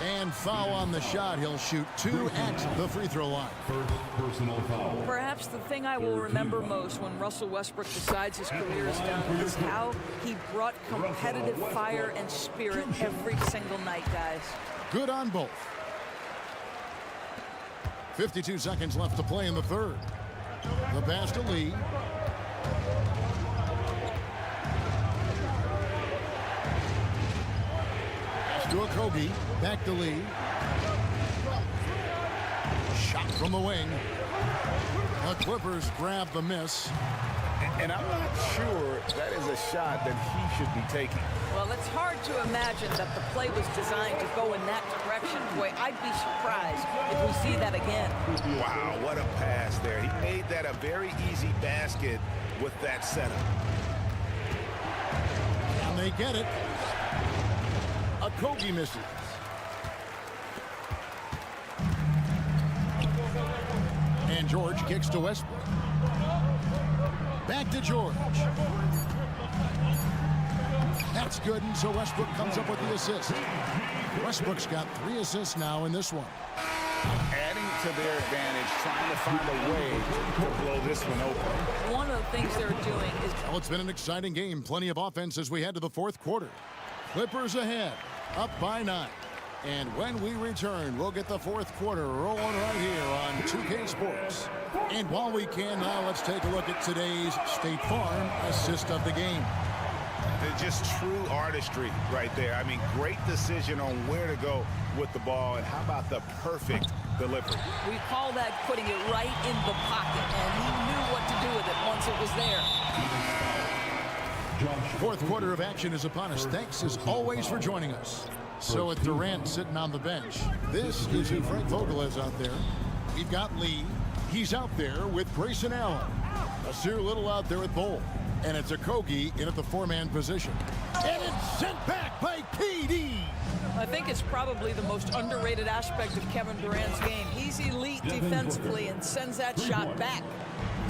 Speaker 6: And foul on the shot. He'll shoot 2 at the free throw line.
Speaker 4: First personal foul.
Speaker 12: Perhaps the thing I will remember most when Russell Westbrook decides his career is done is how he brought competitive fire and spirit every single night, guys.
Speaker 6: Good on both. 52 seconds left to play in the third. The pass to Lee. To Okogie. Back to Lee. Shot from the wing. The Clippers grab the miss.
Speaker 13: And I'm not sure that is a shot that he should be taking.
Speaker 12: Well, it's hard to imagine that the play was designed to go in that direction. Boy, I'd be surprised if we see that again.
Speaker 13: Wow, what a pass there. He made that a very easy basket with that setup.
Speaker 6: And they get it. Okogie misses. And George kicks to Westbrook. Back to George. That's good, and so Westbrook comes up with the assist. Westbrook's got 3 assists now in this one.
Speaker 13: Adding
Speaker 7: to their advantage, trying to find a way to blow this one open.
Speaker 12: One of the things they're doing is...
Speaker 6: Well, it's been an exciting game. Plenty of offense as we head to the fourth quarter. Clippers ahead, up by 9. And when we return, we'll get the fourth quarter rolling right here on 2K Sports. And while we can now, let's take a look at today's State Farm assist of the game.
Speaker 13: Just true artistry right there. I mean, great decision on where to go with the ball, and how about the perfect delivery?
Speaker 12: We call that putting it right in the pocket, and he knew what to do with it once it was there.
Speaker 6: Fourth quarter of action is upon us. Thanks as always for joining us. So with Durant sitting on the bench, this is who Frank Vogel is out there. We've got Lee. He's out there with Grayson Allen. Nasir Little out there with Bowl. And it's a Kogi in at the 4-man position. And it's sent back by KD.
Speaker 12: I think it's probably the most underrated aspect of Kevin Durant's game. He's elite defensively and sends that shot back.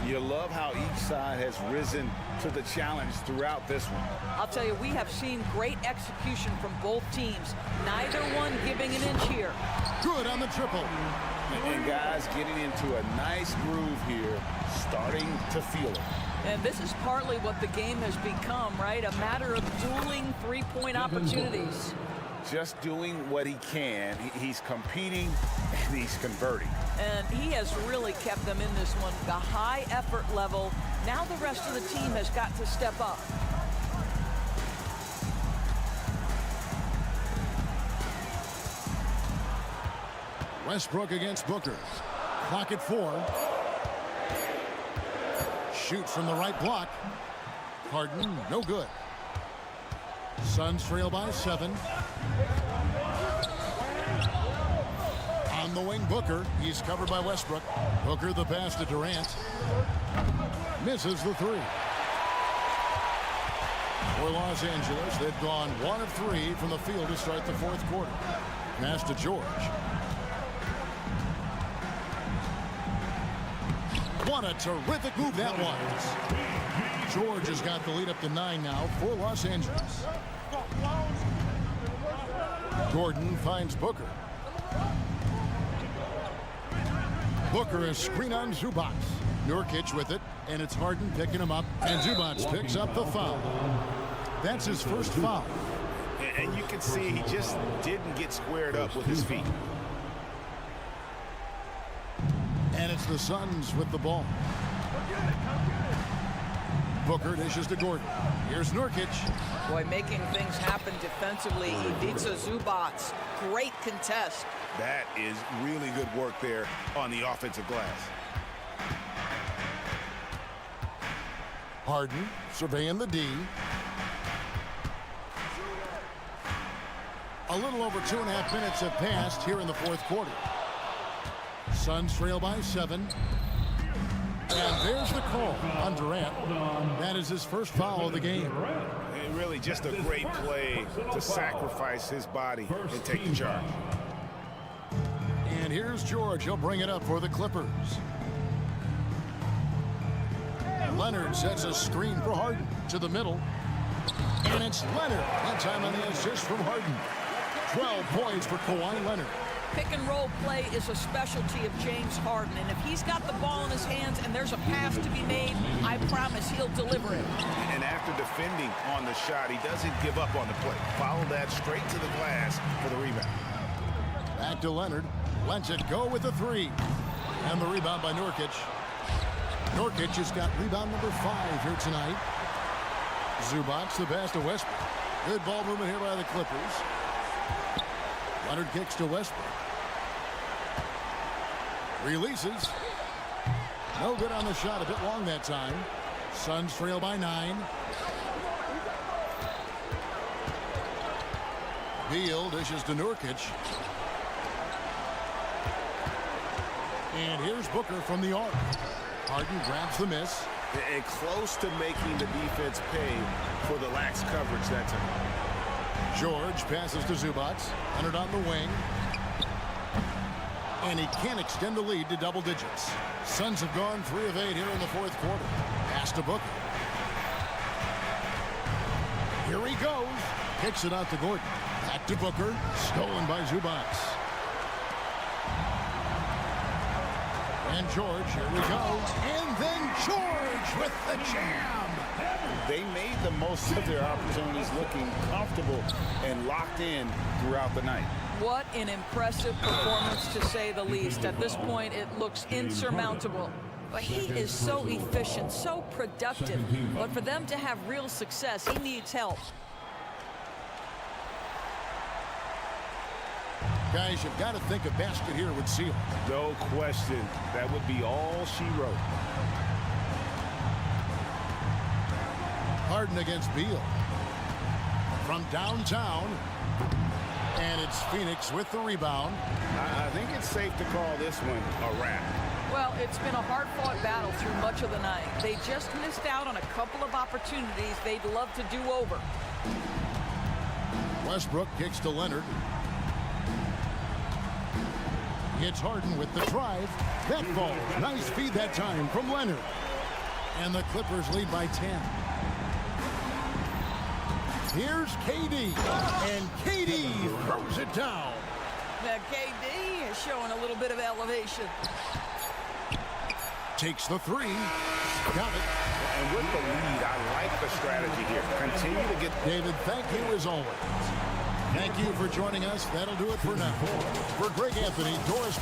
Speaker 7: You love how each side has risen to the challenge throughout this one.
Speaker 12: I'll tell you, we have seen great execution from both teams. Neither one giving an inch here.
Speaker 6: Good on the triple.
Speaker 7: And guys getting into a nice groove here, starting to feel it.
Speaker 12: And this is partly what the game has become, right? A matter of dueling three-point opportunities.
Speaker 7: Just doing what he can. He's competing and he's converting.
Speaker 12: And he has really kept them in this one. The high effort level. Now the rest of the team has got to step up.
Speaker 6: Westbrook against Booker. Clock at 4. Shoots from the right block. Harden, no good. Suns trail by 7. On the wing, Booker. He's covered by Westbrook. Booker the pass to Durant. Misses the 3. For Los Angeles, they've gone 1 of 3 from the field to start the fourth quarter. Pass to George. What a terrific move that was. George has got the lead up to 9 now for Los Angeles. Gordon finds Booker. Booker is screen on Zubac. Nurkic with it, and it's Harden picking him up, and Zubac picks up the foul. That's his first foul.
Speaker 13: And you can see he just didn't get squared up with his feet.
Speaker 6: And it's the Suns with the ball. Booker dishes to Gordon. Here's Nurkic.
Speaker 12: Boy, making things happen defensively. Ivica Zubac. Great contest.
Speaker 13: That is really good work there on the offensive glass.
Speaker 6: Harden surveying the D. A little over 2.5 minutes have passed here in the fourth quarter. Suns trail by 7. And there's the call on Durant. That is his first foul of the game.
Speaker 13: And really just a great play to sacrifice his body and take the charge.
Speaker 6: And here's George. He'll bring it up for the Clippers. Leonard sets a screen for Harden to the middle. And it's Leonard. That time on the assist from Harden. 12 points for Kawhi Leonard.
Speaker 12: Pick and roll play is a specialty of James Harden, and if he's got the ball in his hands and there's a pass to be made, I promise he'll deliver it.
Speaker 13: And after defending on the shot, he doesn't give up on the play. Follow that straight to the glass for the rebound.
Speaker 6: Back to Leonard. Lets it go with the 3. And the rebound by Nurkic. Nurkic has got rebound number 5 here tonight. Zubac the pass to Westbrook. Good ball movement here by the Clippers. Leonard kicks to Westbrook. Releases. No good on the shot. A bit long that time. Suns trail by 9. Beal dishes to Nurkic. And here's Booker from the arc. Harden grabs the miss.
Speaker 13: And close to making the defense pay for the lax coverage that time.
Speaker 6: George passes to Zubac. Leonard on the wing. And he can't extend the lead to double digits. Suns have gone 3 of 8 here in the fourth quarter. Pass to Booker. Here he goes. Kicks it out to Gordon. Back to Booker. Stolen by Zubac. And George, here we go. And then George with the jam.
Speaker 7: They made the most of their opportunities, looking comfortable and locked in throughout the night.
Speaker 12: What an impressive performance, to say the least. At this point, it looks insurmountable. But he is so efficient, so productive. But for them to have real success, he needs help.
Speaker 6: Guys, you've got to think a basket here would seal.
Speaker 13: No question. That would be all she wrote.
Speaker 6: Harden against Beal. From downtown. And it's Phoenix with the rebound.
Speaker 13: I think it's safe to call this one a wrap.
Speaker 12: Well, it's been a hard-fought battle through much of the night. They just missed out on a couple of opportunities they'd love to do over.
Speaker 6: Westbrook kicks to Leonard. It's Harden with the drive. That falls. Nice feed that time from Leonard. And the Clippers lead by 10. Here's KD. And KD throws it down.
Speaker 12: Now, KD is showing a little bit of elevation.
Speaker 6: Takes the three. Got it.
Speaker 13: And with the lead, I like the strategy here. Continue to get...
Speaker 6: David, thank you as always. Thank you for joining us. That'll do it for now. For Greg Anthony, Doris...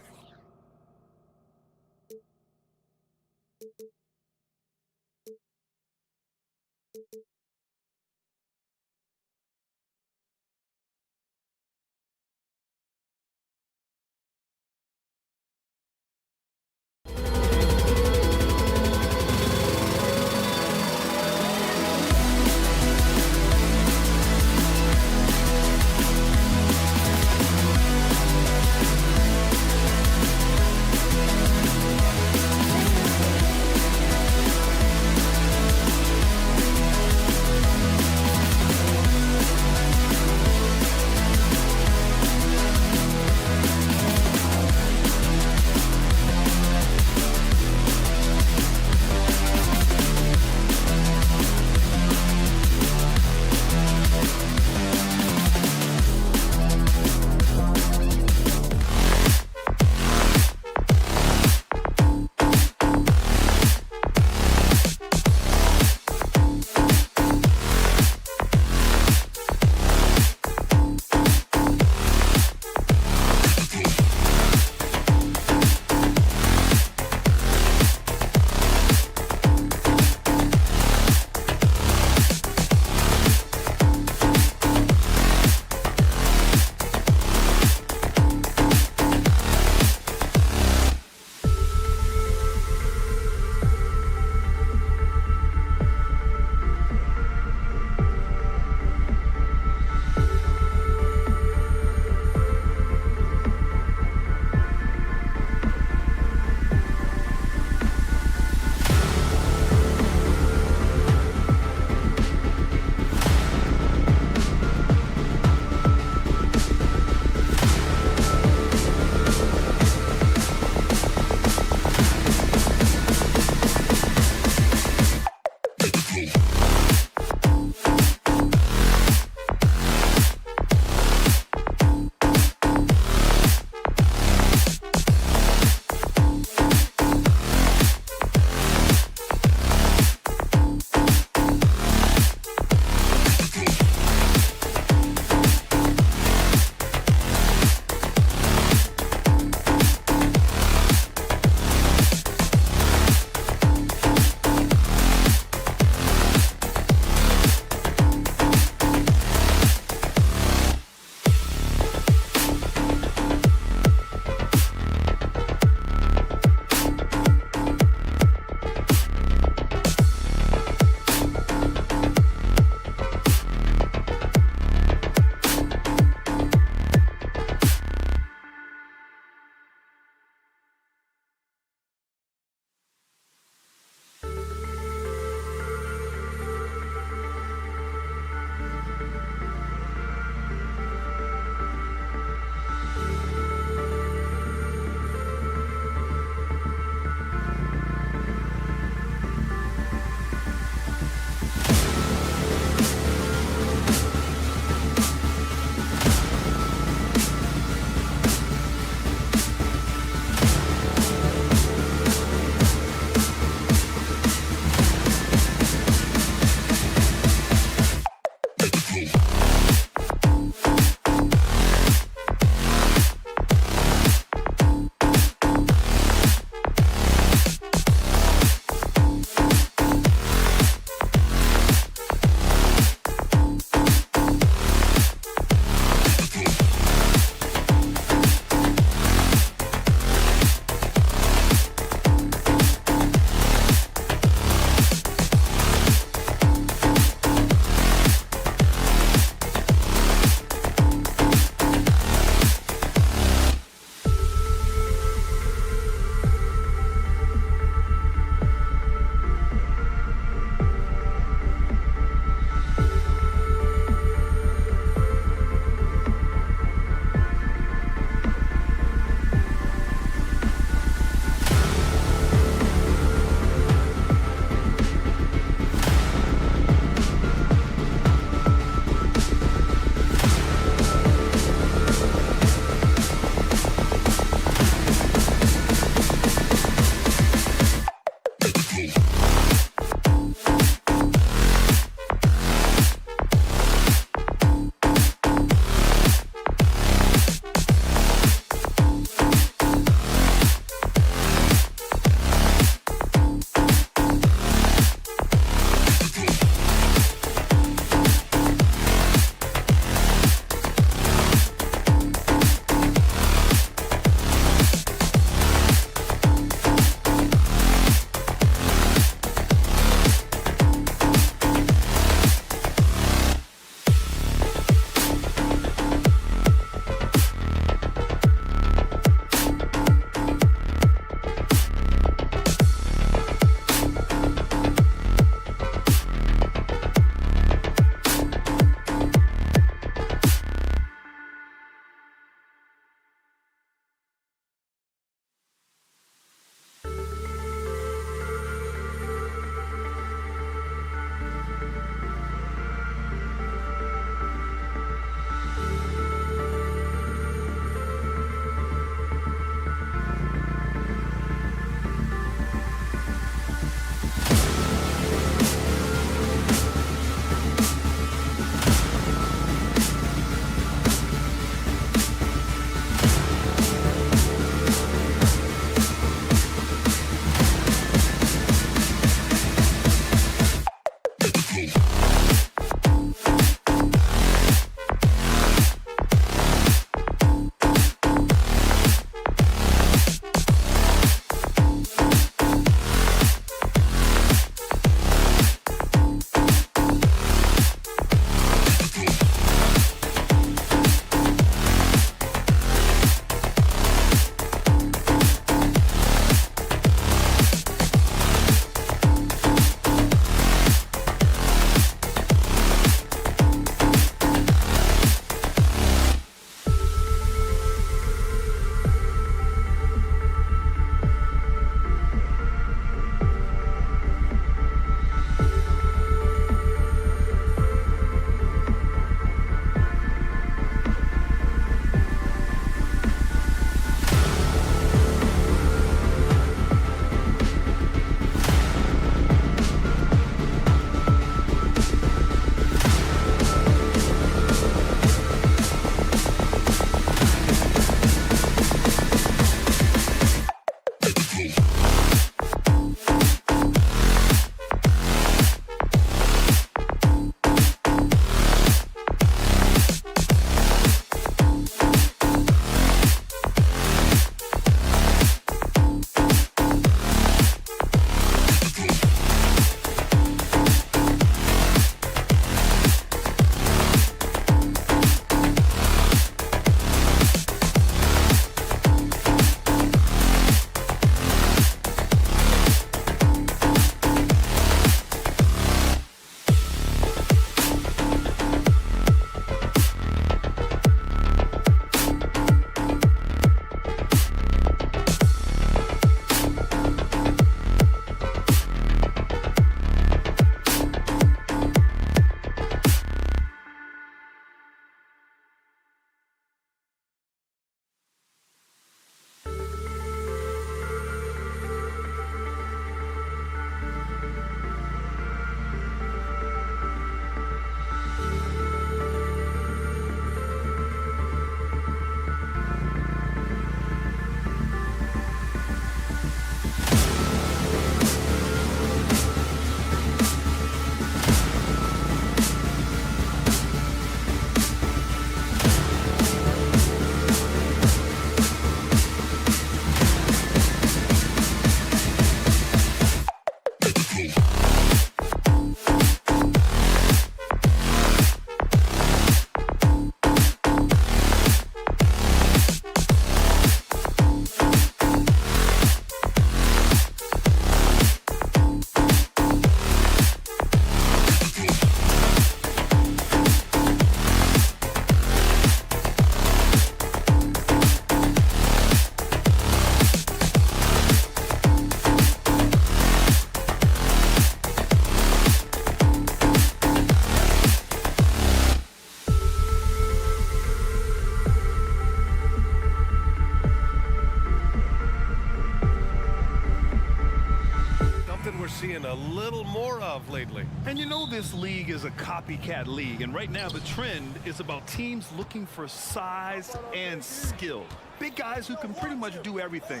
Speaker 1: seen a little more of lately.
Speaker 2: And you know this league is a copycat league, and right now the trend is about teams looking for size and skill. Big guys who can pretty much do everything.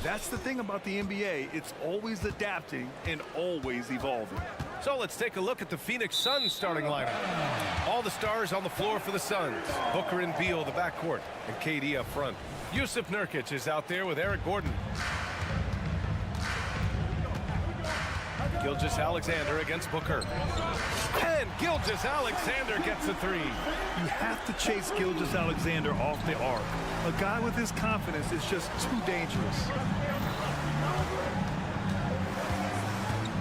Speaker 2: That's the thing about the NBA. It's always adapting and always evolving.
Speaker 1: So let's take a look at the Phoenix Suns starting lineup. All the stars on the floor for the Suns. Booker and Beal, the backcourt, and KD up front. Yusuf Nurkic is out there with Eric Gordon. Gilgeous-Alexander against Booker. And Gilgeous-Alexander gets a three.
Speaker 2: You have to chase Gilgeous-Alexander off the arc. A guy with his confidence is just too dangerous.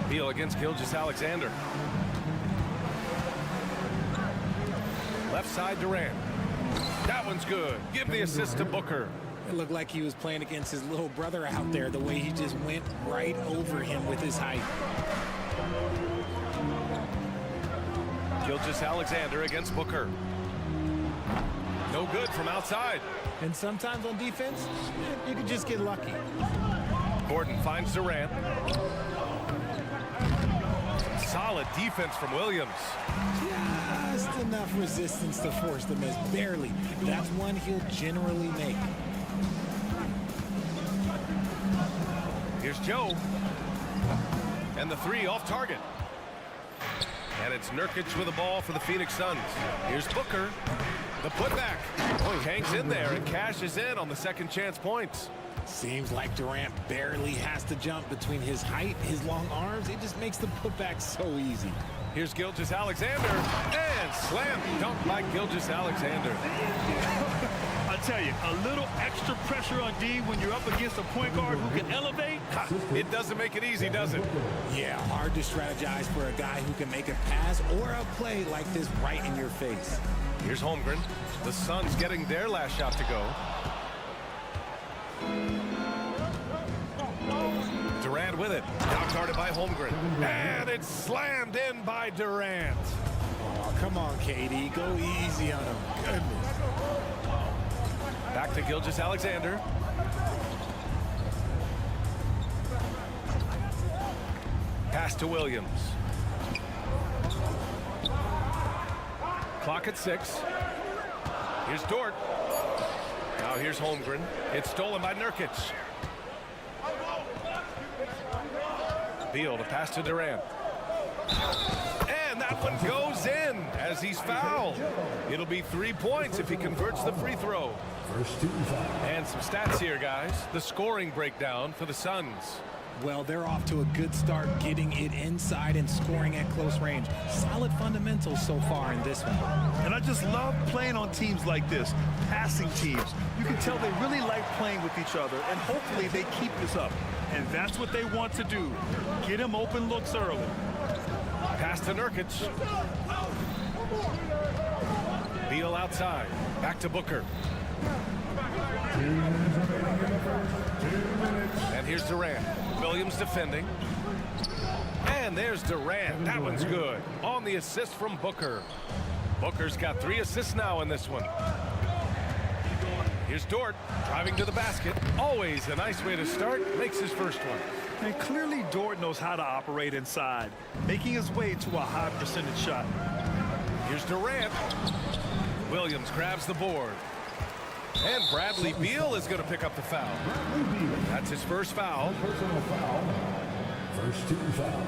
Speaker 1: Beal against Gilgeous-Alexander. Left side Durant. That one's good. Give the assist to Booker.
Speaker 3: It looked like he was playing against his little brother out there, the way he just went right over him with his height.
Speaker 1: Gilgeous-Alexander against Booker. No good from outside.
Speaker 3: And sometimes on defense, you can just get lucky.
Speaker 1: Gordon finds Durant. Solid defense from Williams.
Speaker 3: Just enough resistance to force the miss. Barely. That's one he'll generally make.
Speaker 1: Here's Joe. And the three off target. And it's Nurkic with the ball for the Phoenix Suns. Here's Booker. The putback. Oh, he hangs in there and cashes in on the second chance points.
Speaker 3: Seems like Durant barely has to jump between his height, his long arms. It just makes the putback so easy.
Speaker 1: Here's Gilgeous-Alexander. And slam dunk by Gilgeous-Alexander.
Speaker 2: I tell you, a little extra pressure on D when you're up against a point guard who can elevate.
Speaker 1: It doesn't make it easy, does it?
Speaker 3: Yeah, hard to strategize for a guy who can make a pass or a play like this right in your face.
Speaker 1: Here's Holmgren. The Suns getting their last shot to go. Durant with it. Now guarded by Holmgren. And it's slammed in by Durant.
Speaker 3: Oh, come on, KD. Go easy on him. Goodness.
Speaker 1: Back to Gilgeous-Alexander. Pass to Williams. Clock at 6. Here's Dort. Now here's Holmgren. It's stolen by Nurkic. Beal to pass to Durant. And that one goes in as he's fouled. It'll be 3 points if he converts the free throw. And some stats here, guys. The scoring breakdown for the Suns.
Speaker 3: Well, they're off to a good start getting it inside and scoring at close range. Solid fundamentals so far in this one.
Speaker 2: And I just love playing on teams like this, passing teams. You can tell they really like playing with each other, and hopefully they keep this up. And that's what they want to do. Get him open looks early.
Speaker 1: Pass to Nurkic. Beal outside. Back to Booker. And here's Durant. Williams defending. And there's Durant. That one's good. On the assist from Booker. Booker's got 3 assists now in this one. Here's Dort driving to the basket. Always a nice way to start. Makes his first one.
Speaker 2: And clearly Dort knows how to operate inside, making his way to a high percentage shot.
Speaker 1: Here's Durant. Williams grabs the board. And Bradley Beal is going to pick up the foul. That's his first foul.
Speaker 4: Personal foul. First 2 fouls.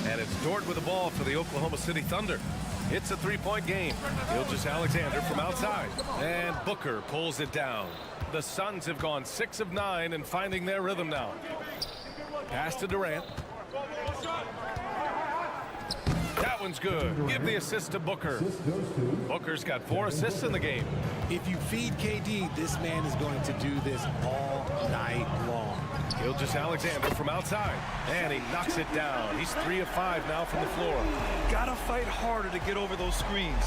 Speaker 1: And it's Dort with the ball for the Oklahoma City Thunder. It's a 3-point game. Gilgeous-Alexander from outside. And Booker pulls it down. The Suns have gone 6 of 9 and finding their rhythm now. Pass to Durant. That one's good. Give the assist to Booker. Booker's got 4 assists in the game.
Speaker 3: If you feed KD, this man is going to do this all night long.
Speaker 1: Gilgeous-Alexander from outside. And he knocks it down. He's 3 of 5 now from the floor.
Speaker 2: Gotta fight harder to get over those screens.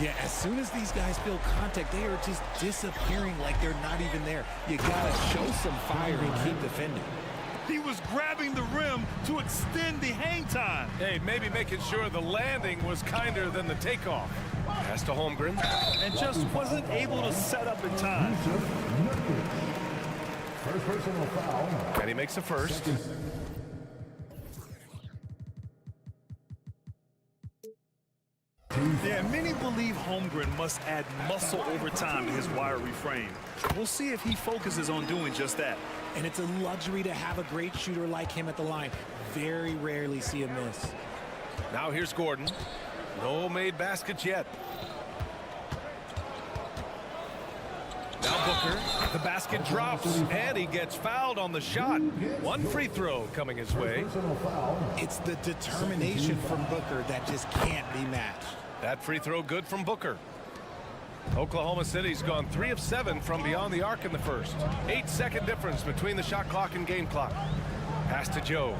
Speaker 3: Yeah, as soon as these guys feel contact, they are just disappearing like they're not even there. You gotta show some fire and keep defending.
Speaker 2: He was grabbing the rim to extend the hang time.
Speaker 1: Hey, maybe making sure the landing was kinder than the takeoff. Pass to Holmgren.
Speaker 2: And just wasn't able to set up in time.
Speaker 4: First personal foul.
Speaker 1: And he makes the first.
Speaker 2: Yeah, many believe Holmgren must add muscle over time to his wiry frame. We'll see if he focuses on doing just that.
Speaker 3: And it's a luxury to have a great shooter like him at the line. Very rarely see him miss.
Speaker 1: Now here's Gordon. No made baskets yet. Now Booker, the basket drops, and he gets fouled on the shot. One free throw coming his way.
Speaker 3: It's the determination from Booker that just can't be matched.
Speaker 1: That free throw good from Booker. Oklahoma City's gone 3 of 7 from beyond the arc in the first. 8-second difference between the shot clock and game clock. Pass to Joe.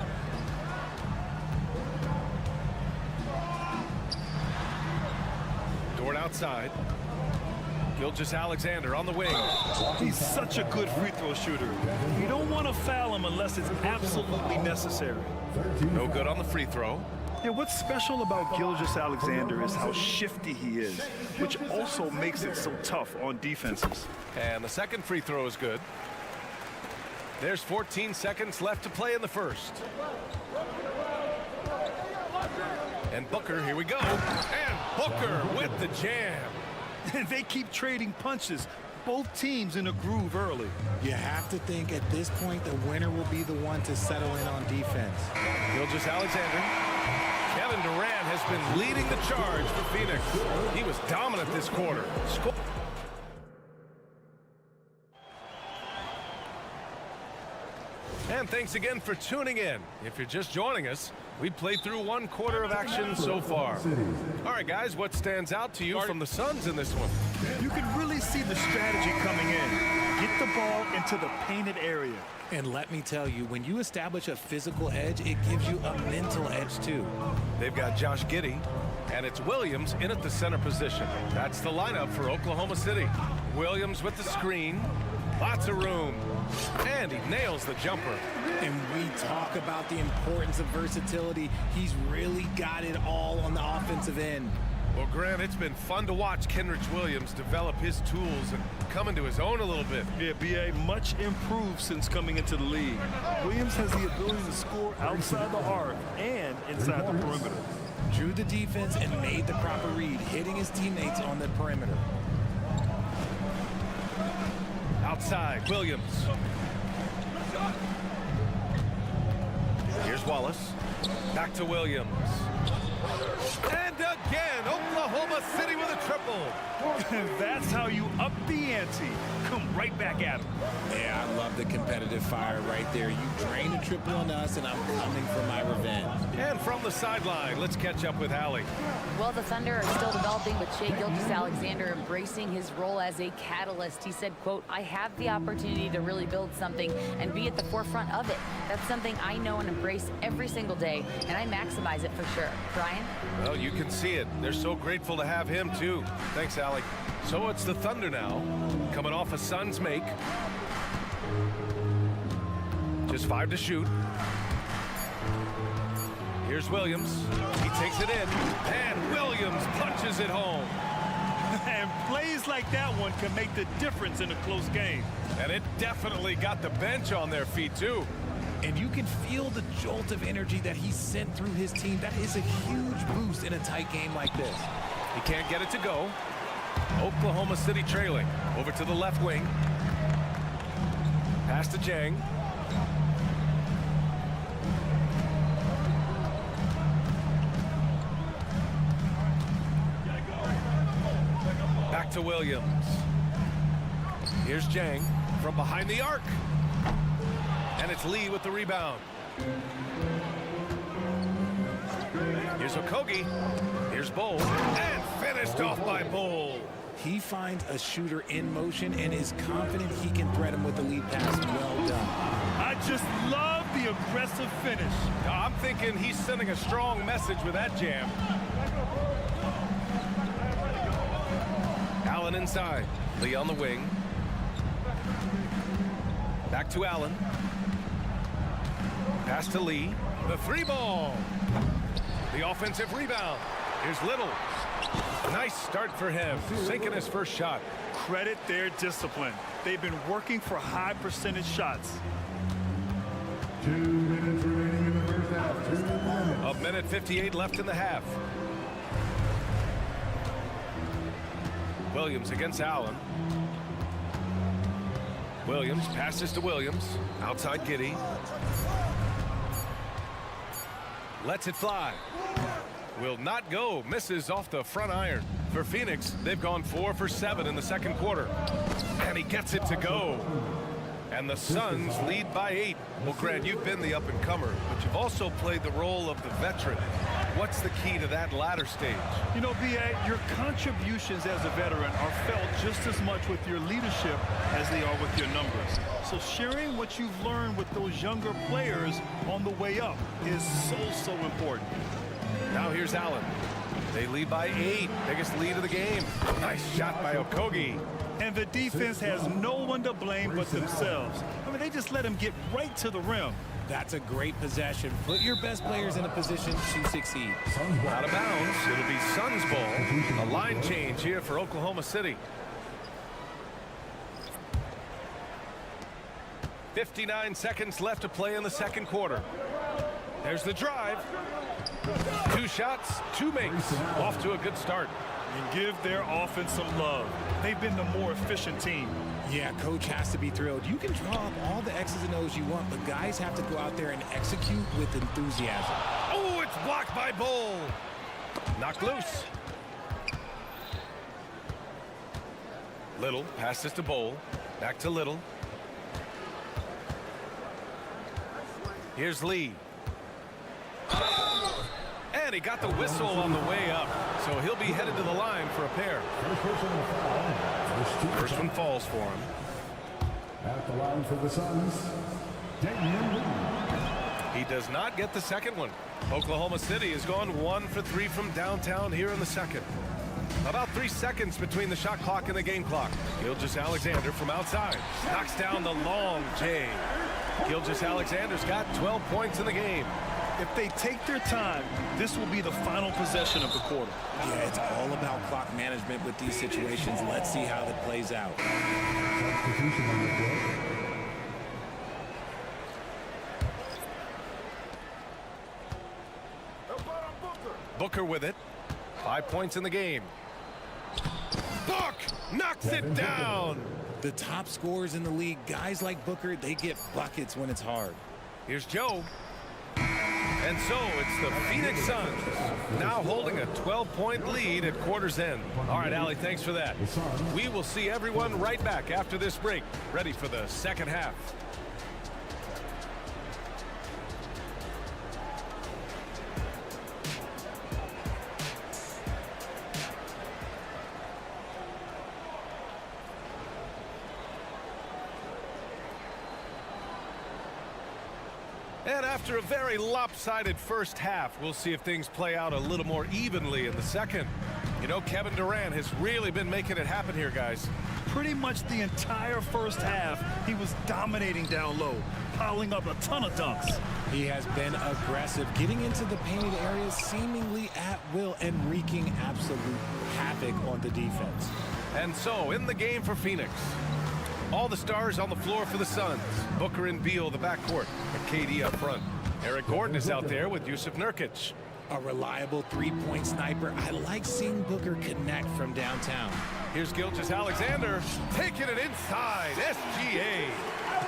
Speaker 1: Dort outside. Gilgeous-Alexander on the wing.
Speaker 2: He's such a good free throw shooter. You don't want to foul him unless it's absolutely necessary.
Speaker 1: No good on the free throw.
Speaker 2: Yeah, what's special about Gilgeous-Alexander is how shifty he is, which also makes it so tough on defenses.
Speaker 1: And the second free throw is good. There's 14 seconds left to play in the first. And Booker, here we go. And Booker with the jam.
Speaker 2: And they keep trading punches. Both teams in a groove early.
Speaker 3: You have to think at this point the winner will be the one to settle in on defense.
Speaker 1: Gilgeous-Alexander. Kevin Durant has been leading the charge for Phoenix. He was dominant this quarter. And thanks again for tuning in. If you're just joining us, we played through 1 quarter of action so far. All right, guys, what stands out to you from the Suns in this one?
Speaker 2: You can really see the strategy coming in. Get the ball into the painted area.
Speaker 3: And let me tell you, when you establish a physical edge, it gives you a mental edge too.
Speaker 1: They've got Josh Giddey, and it's Williams in at the center position. That's the lineup for Oklahoma City. Williams with the screen. Lots of room. And he nails the jumper.
Speaker 3: And we talk about the importance of versatility. He's really got it all on the offensive end.
Speaker 1: Well, Grant, it's been fun to watch Kenrich Williams develop his tools and come into his own a little bit.
Speaker 2: Yeah, B.A. much improved since coming into the league. Williams has the ability to score outside the arc and inside the perimeter.
Speaker 3: Drew the defense and made the proper read, hitting his teammates on the perimeter.
Speaker 1: Outside, Williams. Here's Wallace. Back to Williams. And again, Oklahoma City with a triple.
Speaker 2: That's how you up the ante. Come right back at him.
Speaker 3: Yeah, I love the competitive fire right there. You drain a triple on us, and I'm coming for my revenge.
Speaker 1: And from the sideline, let's catch up with Allie.
Speaker 5: Well, the Thunder are still developing with Shai Gilgeous-Alexander embracing his role as a catalyst. He said, quote, I have the opportunity to really build something and be at the forefront of it. That's something I know and embrace every single day, and I maximize it for sure. Brian?
Speaker 1: Well, you can see it. They're so grateful to have him, too. Thanks, Allie. So it's the Thunder now, coming off a Suns make. Just 5 to shoot. Here's Williams. He takes it in, and Williams punches it home.
Speaker 2: And plays like that one can make the difference in a close game.
Speaker 1: And it definitely got the bench on their feet, too.
Speaker 3: And you can feel the jolt of energy that he sent through his team. That is a huge boost in a tight game like this.
Speaker 1: He can't get it to go. Oklahoma City trailing. Over to the left wing. Pass to Jang. Back to Williams. Here's Jang from behind the arc. And it's Lee with the rebound. Here's Okogie. Here's Bowl. And finished off by Bowl.
Speaker 3: He finds a shooter in motion and is confident he can thread him with the lead pass. Well done.
Speaker 2: I just love the aggressive finish.
Speaker 1: I'm thinking he's sending a strong message with that jam. Allen inside. Lee on the wing. Back to Allen. Pass to Lee. The 3-ball. The offensive rebound. Here's Little. Nice start for him. Sinking his first shot.
Speaker 2: Credit their discipline. They've been working for high percentage shots.
Speaker 4: 2 minutes remaining in the first half. 2 minutes.
Speaker 1: A minute 58 left in the half. Williams against Allen. Williams passes to Williams. Outside Giddy. Lets it fly. Will not go. Misses off the front iron. For Phoenix, they've gone 4 for 7 in the second quarter. And he gets it to go. And the Suns lead by 8. Well, Grant, you've been the up-and-comer, but you've also played the role of the veteran. What's the key to that latter stage?
Speaker 2: You know, B.A., your contributions as a veteran are felt just as much with your leadership as they are with your numbers. So sharing what you've learned with those younger players on the way up is so important.
Speaker 1: Now here's Allen. They lead by 8. Biggest lead of the game. Nice shot by Okogie.
Speaker 2: And the defense has no one to blame but themselves. I mean, they just let him get right to the rim.
Speaker 3: That's a great possession. Put your best players in a position to succeed.
Speaker 1: Out of bounds. It'll be Suns ball. A line change here for Oklahoma City. 59 seconds left to play in the second quarter. There's the drive. 2 shots, 2 makes. Off to a good start.
Speaker 2: And give their offense some love. They've been the more efficient team.
Speaker 3: Yeah, coach has to be thrilled. You can draw up all the X's and O's you want, but guys have to go out there and execute with enthusiasm.
Speaker 1: Oh, it's blocked by Bull. Knocked loose. Little passes to Bull. Back to Little. Here's Lee. And he got the whistle on the way up, so he'll be headed to the line for a pair. First one falls for him.
Speaker 4: At the line for the Suns, Damian Lee.
Speaker 1: He does not get the second one. Oklahoma City has gone 1 for 3 from downtown here in the second. About 3 seconds between the shot clock and the game clock. Gilgeous-Alexander from outside knocks down the long J. Gilgeous-Alexander's got 12 points in the game.
Speaker 2: If they take their time, this will be the final possession of the quarter.
Speaker 3: Yeah, it's all about clock management with these situations. Let's see how that plays out.
Speaker 1: Booker with it. 5 points in the game. Book knocks it down.
Speaker 3: The top scorers in the league, guys like Booker, they get buckets when it's hard.
Speaker 1: Here's Joe. And so it's the Phoenix Suns now holding a 12-point lead at quarter's end. All right, Allie, thanks for that. We will see everyone right back after this break, ready for the second half. And after a very lopsided first half, we'll see if things play out a little more evenly in the second. You know, Kevin Durant has really been making it happen here, guys.
Speaker 2: Pretty much the entire first half, he was dominating down low, piling up a ton of dunks.
Speaker 3: He has been aggressive, getting into the painted areas seemingly at will and wreaking absolute havoc on the defense.
Speaker 1: And so, in the game for Phoenix, all the stars on the floor for the Suns. Booker and Beal, the backcourt, and KD up front. Eric Gordon is out there with Yusuf Nurkic.
Speaker 3: A reliable three-point sniper. I like seeing Booker connect from downtown.
Speaker 1: Here's Gilgeous-Alexander taking it inside. SGA.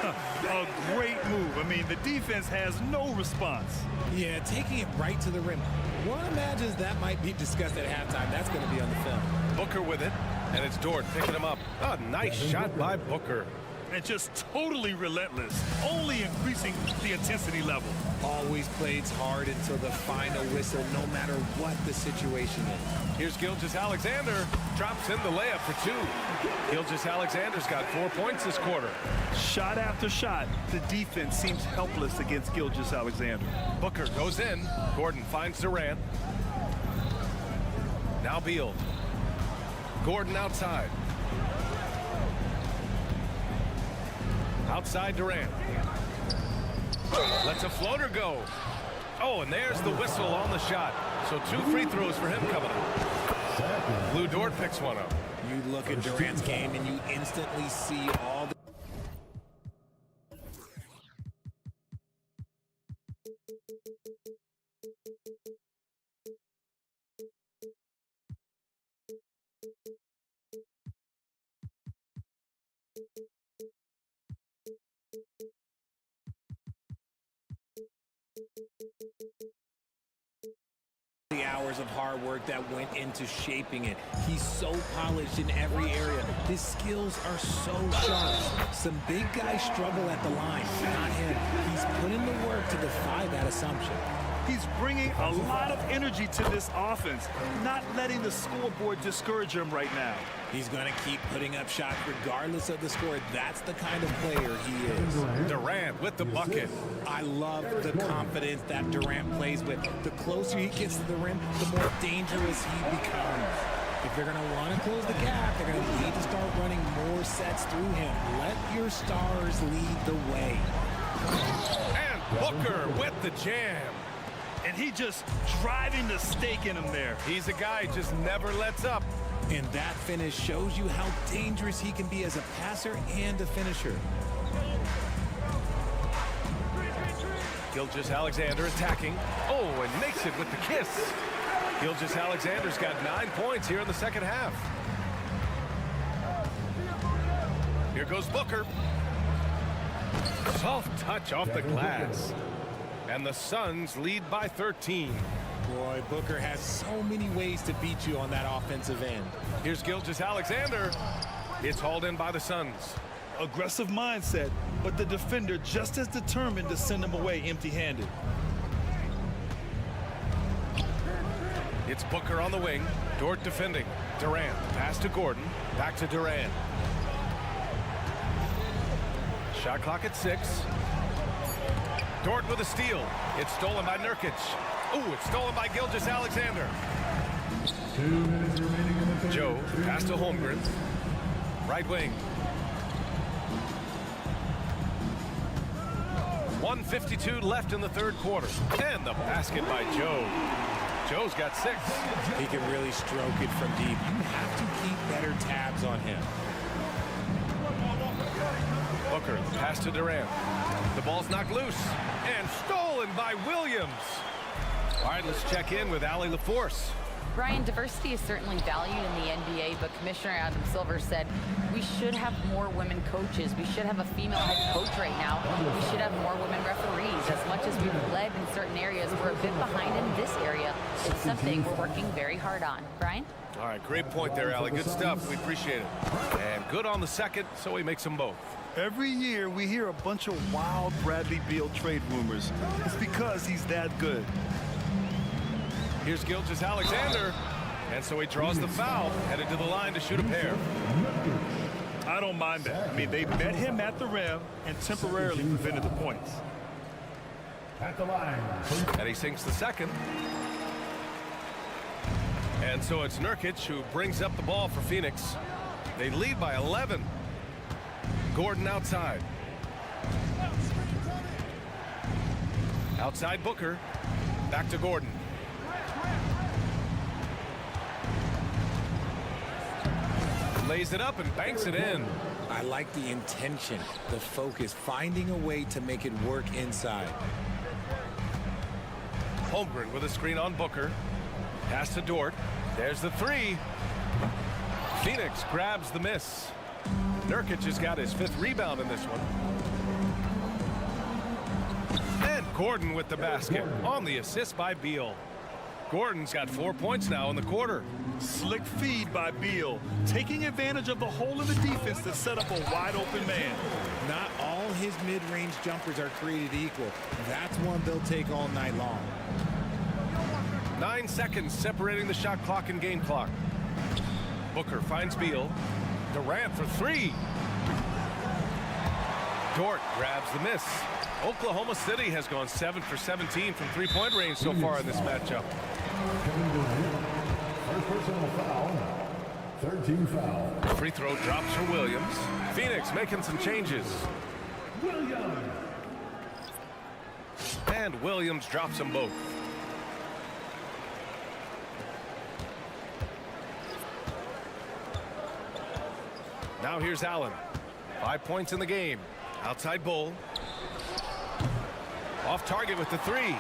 Speaker 2: A great move. I mean, the defense has no response.
Speaker 3: Yeah, taking it right to the rim. One imagines that might be discussed at halftime. That's going to be on the film.
Speaker 1: Booker with it, and it's Dort picking him up. A nice shot by Booker.
Speaker 2: And just totally relentless, only increasing the intensity level.
Speaker 3: Always plays hard until the final whistle, no matter what the situation is.
Speaker 1: Here's Gilgeous-Alexander. Drops in the layup for 2. Gilgeous-Alexander's got 4 points this quarter.
Speaker 2: Shot after shot, the defense seems helpless against Gilgeous-Alexander.
Speaker 1: Booker goes in. Gordon finds Durant. Now Beal. Gordon outside. Outside Durant. Lets a floater go. Oh, and there's the whistle on the shot. So 2 free throws for him coming up. Blue Dort picks one up.
Speaker 3: You look at Durant's game and you instantly see all the the hours of hard work that went into shaping it. He's so polished in every area. His skills are so sharp. Some big guys struggle at the line, not him. He's put in the work to defy that assumption.
Speaker 2: He's bringing a lot of energy to this offense, not letting the scoreboard discourage him right now.
Speaker 3: He's going to keep putting up shots regardless of the score. That's the kind of player he is.
Speaker 1: Durant with the bucket.
Speaker 3: I love the confidence that Durant plays with. The closer he gets to the rim, the more dangerous he becomes. If they're going to want to close the gap, they're going to need to start running more sets through him. Let your stars lead the way.
Speaker 1: And Booker with the jam.
Speaker 2: And he just driving the stake in him there.
Speaker 1: He's a guy who just never lets up.
Speaker 3: And that finish shows you how dangerous he can be as a passer and a finisher.
Speaker 1: Gilgeous-Alexander attacking. Oh, and makes it with the kiss. Gilgeous-Alexander's got 9 points here in the second half. Here goes Booker. Soft touch off the glass. And the Suns lead by 13.
Speaker 3: Boy, Booker has so many ways to beat you on that offensive end.
Speaker 1: Here's Gilgeous-Alexander. It's hauled in by the Suns.
Speaker 2: Aggressive mindset, but the defender just as determined to send him away empty-handed.
Speaker 1: It's Booker on the wing. Dort defending. Durant. Pass to Gordon. Back to Durant. Shot clock at 6. Dort with a steal. It's stolen by Nurkic. Ooh, it's stolen by Gilgeous-Alexander.
Speaker 4: 2 minutes remaining in the third.
Speaker 1: Joe, pass to Holmgren. Right wing. 1:52 left in the third quarter. And the basket by Joe. Joe's got 6.
Speaker 3: He can really stroke it from deep. You have to keep better tabs on him.
Speaker 1: Booker, pass to Durant. The ball's knocked loose. And stolen by Williams. All right, let's check in with Allie LaForce.
Speaker 5: Brian, diversity is certainly valued in the NBA, but Commissioner Adam Silver said we should have more women coaches. We should have a female head coach right now. We should have more women referees. As much as we've led in certain areas, we're a bit behind in this area. It's something we're working very hard on. Brian?
Speaker 1: All right, great point there, Allie. Good stuff. We appreciate it. And good on the second, so he makes them both.
Speaker 2: Every year we hear a bunch of wild Bradley Beal trade rumors. It's because he's that good.
Speaker 1: Here's Gilgeous-Alexander. And so he draws the foul, headed to the line to shoot a pair.
Speaker 2: I don't mind that. I mean, they met him at the rim and temporarily prevented the points.
Speaker 4: At the line.
Speaker 1: And he sinks the second. And so it's Nurkic who brings up the ball for Phoenix. They lead by 11. Gordon outside. Outside Booker. Back to Gordon. Lays it up and banks it in.
Speaker 3: I like the intention, the focus, finding a way to make it work inside.
Speaker 1: Holmgren with a screen on Booker. Pass to Dort. There's the 3. Phoenix grabs the miss. Nurkic has got his 5th rebound in this one. And Gordon with the basket on the assist by Beal. Gordon's got 4 points now in the quarter.
Speaker 2: Slick feed by Beal, taking advantage of the hole in the defense to set up a wide open man.
Speaker 3: Not all his mid-range jumpers are created equal. That's one they'll take all night long.
Speaker 1: 9 seconds separating the shot clock and game clock. Booker finds Beal. Durant for 3. Dort grabs the miss. Oklahoma City has gone 7 for 17 from three-point range so far in this matchup.
Speaker 4: First personal foul. 13 foul.
Speaker 1: Free throw drops for Williams. Phoenix making some changes.
Speaker 4: Williams.
Speaker 1: And Williams drops them both. Now here's Allen. 5 points in the game. Outside Bull. Off target with the 3.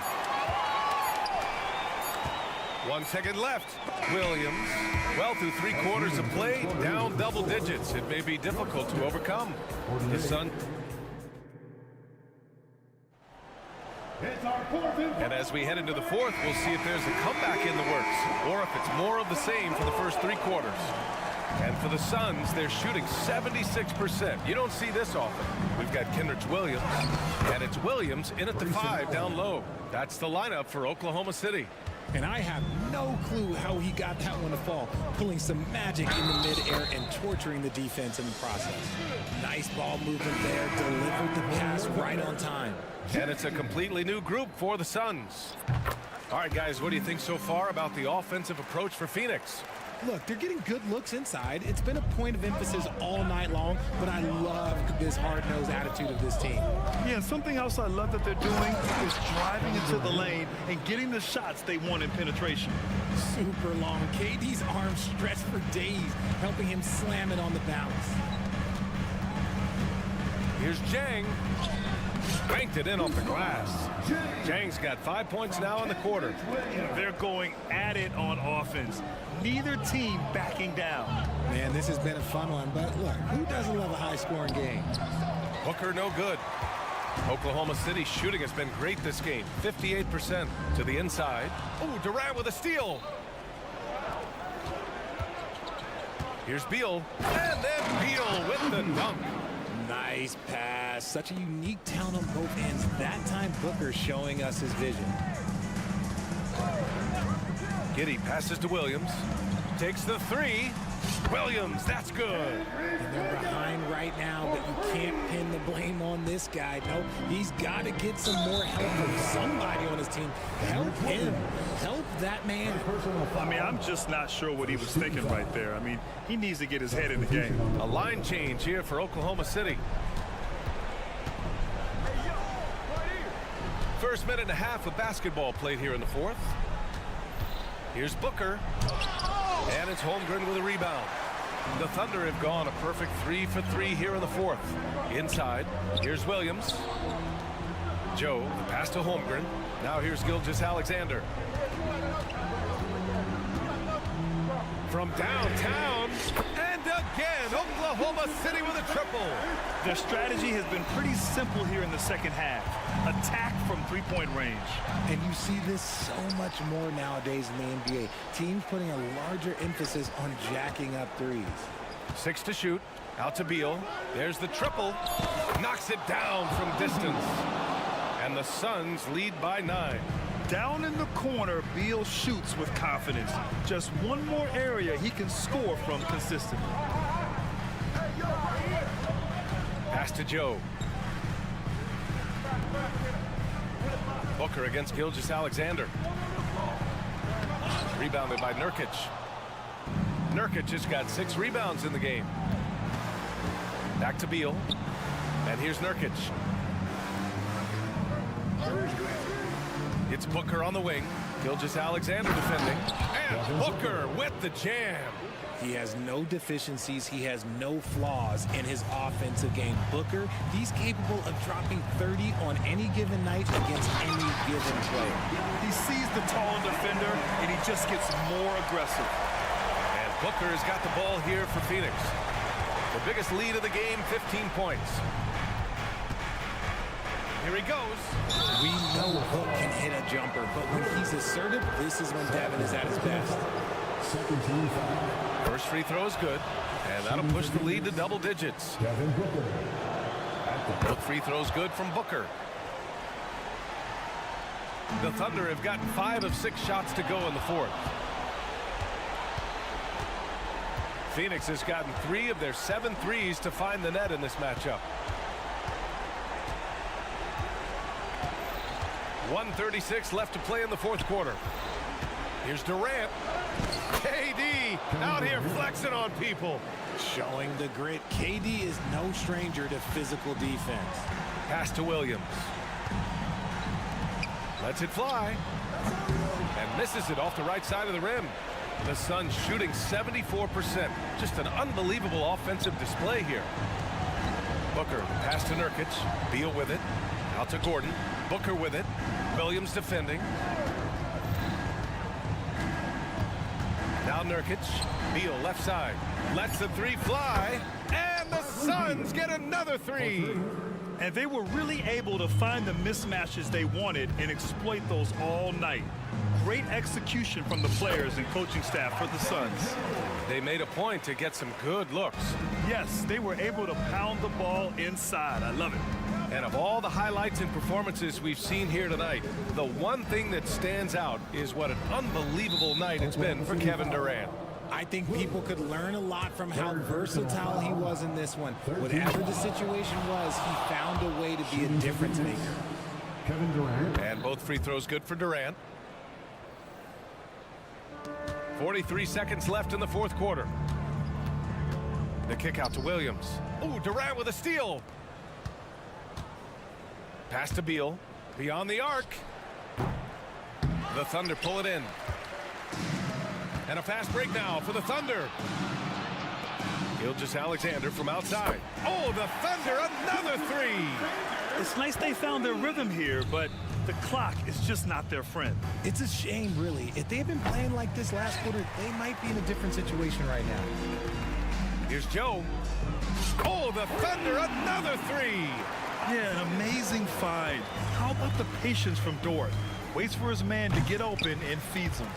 Speaker 1: 1 second left. Williams, well through 3 quarters of play, down double digits. It may be difficult to overcome. The Sun. And as we head into the fourth, we'll see if there's a comeback in the works or if it's more of the same for the first 3 quarters. And for the Suns, they're shooting 76%. You don't see this often. We've got Kenrich Williams, and it's Williams in at the 5 down low. That's the lineup for Oklahoma City.
Speaker 3: And I have no clue how he got that one to fall, pulling some magic in the midair and torturing the defense in the process. Nice ball movement there, delivered the pass right on time.
Speaker 1: And it's a completely new group for the Suns. All right, guys, what do you think so far about the offensive approach for Phoenix?
Speaker 3: Look, they're getting good looks inside. It's been a point of emphasis all night long, but I love this hard-nosed attitude of this team.
Speaker 2: Yeah, something else I love that they're doing is driving into the lane and getting the shots they want in penetration.
Speaker 3: Super long. KD's arms stretched for days, helping him slam it on the bounce.
Speaker 1: Here's Jang. Banked it in off the glass. Jang's got 5 points now in the quarter.
Speaker 2: They're going at it on offense. Neither team backing down.
Speaker 3: Man, this has been a fun one, but look, who doesn't love a high-scoring game?
Speaker 1: Booker no good. Oklahoma City shooting has been great this game. 58% to the inside. Oh, Durant with a steal. Here's Beal. And then Beal with the dunk.
Speaker 3: Nice pass. Such a unique talent on both ends. That time, Booker showing us his vision.
Speaker 1: Giddey passes to Williams. Takes the 3. Williams, that's good.
Speaker 3: And they're behind right now, but you can't pin the blame on this guy. Nope, he's got to get some more help from somebody on his team. Help him. Help that man.
Speaker 2: I mean, I'm just not sure what he was thinking right there. I mean, he needs to get his head in the game.
Speaker 1: A line change here for Oklahoma City. First minute and a half of basketball played here in the fourth. Here's Booker. And it's Holmgren with a rebound. The Thunder have gone a perfect 3 for 3 here in the fourth. Inside, here's Williams. Joe, the pass to Holmgren. Now here's Gilgeous-Alexander. From downtown, and again, Oklahoma City with a triple.
Speaker 2: Their strategy has been pretty simple here in the second half. Attack from three-point range.
Speaker 3: And you see this so much more nowadays in the NBA. Teams putting a larger emphasis on jacking up threes.
Speaker 1: 6 to shoot. Out to Beal. There's the triple. Knocks it down from distance. And the Suns lead by 9.
Speaker 2: Down in the corner, Beal shoots with confidence. Just one more area he can score from consistently.
Speaker 1: Pass to Joe. Booker against Gilgeous-Alexander. Rebounded by Nurkic. Nurkic has got 6 rebounds in the game. Back to Beal. And here's Nurkic. It's Booker on the wing. Gilgeous-Alexander defending. And Booker with the jam.
Speaker 3: He has no deficiencies. He has no flaws in his offensive game. Booker, he's capable of dropping 30 on any given night against any given player.
Speaker 2: He sees the tall defender, and he just gets more aggressive.
Speaker 1: And Booker has got the ball here for Phoenix. The biggest lead of the game, 15 points. Here he goes.
Speaker 3: We know Hook can hit a jumper, but when he's assertive, this is when Devin is at his best.
Speaker 1: First free throw is good, and that'll push the lead to double digits. Both free throws good from Booker. The Thunder have gotten 5 of 6 shots to go in the fourth. Phoenix has gotten 3 of their 7 threes to find the net in this matchup. 1:36 left to play in the fourth quarter. Here's Durant. KD out here flexing on people.
Speaker 3: Showing the grit. KD is no stranger to physical defense.
Speaker 1: Pass to Williams. Lets it fly. And misses it off the right side of the rim. The Suns shooting 74%. Just an unbelievable offensive display here. Booker, pass to Nurkic. Beal with it. Out to Gordon. Booker with it. Williams defending. Now Nurkic. Beal left side. Lets the 3 fly. And the Suns get another 3.
Speaker 2: And they were really able to find the mismatches they wanted and exploit those all night. Great execution from the players and coaching staff for the Suns.
Speaker 1: They made a point to get some good looks.
Speaker 2: Yes, they were able to pound the ball inside. I love it.
Speaker 1: And of all the highlights and performances we've seen here tonight, the one thing that stands out is what an unbelievable night it's been for Kevin Durant.
Speaker 3: I think people could learn a lot from how versatile he was in this one. Whatever the situation was, he found a way to be a difference maker.
Speaker 4: Kevin Durant.
Speaker 1: And both free throws good for Durant. 43 seconds left in the fourth quarter. The kick out to Williams. Oh, Durant with a steal. Pass to Beal. Beyond the arc. The Thunder pull it in. And a fast break now for the Thunder. Gilgeous-Alexander from outside. Oh, the Thunder, another three.
Speaker 2: It's nice they found their rhythm here, but the clock is just not their friend.
Speaker 3: It's a shame, really. If they had been playing like this last quarter, they might be in a different situation right now.
Speaker 1: Here's Joe. Oh, the Thunder, another three.
Speaker 2: Yeah, an amazing find. How about the patience from Dort? Waits for his man to get open and feeds him.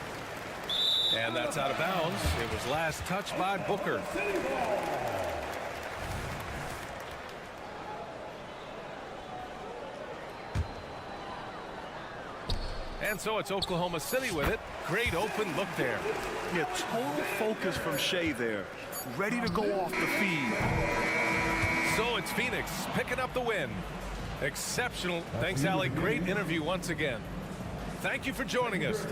Speaker 1: And that's out of bounds. It was last touched by Booker. And so it's Oklahoma City with it. Great open look there.
Speaker 2: Yeah, total focus from Shea there. Ready to go off the feed.
Speaker 1: So it's Phoenix picking up the win. Exceptional. Thanks, Allie. Great interview once again. Thank you for joining us.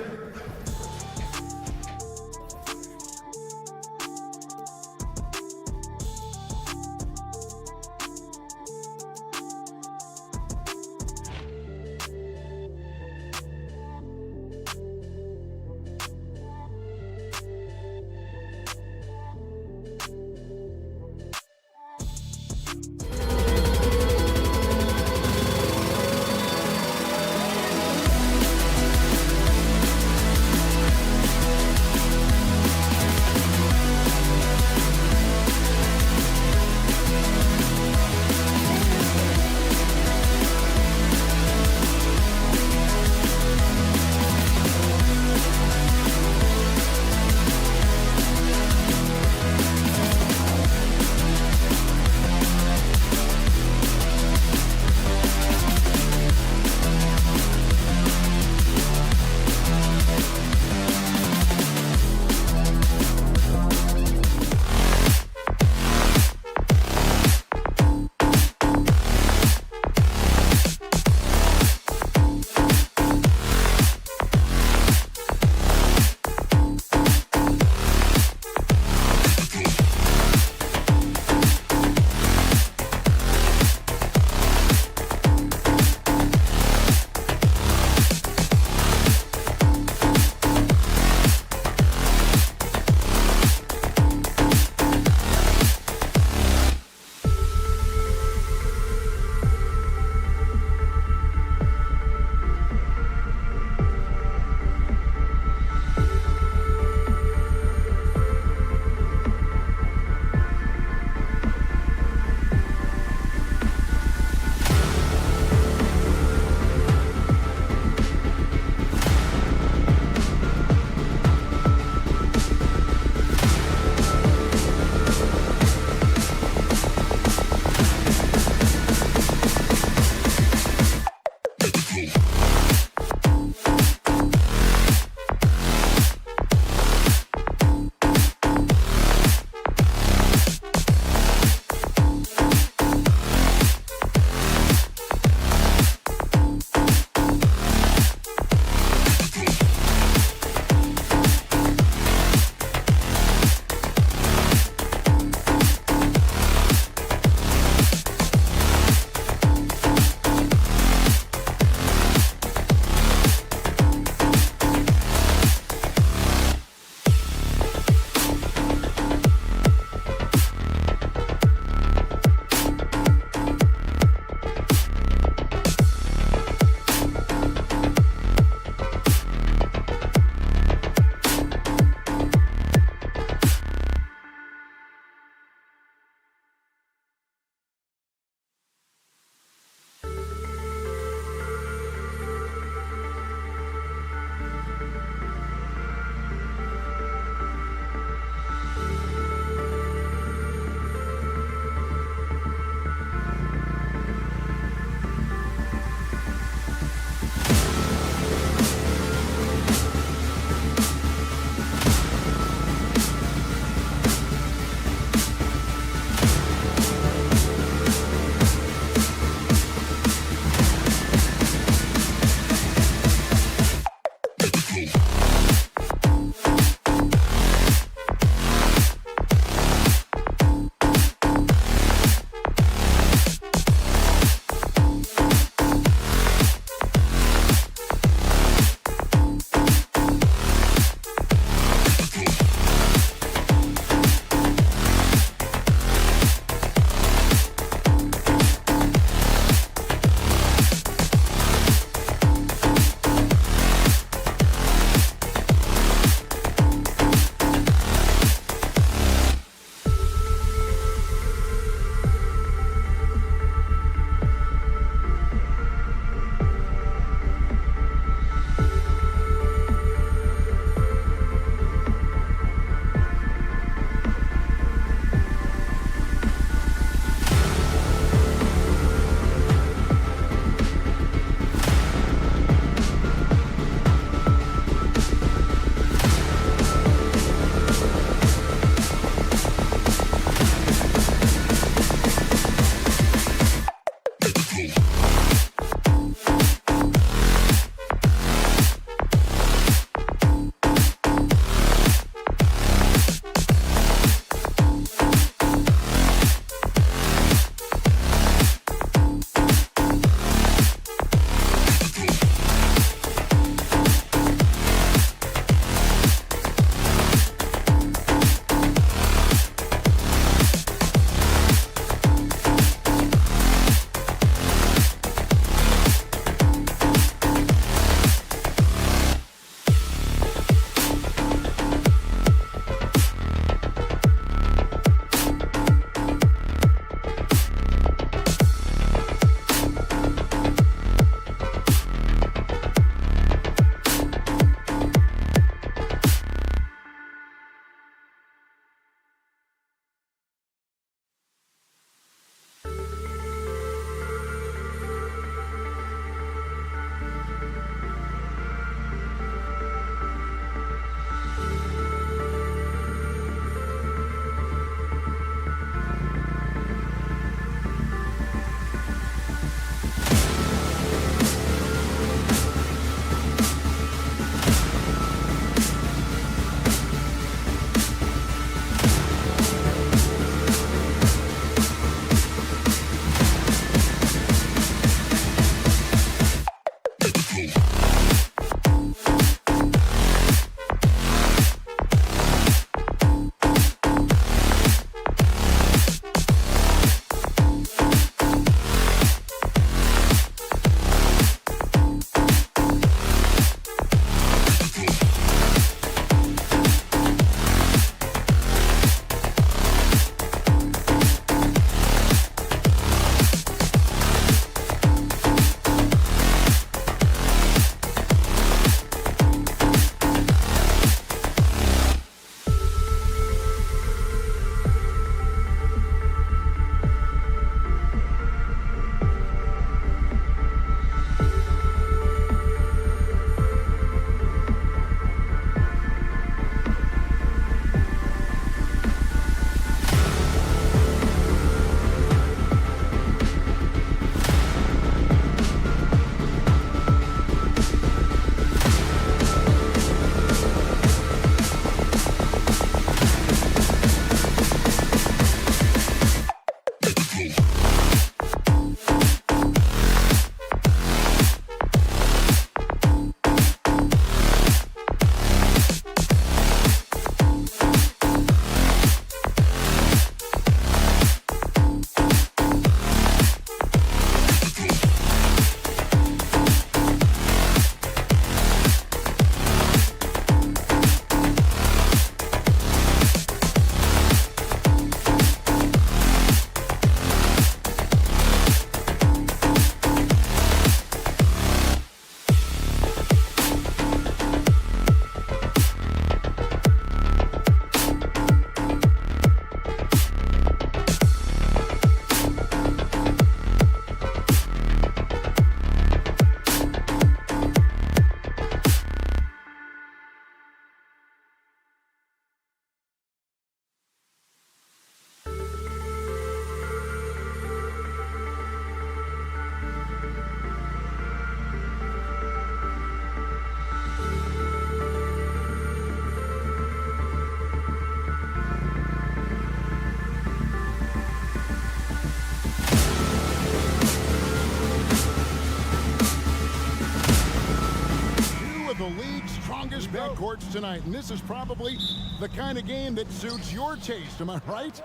Speaker 6: Thunder's backcourts tonight, and this is probably the kind of game that suits your taste. Am I right?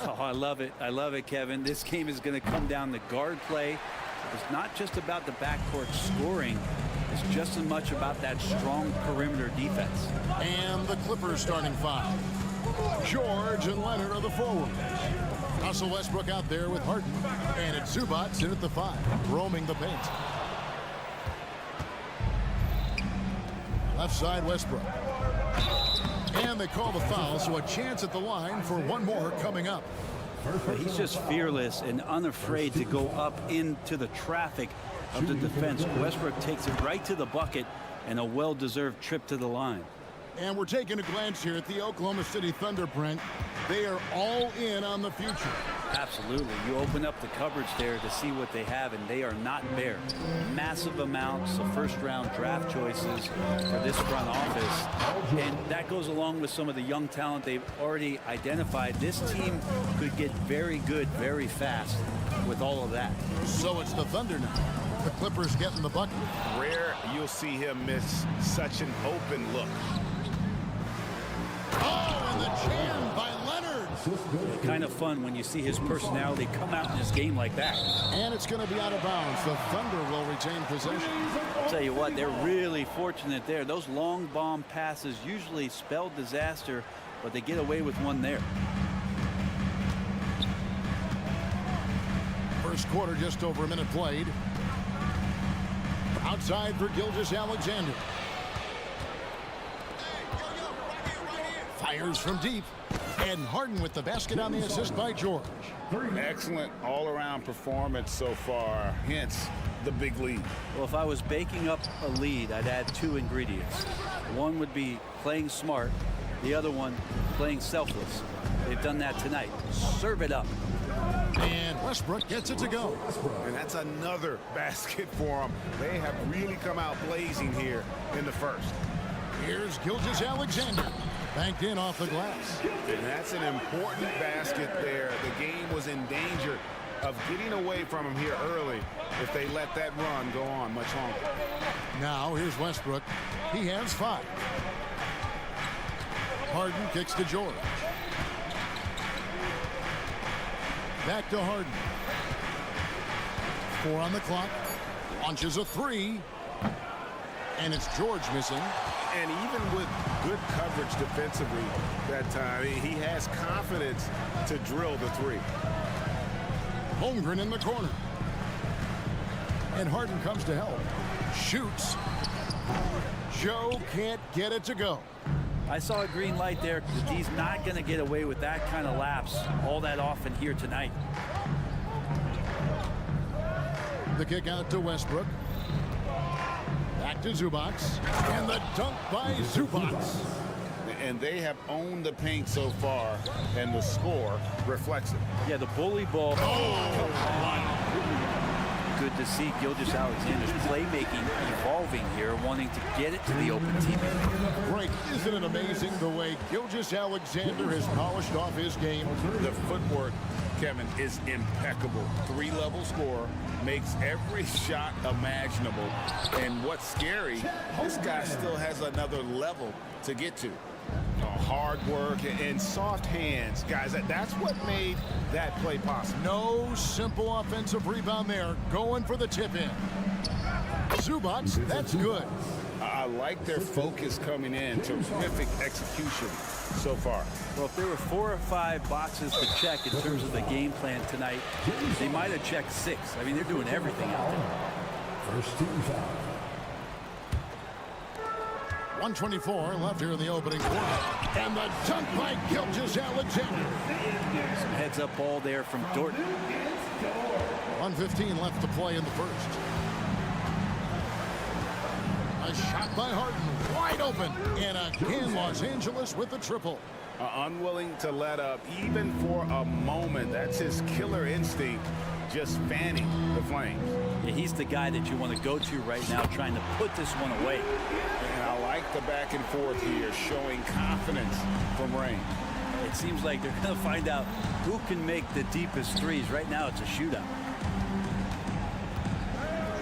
Speaker 8: Oh, I love it. I love it, Kevin. This game is going to come down to guard play. It's not just about the backcourt scoring. It's just as much about that strong perimeter defense.
Speaker 6: And the Clippers starting five. George and Leonard are the forwards. Russell Westbrook out there with Harden. And it's Zubac in at the five, roaming the paint. Left side, Westbrook. And they call the foul, so a chance at the line for one more coming up.
Speaker 8: But he's just fearless and unafraid to go up into the traffic of the defense. Westbrook takes it right to the bucket and a well-deserved trip to the line.
Speaker 6: And we're taking a glance here at the Oklahoma City Thunder, Brent. They are all in on the future.
Speaker 8: Absolutely. You open up the cupboards there to see what they have, and they are not bare. Massive amounts of first-round draft choices for this front office. And that goes along with some of the young talent they've already identified. This team could get very good very fast with all of that.
Speaker 6: So it's the Thunder now. The Clippers getting the bucket.
Speaker 13: Rare you'll see him miss such an open look.
Speaker 6: Oh, and the jam by Leonard.
Speaker 8: Kind of fun when you see his personality come out in his game like that.
Speaker 6: And it's going to be out of bounds. The Thunder will retain possession.
Speaker 8: I'll tell you what, they're really fortunate there. Those long bomb passes usually spell disaster, but they get away with one there.
Speaker 6: First quarter, just over a minute played. Outside for Gilgeous-Alexander. Fires from deep. And Harden with the basket on the assist by George.
Speaker 7: Excellent all-around performance so far, hence the big lead.
Speaker 8: Well, if I was baking up a lead, I'd add two ingredients. One would be playing smart. The other one, playing selfless. They've done that tonight. Serve it up.
Speaker 6: And Westbrook gets it to go.
Speaker 13: And that's another basket for them. They have really come out blazing here in the first.
Speaker 6: Here's Gilgeous-Alexander. Banked in off the glass.
Speaker 13: And that's an important basket there. The game was in danger of getting away from him here early if they let that run go on much longer.
Speaker 6: Now here's Westbrook. He has 5. Harden kicks to George. Back to Harden. 4 on the clock. Launches a 3. And it's George missing.
Speaker 13: And even with good coverage defensively that time, he has confidence to drill the 3.
Speaker 6: Holmgren in the corner. And Harden comes to help. Shoots. Joe can't get it to go.
Speaker 8: I saw a green light there. He's not going to get away with that kind of lapse all that often here tonight.
Speaker 6: The kick out to Westbrook. Back to Zubac. And the dunk by Zubac.
Speaker 7: And they have owned the paint so far, and the score reflects it.
Speaker 8: Yeah, the bully ball.
Speaker 6: Oh!
Speaker 8: Good to see Gilgeous-Alexander's playmaking evolving here, wanting to get it to the open teammate.
Speaker 6: Right, isn't it amazing the way Gilgeous-Alexander has polished off his game?
Speaker 7: The footwork, Kevin, is impeccable. 3-level scorer, makes every shot imaginable. And what's scary, this guy still has another level to get to.
Speaker 13: Hard work and soft hands, guys. That's what made that play possible.
Speaker 6: No simple offensive rebound there. Going for the tip-in. Zubac, that's good.
Speaker 7: I like their focus coming in. Terrific execution so far.
Speaker 8: Well, if there were 4 or 5 boxes to check in terms of the game plan tonight, they might have checked 6. I mean, they're doing everything out there.
Speaker 4: First team foul.
Speaker 6: 1:24 left here in the opening quarter. And the dunk by Gilgeous-Alexander.
Speaker 8: Some heads-up ball there from Dorton.
Speaker 6: 1:15 left to play in the first. A shot by Harden, wide open. And again, Los Angeles with the triple.
Speaker 13: Unwilling to let up, even for a moment. That's his killer instinct, just fanning the flames.
Speaker 8: Yeah, he's the guy that you want to go to right now, trying to put this one away.
Speaker 7: And I like the back and forth here, showing confidence from Rain.
Speaker 8: It seems like they're going to find out who can make the deepest threes. Right now, it's a shootout.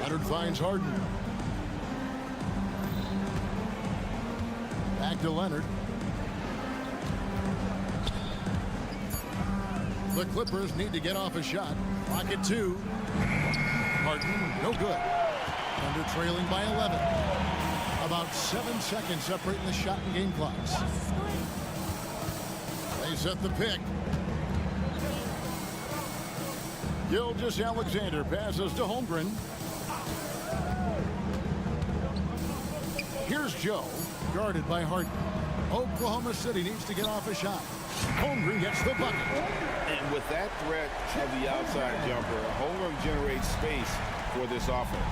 Speaker 6: Leonard finds Harden. Back to Leonard. The Clippers need to get off a shot. Clock at 2. Harden, no good. Thunder trailing by 11. About 7 seconds separating the shot and game clocks. They set the pick. Gilgeous-Alexander passes to Holmgren. Here's Joe, guarded by Harden. Oklahoma City needs to get off a shot. Holmgren gets the bucket.
Speaker 7: And with that threat of the outside jumper, Holmgren generates space for this offense.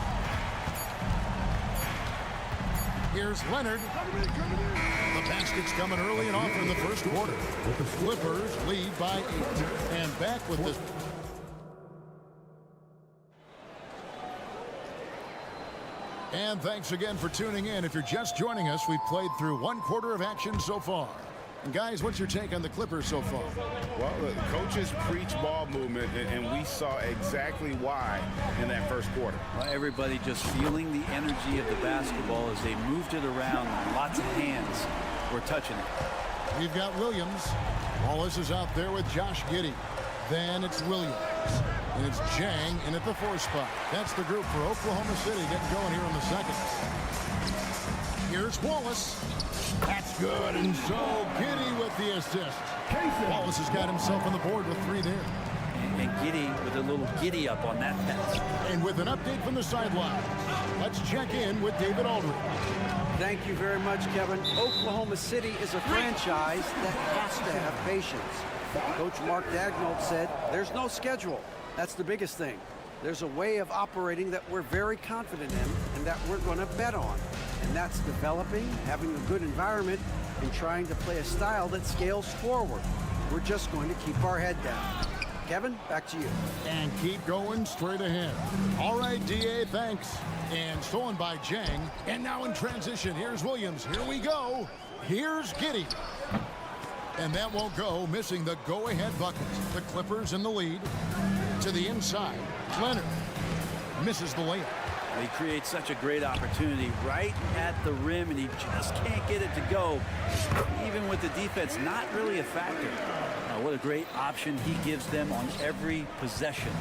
Speaker 6: Here's Leonard. The basket's coming early and often in the first quarter. The Clippers lead by 8. And back with this. And thanks again for tuning in. If you're just joining us, we've played through 1 quarter of action so far. And guys, what's your take on the Clippers so far?
Speaker 7: Well, the coaches preach ball movement, and we saw exactly why in that first quarter.
Speaker 8: Well, everybody just feeling the energy of the basketball as they moved it around. Lots of hands were touching it.
Speaker 6: We've got Williams. Wallace is out there with Josh Giddey. Then it's Williams. And it's Jang in at the 4 spot. That's the group for Oklahoma City getting going here in the second. Here's Wallace. That's good. And so Giddey with the assist. Wallace has got himself on the board with 3 there.
Speaker 8: And Giddey with a little giddy up on that pass.
Speaker 6: And with an update from the sideline, let's check in with David Aldridge.
Speaker 9: Thank you very much, Kevin. Oklahoma City is a franchise that has to have patience. Coach Mark Daigneault said there's no schedule. That's the biggest thing. There's a way of operating that we're very confident in and that we're going to bet on. And that's developing, having a good environment, and trying to play a style that scales forward. We're just going to keep our head down. Kevin, back to you.
Speaker 6: And keep going straight ahead. All right, D.A., thanks. And stolen by Jang. And now in transition, here's Williams. Here we go. Here's Giddey. And that won't go, missing the go-ahead bucket. The Clippers in the lead. To the inside, Leonard misses the layup.
Speaker 8: He creates such a great opportunity right at the rim, and he just can't get it to go. Even with the defense not really a factor. What a great option he gives them on every possession.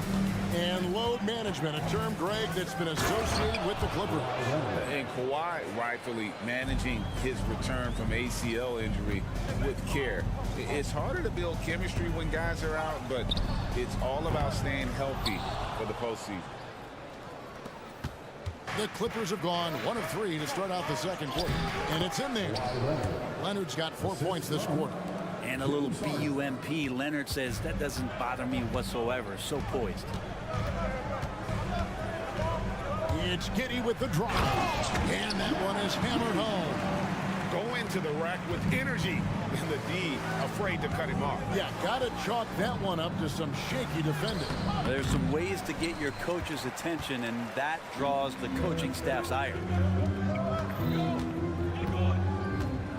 Speaker 6: And load management, a term, Greg, that's been associated with the Clippers.
Speaker 7: And Kawhi rightfully managing his return from ACL injury with care. It's harder to build chemistry when guys are out, but it's all about staying healthy for the postseason.
Speaker 6: The Clippers have gone 1 of 3 to start out the second quarter. And it's in there. Leonard's got 4 points this quarter.
Speaker 8: And a little BUMP. Leonard says that doesn't bother me whatsoever. So poised.
Speaker 6: It's Giddey with the drive. And that one is hammered home.
Speaker 7: Go into the rack with energy. And the D afraid to cut him off.
Speaker 6: Yeah, got to chalk that one up to some shaky defending.
Speaker 8: There's some ways to get your coach's attention, and that draws the coaching staff's ire.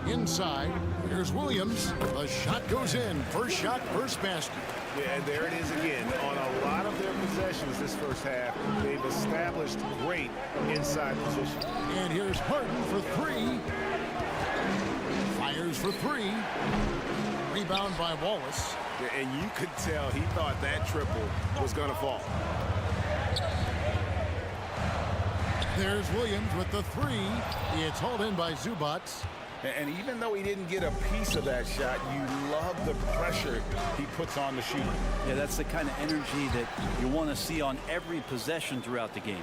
Speaker 6: Inside, here's Williams. The shot goes in. First shot, first basket.
Speaker 13: Yeah, and there it is again. On a lot of their possessions this first half, they've established great inside position.
Speaker 6: And here's Harden for 3. Fires for 3. Rebound by Wallace.
Speaker 13: Yeah, and you could tell he thought that triple was going to fall.
Speaker 6: There's Williams with the 3. It's hauled in by Zubac.
Speaker 7: And even though he didn't get a piece of that shot, you love the pressure he puts on the shooter.
Speaker 8: Yeah, that's the kind of energy that you want to see on every possession throughout the game.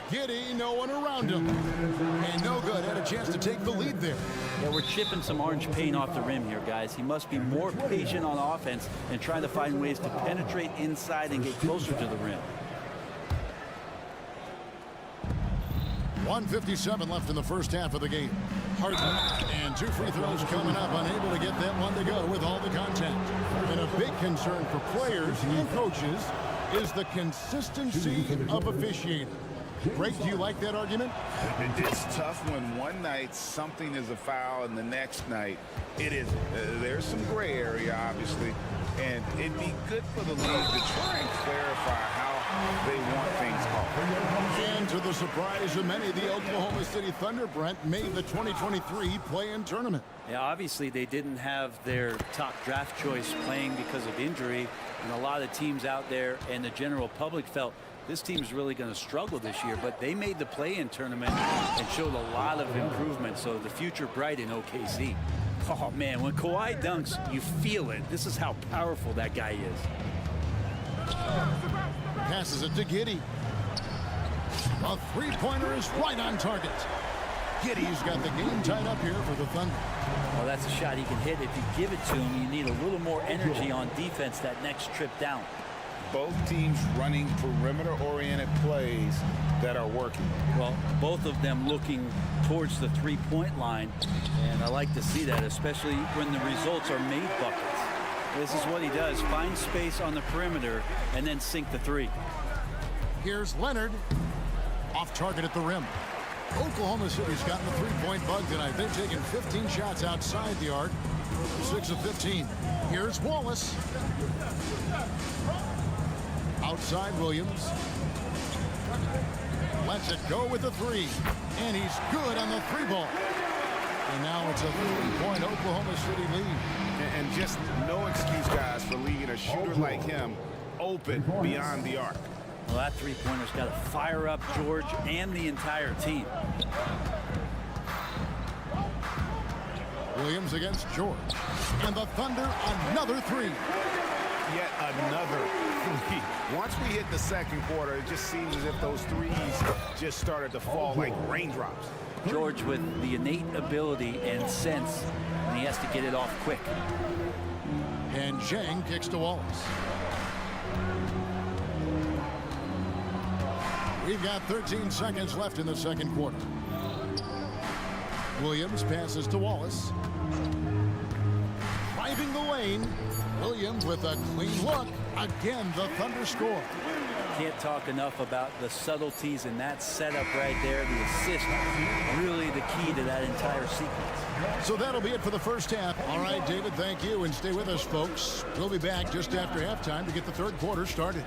Speaker 6: Giddey, no one around him. And no good. Had a chance to take the lead there.
Speaker 8: Yeah, we're chipping some orange paint off the rim here, guys. He must be more patient on offense and trying to find ways to penetrate inside and get closer to the rim.
Speaker 6: 1:57 left in the first half of the game. Harden and 2 free throws coming up, unable to get that one to go with all the contact. And a big concern for players and coaches is the consistency of officiating. Greg, do you like that argument?
Speaker 7: It's tough when one night something is a foul and the next night it isn't. There's some gray area, obviously, and it'd be good for the league to try and clarify how they want things off.
Speaker 6: And to the surprise of many, the Oklahoma City Thunder, Brent, made the 2023 play-in tournament.
Speaker 8: Yeah, obviously they didn't have their top draft choice playing because of injury, and a lot of teams out there and the general public felt this team's really going to struggle this year, but they made the play-in tournament and showed a lot of improvement, so the future bright in OKC. Oh, man, when Kawhi dunks, you feel it. This is how powerful that guy is.
Speaker 6: Passes it to Giddey. A three-pointer is right on target. Giddey's got the game tied up here for the Thunder.
Speaker 8: Well, that's a shot he can hit. If you give it to him, you need a little more energy on defense that next trip down.
Speaker 7: Both teams running perimeter-oriented plays that are working.
Speaker 8: Well, both of them looking towards the three-point line, and I like to see that, especially when the results are made buckets. This is what he does, find space on the perimeter and then sink the three.
Speaker 6: Here's Leonard, off target at the rim. Oklahoma City's gotten the three-point bug tonight. They've taken 15 shots outside the arc, 6 of 15. Here's Wallace. Outside Williams. Lets it go with the three. And he's good on the three ball. And now it's a 3-point Oklahoma City lead.
Speaker 13: And just no excuse, guys, for leaving a shooter like him open beyond the arc.
Speaker 8: Well, that three-pointer's got to fire up George and the entire team.
Speaker 6: Williams against George. And the Thunder, another three.
Speaker 13: Yet another three. Once we hit the second quarter, it just seems as if those threes just started to fall like raindrops.
Speaker 8: George with the innate ability and sense, and he has to get it off quick.
Speaker 6: And Zhang kicks to Wallace. We've got 13 seconds left in the second quarter. Williams passes to Wallace. Driving the lane. Williams with a clean look. Again, the Thunder score.
Speaker 8: Can't talk enough about the subtleties in that setup right there. The assist, really the key to that entire sequence.
Speaker 6: So that'll be it for the first half. All right, David, thank you. And stay with us, folks. We'll be back just after halftime to get the third quarter started.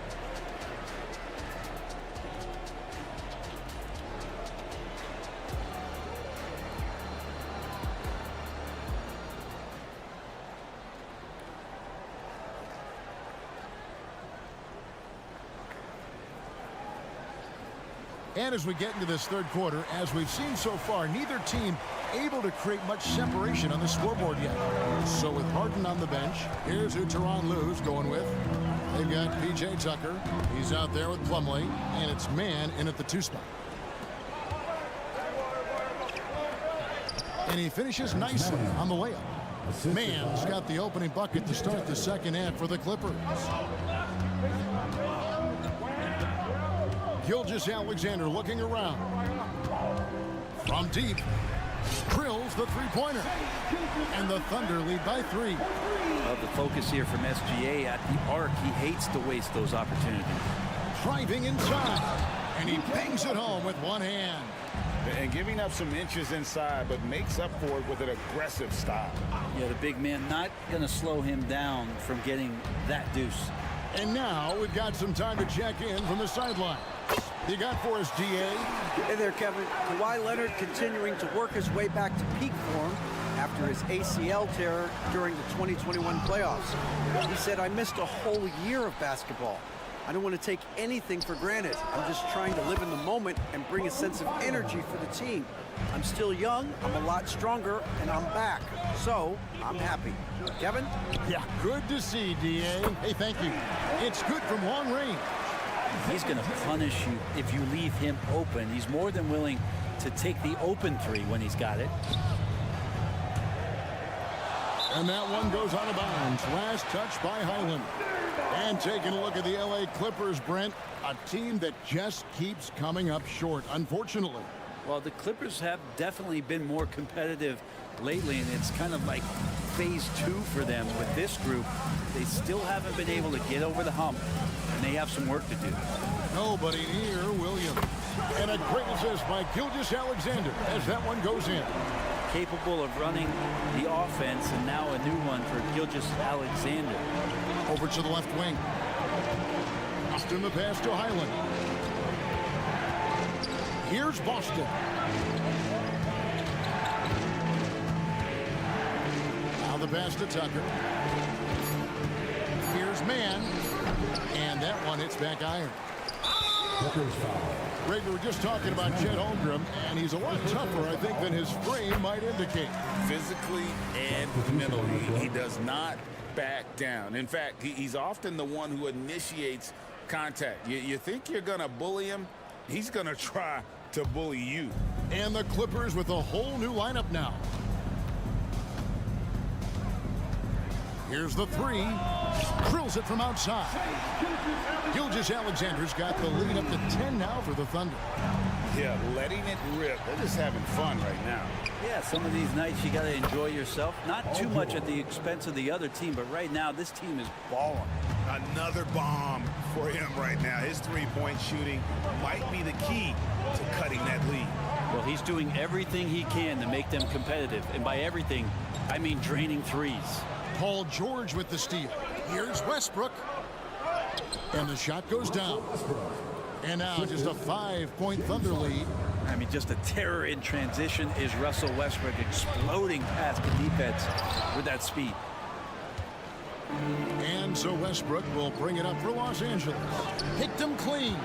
Speaker 6: And as we get into this third quarter, as we've seen so far, neither team able to create much separation on the scoreboard yet. So with Harden on the bench, here's who Tyronn Lue's going with. They've got P.J. Tucker. He's out there with Plumlee, and it's Mann in at the 2 spot. And he finishes nicely on the layup. Mann's got the opening bucket to start the second half for the Clippers. Gilgeous-Alexander looking around. From deep, drills the three-pointer. And the Thunder lead by 3.
Speaker 8: Love the focus here from SGA at the arc. He hates to waste those opportunities.
Speaker 6: Driving inside. And he bangs it home with one hand.
Speaker 7: And giving up some inches inside, but makes up for it with an aggressive stop.
Speaker 8: Yeah, the big man not going to slow him down from getting that deuce.
Speaker 6: And now we've got some time to check in from the sideline. You got for us, DA?
Speaker 9: Hey there, Kevin. Kawhi Leonard continuing to work his way back to peak form after his ACL tear during the 2021 playoffs. He said, I missed a whole year of basketball. I don't want to take anything for granted. I'm just trying to live in the moment and bring a sense of energy for the team. I'm still young, I'm a lot stronger, and I'm back. So, I'm happy. Kevin?
Speaker 6: Yeah, good to see, DA. Hey, thank you. It's good from long range.
Speaker 8: He's going to punish you if you leave him open. He's more than willing to take the open three when he's got it.
Speaker 6: And that one goes out of bounds. Last touch by Highland. And taking a look at the LA Clippers, Brent, a team that just keeps coming up short, unfortunately.
Speaker 8: Well, the Clippers have definitely been more competitive lately, and it's kind of like phase 2 for them with this group. They still haven't been able to get over the hump, and they have some work to do.
Speaker 6: Nobody near Williams. And a great assist by Gilgeous-Alexander as that one goes in.
Speaker 8: Capable of running the offense, and now a new one for Gilgeous-Alexander.
Speaker 6: Over to the left wing. Boston the pass to Highland. Here's Boston. Now the pass to Tucker. Here's Mann. And that one hits back iron. Greg, we were just talking about Chet Holmgren, and he's a lot tougher, I think, than his frame might indicate.
Speaker 7: Physically and mentally, he does not back down. In fact, he's often the one who initiates contact. You think you're going to bully him, he's going to try to bully you.
Speaker 6: And the Clippers with a whole new lineup now. Here's the three. Drills it from outside. Gilgeous-Alexander's got the lead up to 10 now for the Thunder.
Speaker 7: Yeah, letting it rip. They're just having fun right now.
Speaker 8: Yeah, some of these nights you got to enjoy yourself. Not too much at the expense of the other team, but right now this team is balling.
Speaker 13: Another bomb for him right now. His three-point shooting might be the key to cutting that lead.
Speaker 8: Well, he's doing everything he can to make them competitive. And by everything, I mean draining threes.
Speaker 6: Paul George with the steal. Here's Westbrook. And the shot goes down. And now just a 5-point Thunder lead.
Speaker 8: I mean, just a terror in transition is Russell Westbrook exploding past the defense with that speed.
Speaker 6: And so Westbrook will bring it up for Los Angeles. Picked him clean.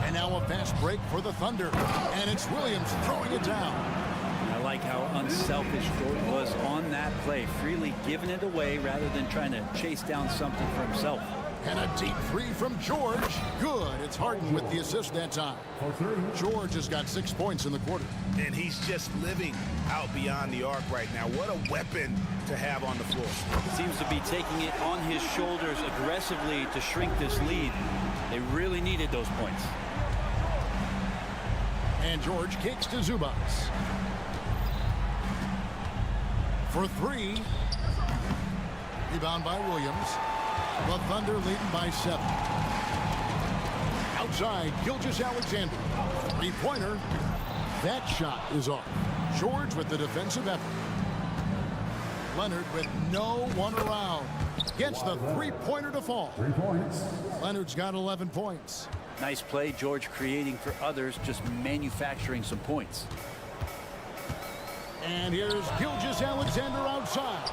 Speaker 6: And now a fast break for the Thunder. And it's Williams throwing it down.
Speaker 8: I like how unselfish Jordan was on that play, freely giving it away rather than trying to chase down something for himself.
Speaker 6: And a deep three from George. Good. It's Harden with the assist that time. George has got 6 points in the quarter.
Speaker 13: And he's just living out beyond the arc right now. What a weapon to have on the floor.
Speaker 8: Seems to be taking it on his shoulders aggressively to shrink this lead. They really needed those points.
Speaker 6: And George kicks to Zubac. For three. Rebound by Williams. The Thunder leading by 7. Outside, Gilgeous-Alexander. Three-pointer. That shot is off. George with the defensive effort. Leonard with no one around. Gets the three-pointer to fall.
Speaker 4: 3 points.
Speaker 6: Leonard's got 11 points.
Speaker 8: Nice play, George creating for others, just manufacturing some points.
Speaker 6: And here's Gilgeous-Alexander outside.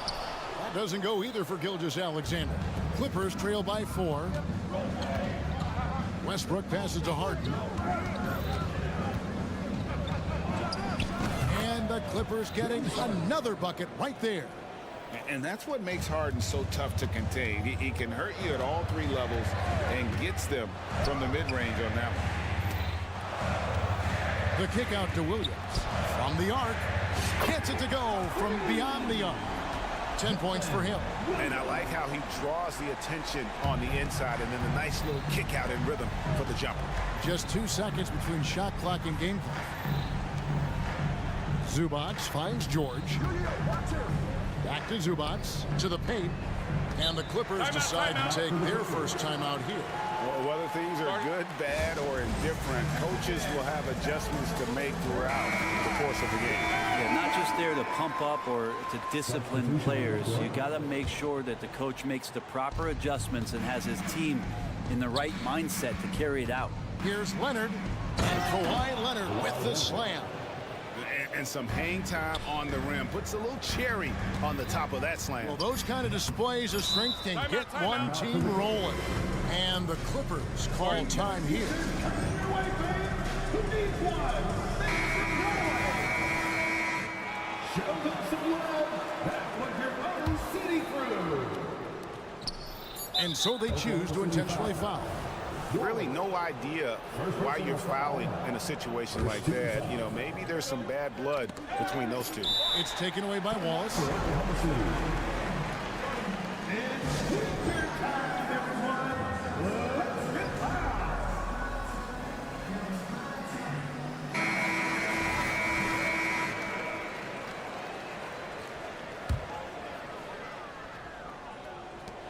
Speaker 6: That doesn't go either for Gilgeous-Alexander. Clippers trail by 4. Westbrook passes to Harden. And the Clippers getting another bucket right there.
Speaker 7: And that's what makes Harden so tough to contain. He can hurt you at all 3 levels and gets them from the mid-range on that one.
Speaker 6: The kick out to Williams. From the arc. Gets it to go from beyond the arc. 10 points for him.
Speaker 13: And I like how he draws the attention on the inside and then the nice little kick out in rhythm for the jumper.
Speaker 6: Just 2 seconds between shot clock and game clock. Zubac finds George. Back to Zubac, to the paint. And the Clippers decide to take their first timeout here.
Speaker 13: Well, whether things are good, bad, or indifferent, coaches will have adjustments to make throughout the course of the game.
Speaker 8: Yeah, not just there to pump up or to discipline players. You got to make sure that the coach makes the proper adjustments and has his team in the right mindset to carry it out.
Speaker 6: Here's Leonard. And Kawhi Leonard with the slam.
Speaker 13: And some hang time on the rim. Puts a little cherry on the top of that slam.
Speaker 6: Well, those kind of displays of strength can get one team rolling. And the Clippers call time here. And so they choose to intentionally foul.
Speaker 13: Really no idea why you're fouling in a situation like that. You know, maybe there's some bad blood between those two.
Speaker 6: It's taken away by Wallace.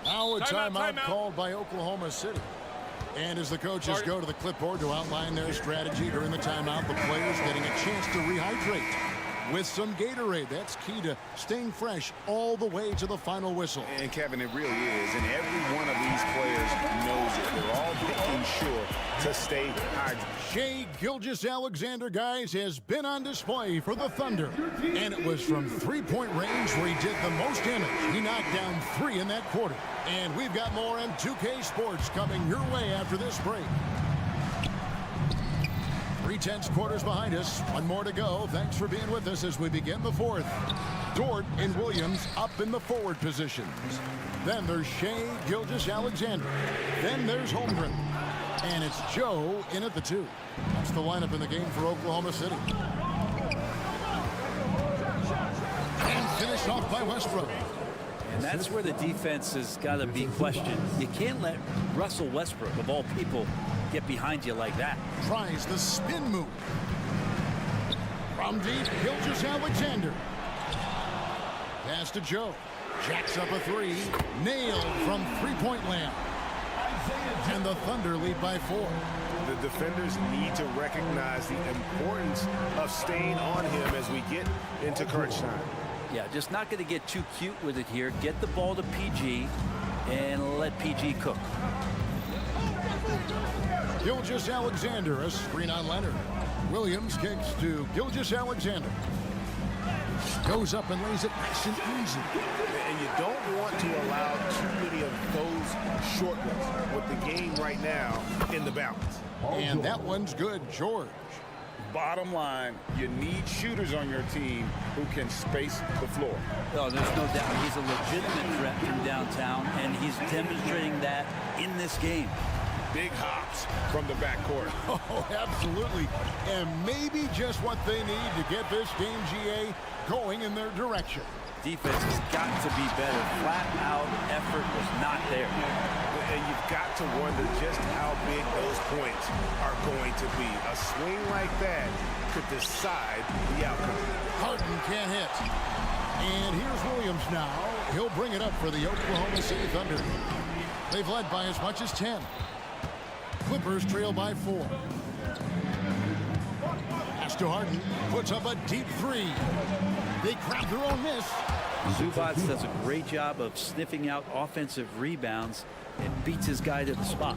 Speaker 6: Now a timeout called by Oklahoma City. And as the coaches go to the clipboard to outline their strategy during the timeout, the players getting a chance to rehydrate. with some Gatorade. That's key to staying fresh all the way to the final whistle.
Speaker 13: And Kevin, it really is. And every one of these players knows it. They're all making sure to stay hydrated.
Speaker 6: Shai Gilgeous-Alexander, guys, has been on display for the Thunder. And it was from three-point range where he did the most damage. He knocked down 3 in that quarter. And we've got more on 2K Sports coming your way after this break. 3/10 quarters behind us. One more to go. Thanks for being with us as we begin the fourth. Dort and Williams up in the forward positions. Then there's Shai Gilgeous-Alexander. Then there's Holmgren. And it's Joe in at the 2. That's the lineup in the game for Oklahoma City. And finished off by Westbrook.
Speaker 8: And that's where the defense has got to be questioned. You can't let Russell Westbrook, of all people, get behind you like that.
Speaker 6: Tries the spin move. From deep, Gilgeous-Alexander. Pass to Joe. Jacks up a 3. Nailed from three-point land. And the Thunder lead by 4.
Speaker 13: The defenders need to recognize the importance of staying on him as we get into crunch time.
Speaker 8: Yeah, just not going to get too cute with it here. Get the ball to PG and let PG cook.
Speaker 6: Gilgeous-Alexander, a screen on Leonard. Williams kicks to Gilgeous-Alexander. Goes up and lays it nice and easy.
Speaker 13: And you don't want to allow too many of those short ones with the game right now in the balance.
Speaker 6: And that one's good, George.
Speaker 7: Bottom line, you need shooters on your team who can space the floor.
Speaker 8: Oh, there's no doubt. He's a legitimate threat from downtown, and he's demonstrating that in this game.
Speaker 13: Big hops from the backcourt.
Speaker 6: Oh, absolutely. And maybe just what they need to get this game, GA, going in their direction.
Speaker 8: Defense has got to be better. Flat out effort was not there.
Speaker 13: And you've got to wonder just how big those points are going to be. A swing like that could decide the outcome.
Speaker 6: Harden can't hit. And here's Williams now. He'll bring it up for the Oklahoma City Thunder. They've led by as much as 10. Clippers trail by 4. Pass to Harden. Puts up a deep 3. They grab their own miss.
Speaker 8: Zubac does a great job of sniffing out offensive rebounds and beats his guy to the spot.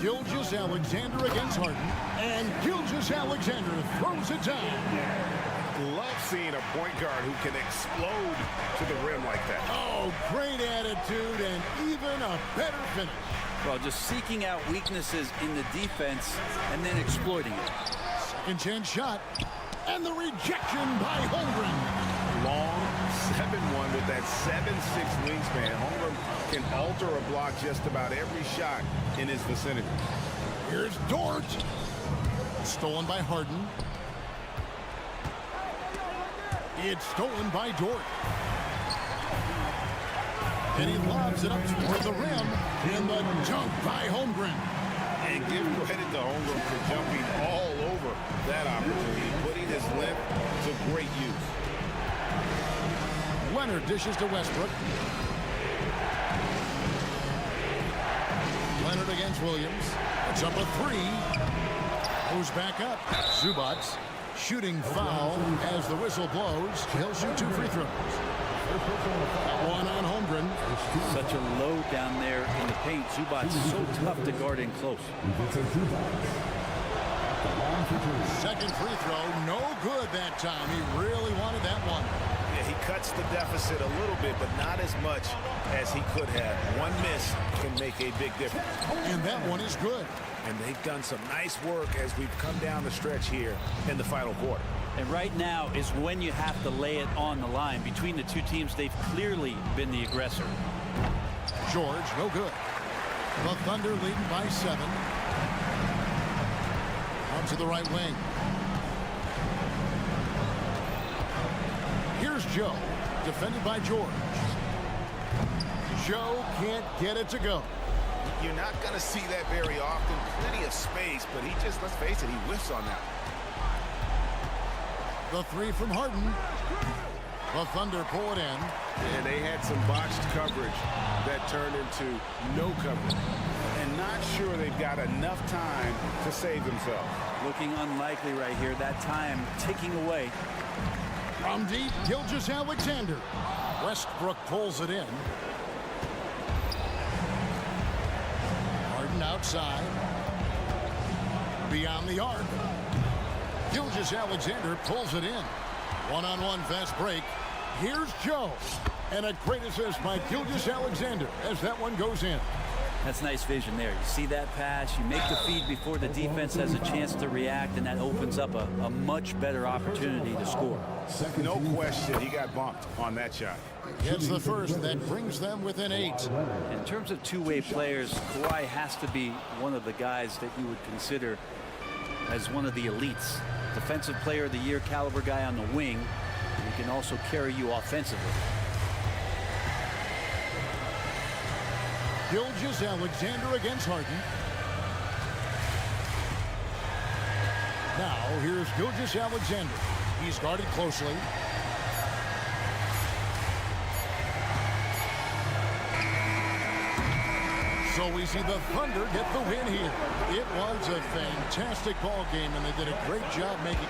Speaker 6: Gilgeous-Alexander against Harden. And Gilgeous-Alexander throws it down.
Speaker 13: Love seeing a point guard who can explode to the rim like that.
Speaker 6: Oh, great attitude and even a better finish.
Speaker 8: Well, just seeking out weaknesses in the defense and then exploiting it.
Speaker 6: Second chance shot. And the rejection by Holmgren.
Speaker 13: Long 7-1 with that 7'6" wingspan. Holmgren can alter a block just about every shot in his vicinity.
Speaker 6: Here's Dort. Stolen by Harden. It's stolen by Dort. And he lobs it up toward the rim. And the dunk by Holmgren.
Speaker 13: And give credit to Holmgren for jumping all over that opportunity, putting his length to great use.
Speaker 6: Leonard dishes to Westbrook. Leonard against Williams. It's up a 3. Goes back up. Zubac. Shooting foul as the whistle blows. He'll shoot 2 free throws. One on Holmgren.
Speaker 8: Such a load down there in the paint. Zubac is so tough to guard in close.
Speaker 6: Second free throw, no good that time. He really wanted that one.
Speaker 13: Yeah, he cuts the deficit a little bit, but not as much as he could have. One miss can make a big difference.
Speaker 6: And that one is good.
Speaker 13: And they've done some nice work as we've come down the stretch here in the final quarter.
Speaker 8: And right now is when you have to lay it on the line. Between the two teams, they've clearly been the aggressor.
Speaker 6: George, no good. The Thunder leading by 7. On to the right wing. Here's Joe, defended by George. Joe can't get it to go.
Speaker 13: You're not going to see that very often. Plenty of space, but he just, let's face it, he whiffs on that.
Speaker 6: The 3 from Harden. The Thunder pull it in.
Speaker 13: And they had some botched coverage that turned into no coverage.
Speaker 8: And
Speaker 13: and not sure they've got enough time to save themselves.
Speaker 8: Looking unlikely right here. That time ticking away.
Speaker 6: From deep, Gilgeous-Alexander. Westbrook pulls it in. Harden outside. Beyond the arc. Gilgeous-Alexander pulls it in. One-on-one fast break. Here's Joe. And a great assist by Gilgeous-Alexander as that one goes in.
Speaker 8: That's nice vision there. You see that pass, you make the feed before the defense has a chance to react, and that opens up a much better opportunity to score.
Speaker 13: No question, he got bumped on that shot.
Speaker 6: Gets the first, that brings them within 8.
Speaker 8: In terms of two-way players, Kawhi has to be one of the guys that you would consider as one of the elites. Defensive player of the year caliber guy on the wing. He can also carry you offensively.
Speaker 6: Gilgeous-Alexander against Harden. Now here's Gilgeous-Alexander. He's guarded closely. So we see the Thunder get the win here. It was a fantastic ball game, and they did a great job making